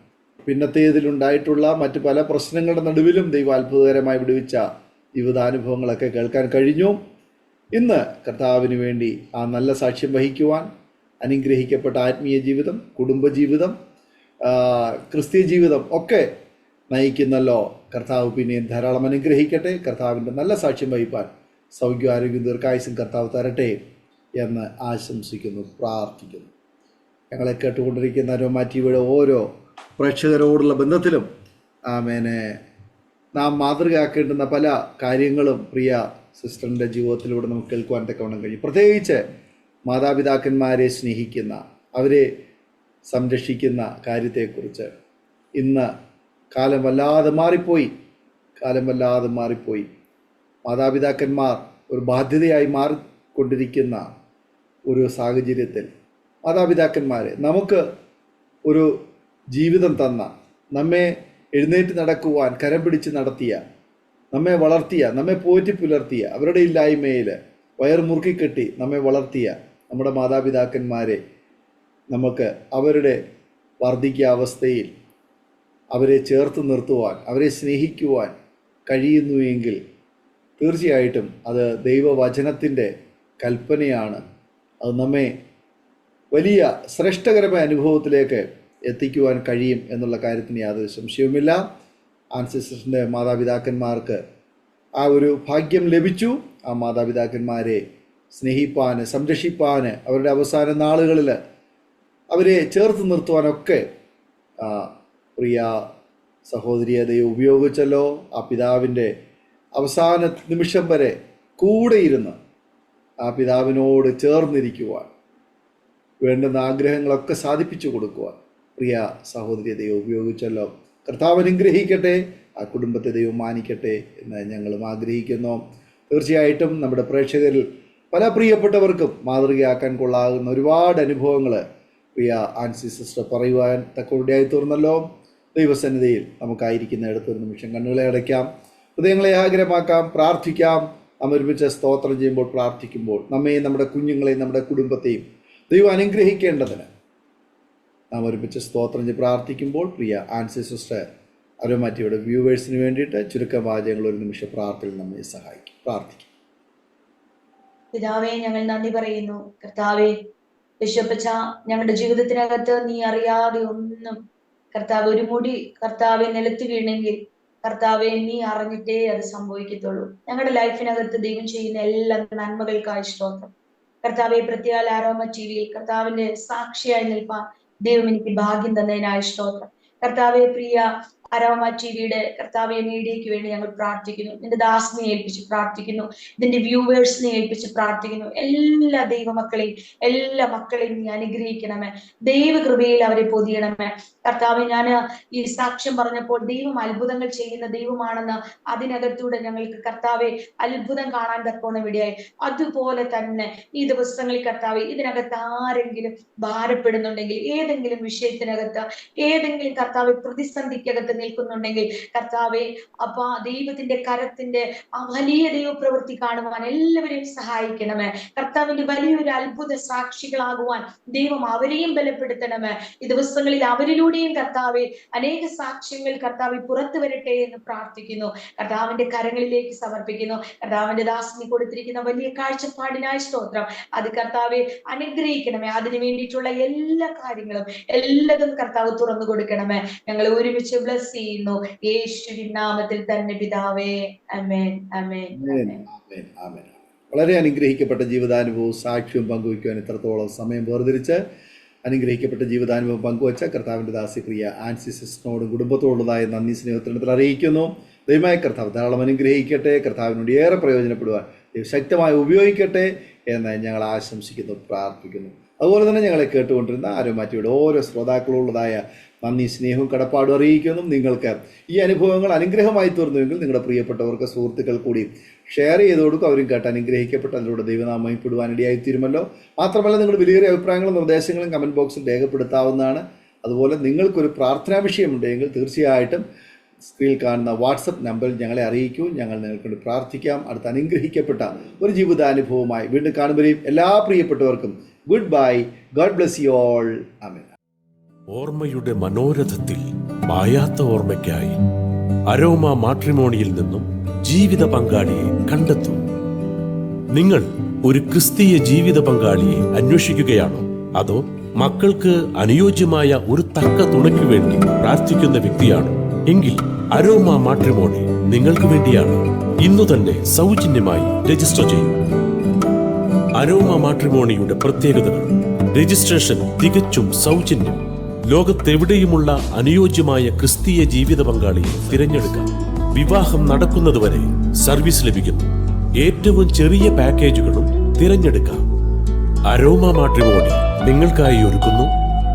പിന്നത്തേതിലുണ്ടായിട്ടുള്ള മറ്റ് പല പ്രശ്നങ്ങളുടെ നടുവിലും ദൈവം അത്ഭുതകരമായി വിടുവിച്ച ജീവിതാനുഭവങ്ങളൊക്കെ കേൾക്കാൻ കഴിഞ്ഞു. ഇന്ന് കർത്താവിന് വേണ്ടി ആ നല്ല സാക്ഷ്യം വഹിക്കുവാൻ അനുഗ്രഹിക്കപ്പെട്ട ആത്മീയ ജീവിതം, കുടുംബജീവിതം, ക്രിസ്തീയ ജീവിതം ഒക്കെ നയിക്കുന്നല്ലോ. കർത്താവ് പിന്നെയും ധാരാളം അനുഗ്രഹിക്കട്ടെ. കർത്താവിൻ്റെ നല്ല സാക്ഷ്യം വഹിപ്പാൻ സൗഖ്യം, ആരോഗ്യം, ദീർഘായുസ്സും കർത്താവ് തരട്ടെ എന്ന് ആശംസിക്കുന്നു, പ്രാർത്ഥിക്കുന്നു. ഞങ്ങളെ കേട്ടുകൊണ്ടിരിക്കുന്ന അരോമ ടിവിയുടെ ഓരോ പ്രേക്ഷകരോടുള്ള ബന്ധത്തിലും ആമേനെ നാം മാതൃകയാക്കേണ്ടുന്ന പല കാര്യങ്ങളും പ്രിയ സിസ്റ്ററിൻ്റെ ജീവിതത്തിലൂടെ നമുക്ക് കേൾക്കുവാൻ തക്കവണ്ണം കഴിയും. പ്രത്യേകിച്ച് മാതാപിതാക്കന്മാരെ സ്നേഹിക്കുന്ന, അവരെ സംരക്ഷിക്കുന്ന കാര്യത്തെക്കുറിച്ച്. ഇന്ന് കാലം വല്ലാതെ മാറിപ്പോയി. മാതാപിതാക്കന്മാർ ഒരു ബാധ്യതയായി മാറിക്കൊണ്ടിരിക്കുന്ന ഒരു സാഹചര്യത്തിൽ മാതാപിതാക്കന്മാരെ, നമുക്ക് ഒരു ജീവിതം തന്ന, നമ്മെ എഴുന്നേറ്റ് നടക്കുവാൻ കരം പിടിച്ച് നടത്തിയ, നമ്മെ വളർത്തിയ, നമ്മെ പോറ്റി പുലർത്തിയ, അവരുടെ ഇല്ലായ്മയിൽ വയർ മുറുക്കിക്കെട്ടി നമ്മെ വളർത്തിയ നമ്മുടെ മാതാപിതാക്കന്മാരെ നമുക്ക് അവരുടെ വാർദ്ധക്യാവസ്ഥയിൽ അവരെ ചേർത്ത് നിർത്തുവാൻ, അവരെ സ്നേഹിക്കുവാൻ കഴിയുന്നുവെങ്കിൽ തീർച്ചയായിട്ടും അത് ദൈവവചനത്തിൻ്റെ കൽപ്പനയാണ്. അത് നമ്മെ വലിയ ശ്രേഷ്ഠകരമായ അനുഭവത്തിലേക്ക് എത്തിക്കുവാൻ കഴിയും എന്നുള്ള കാര്യത്തിന് യാതൊരു സംശയവുമില്ല. ആൻസിസ്റ്ററിൻ്റെ മാതാപിതാക്കന്മാർക്ക് ആ ഒരു ഭാഗ്യം ലഭിച്ചു. ആ മാതാപിതാക്കന്മാരെ സ്നേഹിപ്പാൻ, സംരക്ഷിപ്പാൻ, അവരുടെ അവസാന നാളുകളിൽ അവരെ ചേർത്ത് നിർത്തുവാനൊക്കെ പ്രിയ സഹോദരിയെ ദൈവം ഉപയോഗിച്ചല്ലോ. ആ പിതാവിൻ്റെ അവസാന നിമിഷം വരെ കൂടെയിരുന്ന് ആ പിതാവിനോട് ചേർന്നിരിക്കുവാൻ, വേണ്ടുന്ന ആഗ്രഹങ്ങളൊക്കെ സാധിപ്പിച്ചു കൊടുക്കുവാൻ പ്രിയ സഹോദരിയെ ദൈവം ഉപയോഗിച്ചല്ലോ. കർത്താവ് അനുഗ്രഹിക്കട്ടെ, ആ കുടുംബത്തെ ദൈവം മാനിക്കട്ടെ എന്ന് ഞങ്ങളും ആഗ്രഹിക്കുന്നു. തീർച്ചയായിട്ടും നമ്മുടെ പ്രേക്ഷകരിൽ പല പ്രിയപ്പെട്ടവർക്കും മാതൃകയാക്കാൻ കൊള്ളാകുന്ന ഒരുപാട് അനുഭവങ്ങൾ പ്രിയ ആൻസി സിസ്റ്റർ പറയുവാൻ തക്കവരുടെയായി തീർന്നല്ലോ. ദൈവസന്നിധിയിൽ നമുക്കായിരിക്കുന്ന ഇടത്തൊരു നിമിഷം കണ്ണുകളെ അടയ്ക്കാം, ഹൃദയങ്ങളെ ആഗ്രഹമാക്കാം, പ്രാർത്ഥിക്കാം. നാം ഒരുമിച്ച് സ്തോത്രം ചെയ്യുമ്പോൾ, പ്രാർത്ഥിക്കുമ്പോൾ നമ്മെയും നമ്മുടെ കുഞ്ഞുങ്ങളെയും നമ്മുടെ കുടുംബത്തെയും ദൈവം അനുഗ്രഹിക്കേണ്ടതിന് നാം ഒരുമിച്ച് സ്തോത്രം ചെയ്ത് പ്രാർത്ഥിക്കുമ്പോൾ പ്രിയ ആൻസി സിസ്റ്റർ അരോമാറ്റിയുടെ വ്യൂവേഴ്സിന് വേണ്ടിയിട്ട് ചുരുക്കം വാചകങ്ങൾ ഒരു നിമിഷം പ്രാർത്ഥനയിൽ നമ്മെ സഹായിക്കും. പ്രാർത്ഥിക്കും. പിതാവേ, ഞങ്ങൾ നന്ദി പറയുന്നു. കർത്താവേ, ബിഷപ്പച്ച, ഞങ്ങളുടെ ജീവിതത്തിനകത്ത് നീ അറിയാതെ ഒന്നും കർത്താവ് ഒരു മുടി കർത്താവെ നിലത്ത് വീണെങ്കിൽ കർത്താവെ നീ അറിഞ്ഞിട്ടേ അത് സംഭവിക്കത്തുള്ളൂ. ഞങ്ങളുടെ ലൈഫിനകത്ത് ദൈവം ചെയ്യുന്ന എല്ലാ നന്മകൾക്കായി സ്തോത്രം. കർത്താവെ, പ്രത്യേക ആരോമ ടിവിയിൽ കർത്താവിന്റെ സാക്ഷിയായി നിൽപ്പാൻ ദൈവം എനിക്ക് ഭാഗ്യം തന്നതിനായി സ്തോത്രം. കർത്താവെ, പ്രിയ അരോമ ടിവിയുടെ കർത്താവെ മീഡിയയ്ക്ക് വേണ്ടി ഞങ്ങൾ പ്രാർത്ഥിക്കുന്നു. നിന്റെ ദാസിനെ ഏൽപ്പിച്ച് പ്രാർത്ഥിക്കുന്നു, ഇതിന്റെ വ്യൂവേഴ്സിനെ ഏൽപ്പിച്ച് പ്രാർത്ഥിക്കുന്നു. എല്ലാ ദൈവമക്കളെയും എല്ലാ മക്കളെയും നീ അനുഗ്രഹിക്കണമേ. ദൈവകൃപയിൽ അവരെ പൊതിയണമേ. കർത്താവെ, ഞാൻ ഈ സാക്ഷ്യം പറഞ്ഞപ്പോൾ ദൈവം അത്ഭുതങ്ങൾ ചെയ്യുന്ന ദൈവമാണെന്ന് അതിനകത്തൂടെ ഞങ്ങൾക്ക് കർത്താവെ അത്ഭുതം കാണാൻ തക്കോണം ഇടയായി. അതുപോലെ തന്നെ ഈ ദിവസങ്ങളിൽ കർത്താവെ ഇതിനകത്ത് ആരെങ്കിലും ഭാരപ്പെടുന്നുണ്ടെങ്കിൽ, ഏതെങ്കിലും വിഷയത്തിനകത്ത്, ഏതെങ്കിലും കർത്താവെ പ്രതിസന്ധിക്കകത്ത് നിൽക്കുന്നുണ്ടെങ്കിൽ കർത്താവെ അപ്പാ ദൈവത്തിന്റെ കരത്തിന്റെ ആ വലിയ ദൈവപ്രവൃത്തി കാണുവാൻ എല്ലാവരെയും സഹായിക്കണമേ. കർത്താവിന്റെ വലിയൊരു അത്ഭുത സാക്ഷികളാകുവാൻ ദൈവം അവരെയും ബലപ്പെടുത്തണമേ. ഈ ദിവസങ്ങളിൽ അവരിലൂടെയും കർത്താവെ അനേക സാക്ഷ്യങ്ങൾ കർത്താവെ പുറത്തു വരട്ടെ എന്ന് പ്രാർത്ഥിക്കുന്നു. കർത്താവിന്റെ കരങ്ങളിലേക്ക് സമർപ്പിക്കുന്നു. കർത്താവിന്റെ ദാസിനി കൊടുത്തിരിക്കുന്ന വലിയ കാഴ്ചപ്പാടിനായി സ്തോത്രം. അത് കർത്താവെ അനുഗ്രഹിക്കണമേ. അതിനു വേണ്ടിയിട്ടുള്ള എല്ലാ കാര്യങ്ങളും എല്ലാതും കർത്താവ് തുറന്നു കൊടുക്കണമേ. ഞങ്ങൾ ഒരുമിച്ച് ബ്ലസ് ചെയ്യുന്നു യേശുവിൻ നാമത്തിൽ തന്നെ പിതാവേ. ആമേൻ, ആമേൻ, ആമേൻ. വളരെ അനുഗ്രഹിക്കപ്പെട്ട ജീവിതാനുഭവവും സാക്ഷ്യവും പങ്കുവയ്ക്കുവാൻ ഇത്രത്തോളം സമയം വേർതിരിച്ച് അനുഗ്രഹിക്കപ്പെട്ട ജീവിതാനുഭവം പങ്കുവച്ച കർത്താവിൻ്റെ ദാസി പ്രിയ ആൻസി സിസ്റ്ററിനോടും കുടുംബത്തോടുള്ളതായ നന്ദി സ്നേഹത്തിൽ അറിയിക്കുന്നു. ദൈവമായ കർത്താവ് ധാരാളം അനുഗ്രഹിക്കട്ടെ, കർത്താവിനോട് ഏറെ പ്രയോജനപ്പെടുവാൻ ശക്തമായി ഉപയോഗിക്കട്ടെ എന്ന് ഞങ്ങൾ ആശംസിക്കുന്നു, പ്രാർത്ഥിക്കുന്നു. അതുപോലെ തന്നെ ഞങ്ങളെ കേട്ടുകൊണ്ടിരുന്ന അരോമാറ്റിയുടെ ഓരോ ശ്രോതാക്കളുള്ളതായ നന്ദി സ്നേഹവും കടപ്പാടും അറിയിക്കുന്നു. നിങ്ങൾക്ക് ഈ അനുഭവങ്ങൾ അനുഗ്രഹമായി തീർന്നുവെങ്കിൽ നിങ്ങളുടെ പ്രിയപ്പെട്ടവർക്ക്, സുഹൃത്തുക്കൾ കൂടി ഷെയർ ചെയ്ത് കൊടുക്കും. അവരും കേട്ട് അനുഗ്രഹിക്കപ്പെട്ട് അതിലൂടെ ദൈവനാമയപ്പെടുവാനിടയായി തീരുമല്ലോ. മാത്രമല്ല, നിങ്ങളുടെ വിലയേറിയ അഭിപ്രായങ്ങളും നിർദ്ദേശങ്ങളും കമൻറ്റ് ബോക്സിൽ രേഖപ്പെടുത്താവുന്നതാണ്. അതുപോലെ നിങ്ങൾക്കൊരു പ്രാർത്ഥനാ വിഷയമുണ്ടെങ്കിൽ തീർച്ചയായിട്ടും സ്ക്രീനിൽ കാണുന്ന വാട്സപ്പ് നമ്പറിൽ ഞങ്ങളെ അറിയിക്കൂ. ഞങ്ങൾ നിങ്ങൾക്ക് വേണ്ടി പ്രാർത്ഥിക്കാം. അടുത്ത അനുഗ്രഹിക്കപ്പെട്ട ഒരു ജീവിതാനുഭവമായി വീണ്ടും കാണുമ്പോഴേയും എല്ലാ പ്രിയപ്പെട്ടവർക്കും goodbye. God bless you all. ആമേൻ. ഓർമ്മയുടെ മനോരഥത്തിൽ മായാത്ത ഓർമ്മയ്ക്കായി അരോമ മാട്രിമോണിയിൽ നിന്നും ജീവിത പങ്കാളിയെ കണ്ടെത്തൂ. നിങ്ങൾ ഒരു ക്രിസ്തീയ ജീവിത പങ്കാളിയെ അന്വേഷിക്കുകയാണോ? അതോ മക്കൾക്ക് അനുയോജ്യമായ ഒരു തക്ക തുണയ്ക്കു വേണ്ടി പ്രാർത്ഥിക്കുന്ന വ്യക്തിയാണോ? എങ്കിൽ അരോമ മാട്രിമോണി നിങ്ങൾക്ക് വേണ്ടിയാണ്. ഇന്നു തന്നെ സൗജന്യമായി രജിസ്റ്റർ ചെയ്യൂ. അരോമ മാട്രിമോണിയുടെ പ്രത്യേകതകൾ: രജിസ്ട്രേഷൻ തികച്ചും സൗജന്യം. ലോകത്തെവിടെയുമുള്ള അനുയോജ്യമായ ക്രിസ്തീയ ജീവിത പങ്കാളിയെ തിരഞ്ഞെടുക്കാം. വിവാഹം നടക്കുന്നതുവരെ സർവീസ് ലഭിക്കുന്നു. ഏറ്റവും ചെറിയ പാക്കേജുകളും തിരഞ്ഞെടുക്കാം. അരോമ മാട്രിമോണി നിങ്ങൾക്കായി ഒരുക്കുന്നു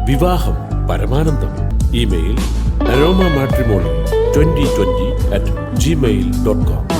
വിവാഹം പരമാനന്ദം. Email aroma matrimony2020@gmail.com.